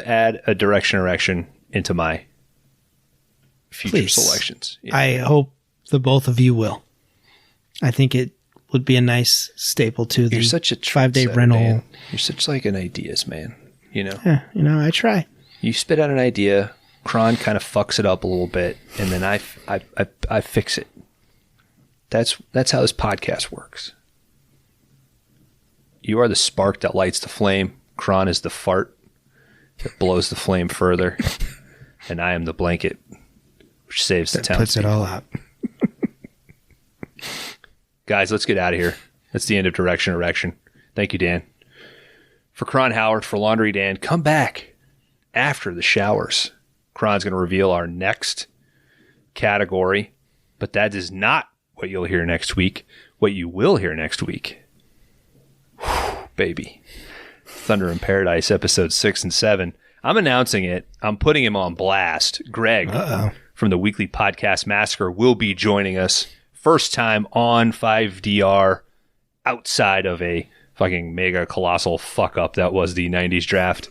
add a erection into my future selections. Yeah. I hope the both of you will. I think it would be a nice staple to the You're such a 5-day trendsetter, rental. Dan. You're such like an ideas man, you know? Yeah, I try. You spit out an idea, Kron kind of fucks it up a little bit, and then I fix it. That's how this podcast works. You are the spark that lights the flame. Kron is the fart that blows the flame further, and I am the blanket which saves the town. Puts it all out. Guys, let's get out of here. That's the end of Erection. Thank you, Dan. For Kron Howard, for Laundry Dan, come back after the showers. Kron's going to reveal our next category, but that is not what you'll hear next week. What you will hear next week, baby, Thunder in Paradise, episode 6 and 7. I'm announcing it. I'm putting him on blast. Greg from the Weekly Podcast Massacre will be joining us. First time on 5DR outside of a fucking mega colossal fuck up that was the 90s draft.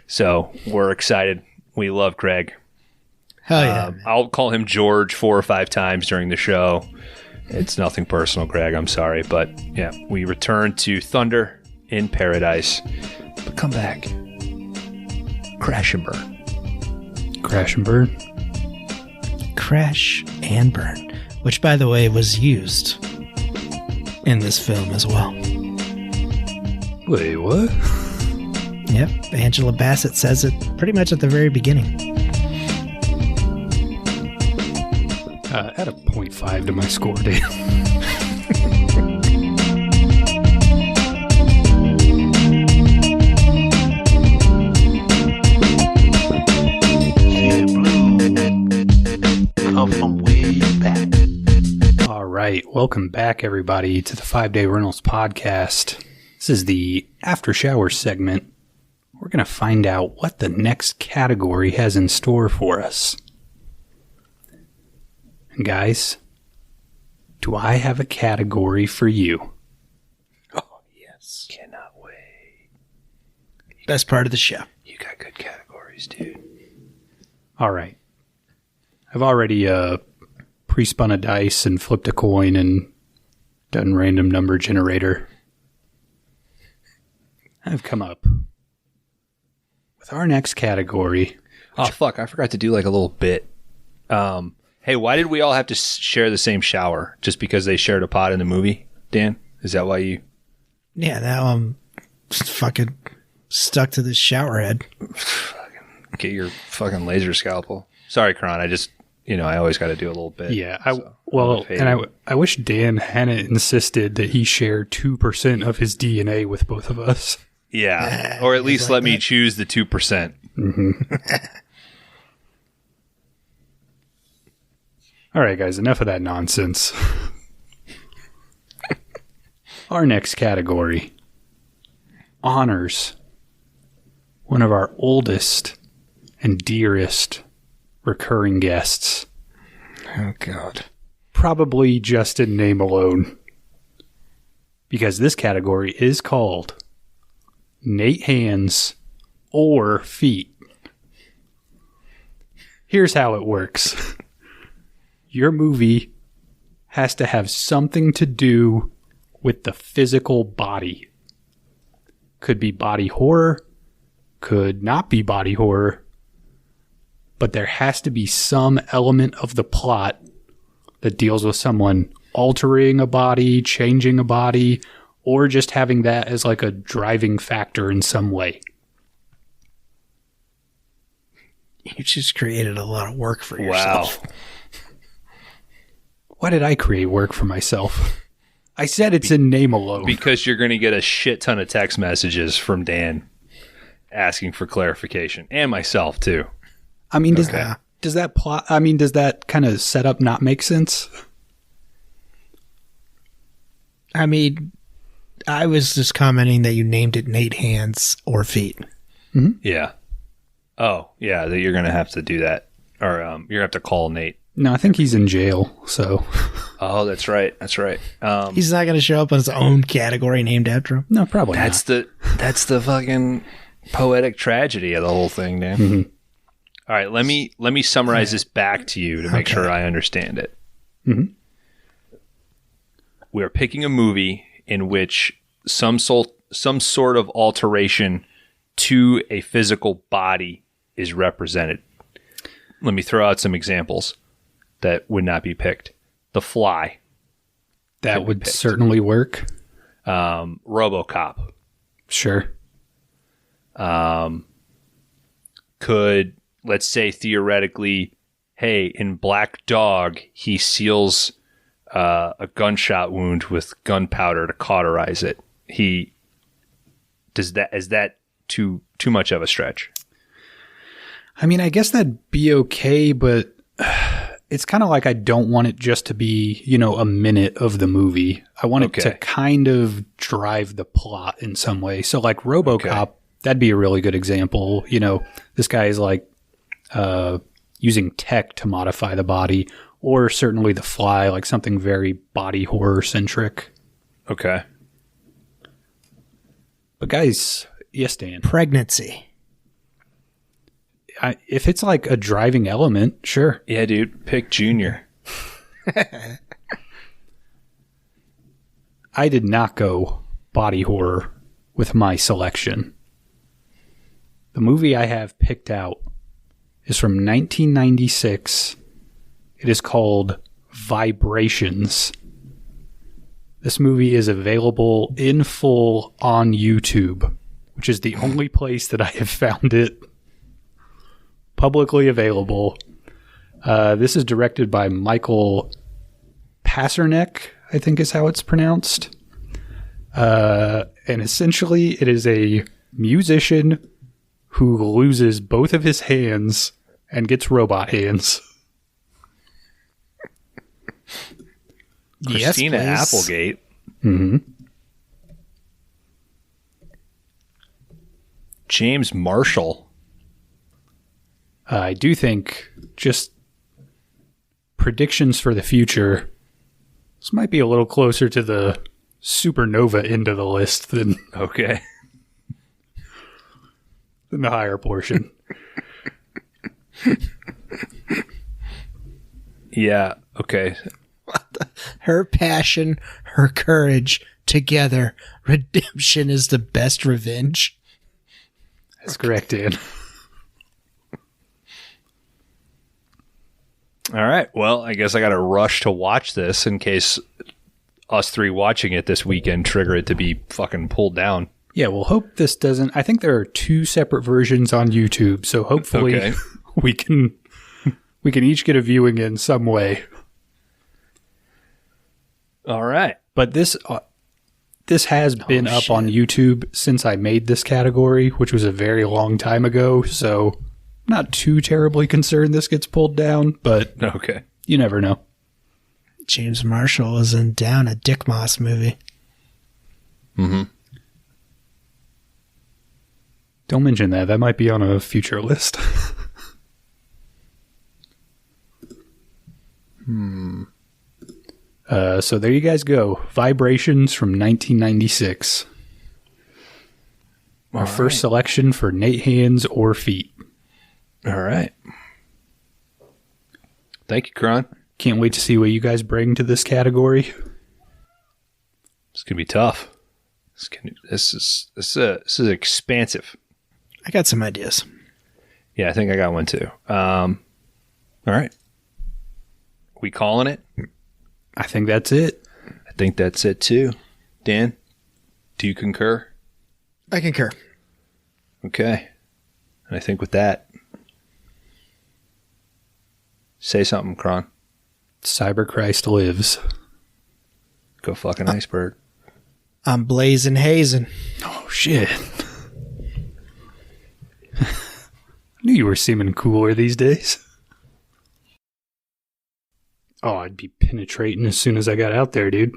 So we're excited. We love Greg. Hell yeah. I'll call him George 4 or 5 times during the show. It's nothing personal, Greg. I'm sorry. But yeah, we return to Thunder in Paradise. But come back. Crash and burn. Crash and burn. Crash and burn. Which, by the way, was used in this film as well. Wait, what? Yep. Angela Bassett says it pretty much at the very beginning. Add a 0.5 to my score, Dan. All right. Welcome back, everybody, to the 5-Day Rentals podcast. This is the after shower segment. We're going to find out what the next category has in store for us. And guys, do I have a category for you? Oh, yes. Cannot wait. Best part of the show. You got good categories, dude. All right. I've already pre-spun a dice and flipped a coin and done random number generator. I've come up with our next category. Oh, fuck. I forgot to do like a little bit. Hey, why did we all have to share the same shower? Just because they shared a pot in the movie, Dan? Is that why you... Yeah, now I'm fucking stuck to this shower head. Get your fucking laser scalpel. Sorry, Kron. I just, I always got to do a little bit. Yeah. I wish Dan hadn't insisted that he share 2% of his DNA with both of us. Yeah. Or at least let me choose the 2%. Mm-hmm. All right, guys, enough of that nonsense. Our next category honors one of our oldest and dearest recurring guests. Oh, God. Probably just in name alone. Because this category is called Nate Hands or Feet. Here's how it works. Your movie has to have something to do with the physical body. Could be body horror, could not be body horror, but there has to be some element of the plot that deals with someone altering a body, changing a body, or just having that as like a driving factor in some way. You just created a lot of work for yourself. Wow. Why did I create work for myself? I said it's in name alone. Because you're going to get a shit ton of text messages from Dan asking for clarification, and myself too. I mean, does that plot? I mean, does that kind of setup not make sense? I mean, I was just commenting that you named it Nate Hands or Feet. Mm-hmm. Yeah. Oh, yeah. That you're going to have to do that, or you're going to have to call Nate. No, I think he's in jail. So. Oh, that's right. That's right. He's not going to show up on his own category named after him. No, probably that's not. That's the fucking poetic tragedy of the whole thing, Dan. Mm-hmm. All right, let me summarize this back to you to make sure I understand it. Mm-hmm. We are picking a movie in which some sort of alteration to a physical body is represented. Let me throw out some examples that would not be picked. The Fly. That would certainly work. RoboCop. Sure. Could, let's say theoretically, hey, in Black Dog, he seals a gunshot wound with gunpowder to cauterize it. Is that too much of a stretch? I mean, I guess that'd be okay, but it's kind of like I don't want it just to be, a minute of the movie. I want it to kind of drive the plot in some way. So like RoboCop, that'd be a really good example. This guy is like using tech to modify the body, or certainly The Fly, like something very body horror centric. Okay. But guys, yes, Dan. Pregnancy. If it's like a driving element, sure. Yeah, dude. Pick Junior. I did not go body horror with my selection. The movie I have picked out is from 1996. It is called Vibrations. This movie is available in full on YouTube, which is the only place that I have found it publicly available. This is directed by Michael Pasternak, I think is how it's pronounced. And essentially it is a musician who loses both of his hands and gets robot hands. Christina yes, Applegate. Mm-hmm. James Marshall. I do think just predictions for the future, this might be a little closer to the Supernova end of the list than Okay. than the higher portion. Yeah. Okay. Her passion, her courage, together, redemption is the best revenge. That's correct, Dan. All right. Well, I guess I got to rush to watch this in case us three watching it this weekend trigger it to be fucking pulled down. Yeah, we'll hope this doesn't. I think there are 2 separate versions on YouTube, so hopefully we can each get a viewing in some way. All right. But this has been up on YouTube since I made this category, which was a very long time ago, so not too terribly concerned this gets pulled down, but Okay. you never know. James Marshall is in Down, a Dick Moss movie. Mm-hmm. Don't mention that. That might be on a future list. So there you guys go. Vibrations from 1996. Our first selection for Nate Hands or Feet. All right. Thank you, Kron. Can't wait to see what you guys bring to this category. It's gonna be tough. This is expansive. I got some ideas. Yeah, I think I got one too. All right. We calling it? I think that's it. I think that's it too. Dan, do you concur? I concur. Okay. And I think with that, say something, Kron. Cyberchrist lives. Go fucking iceberg. I'm blazing hazing. Oh, shit. I knew you were seeming cooler these days. Oh, I'd be penetrating as soon as I got out there, dude.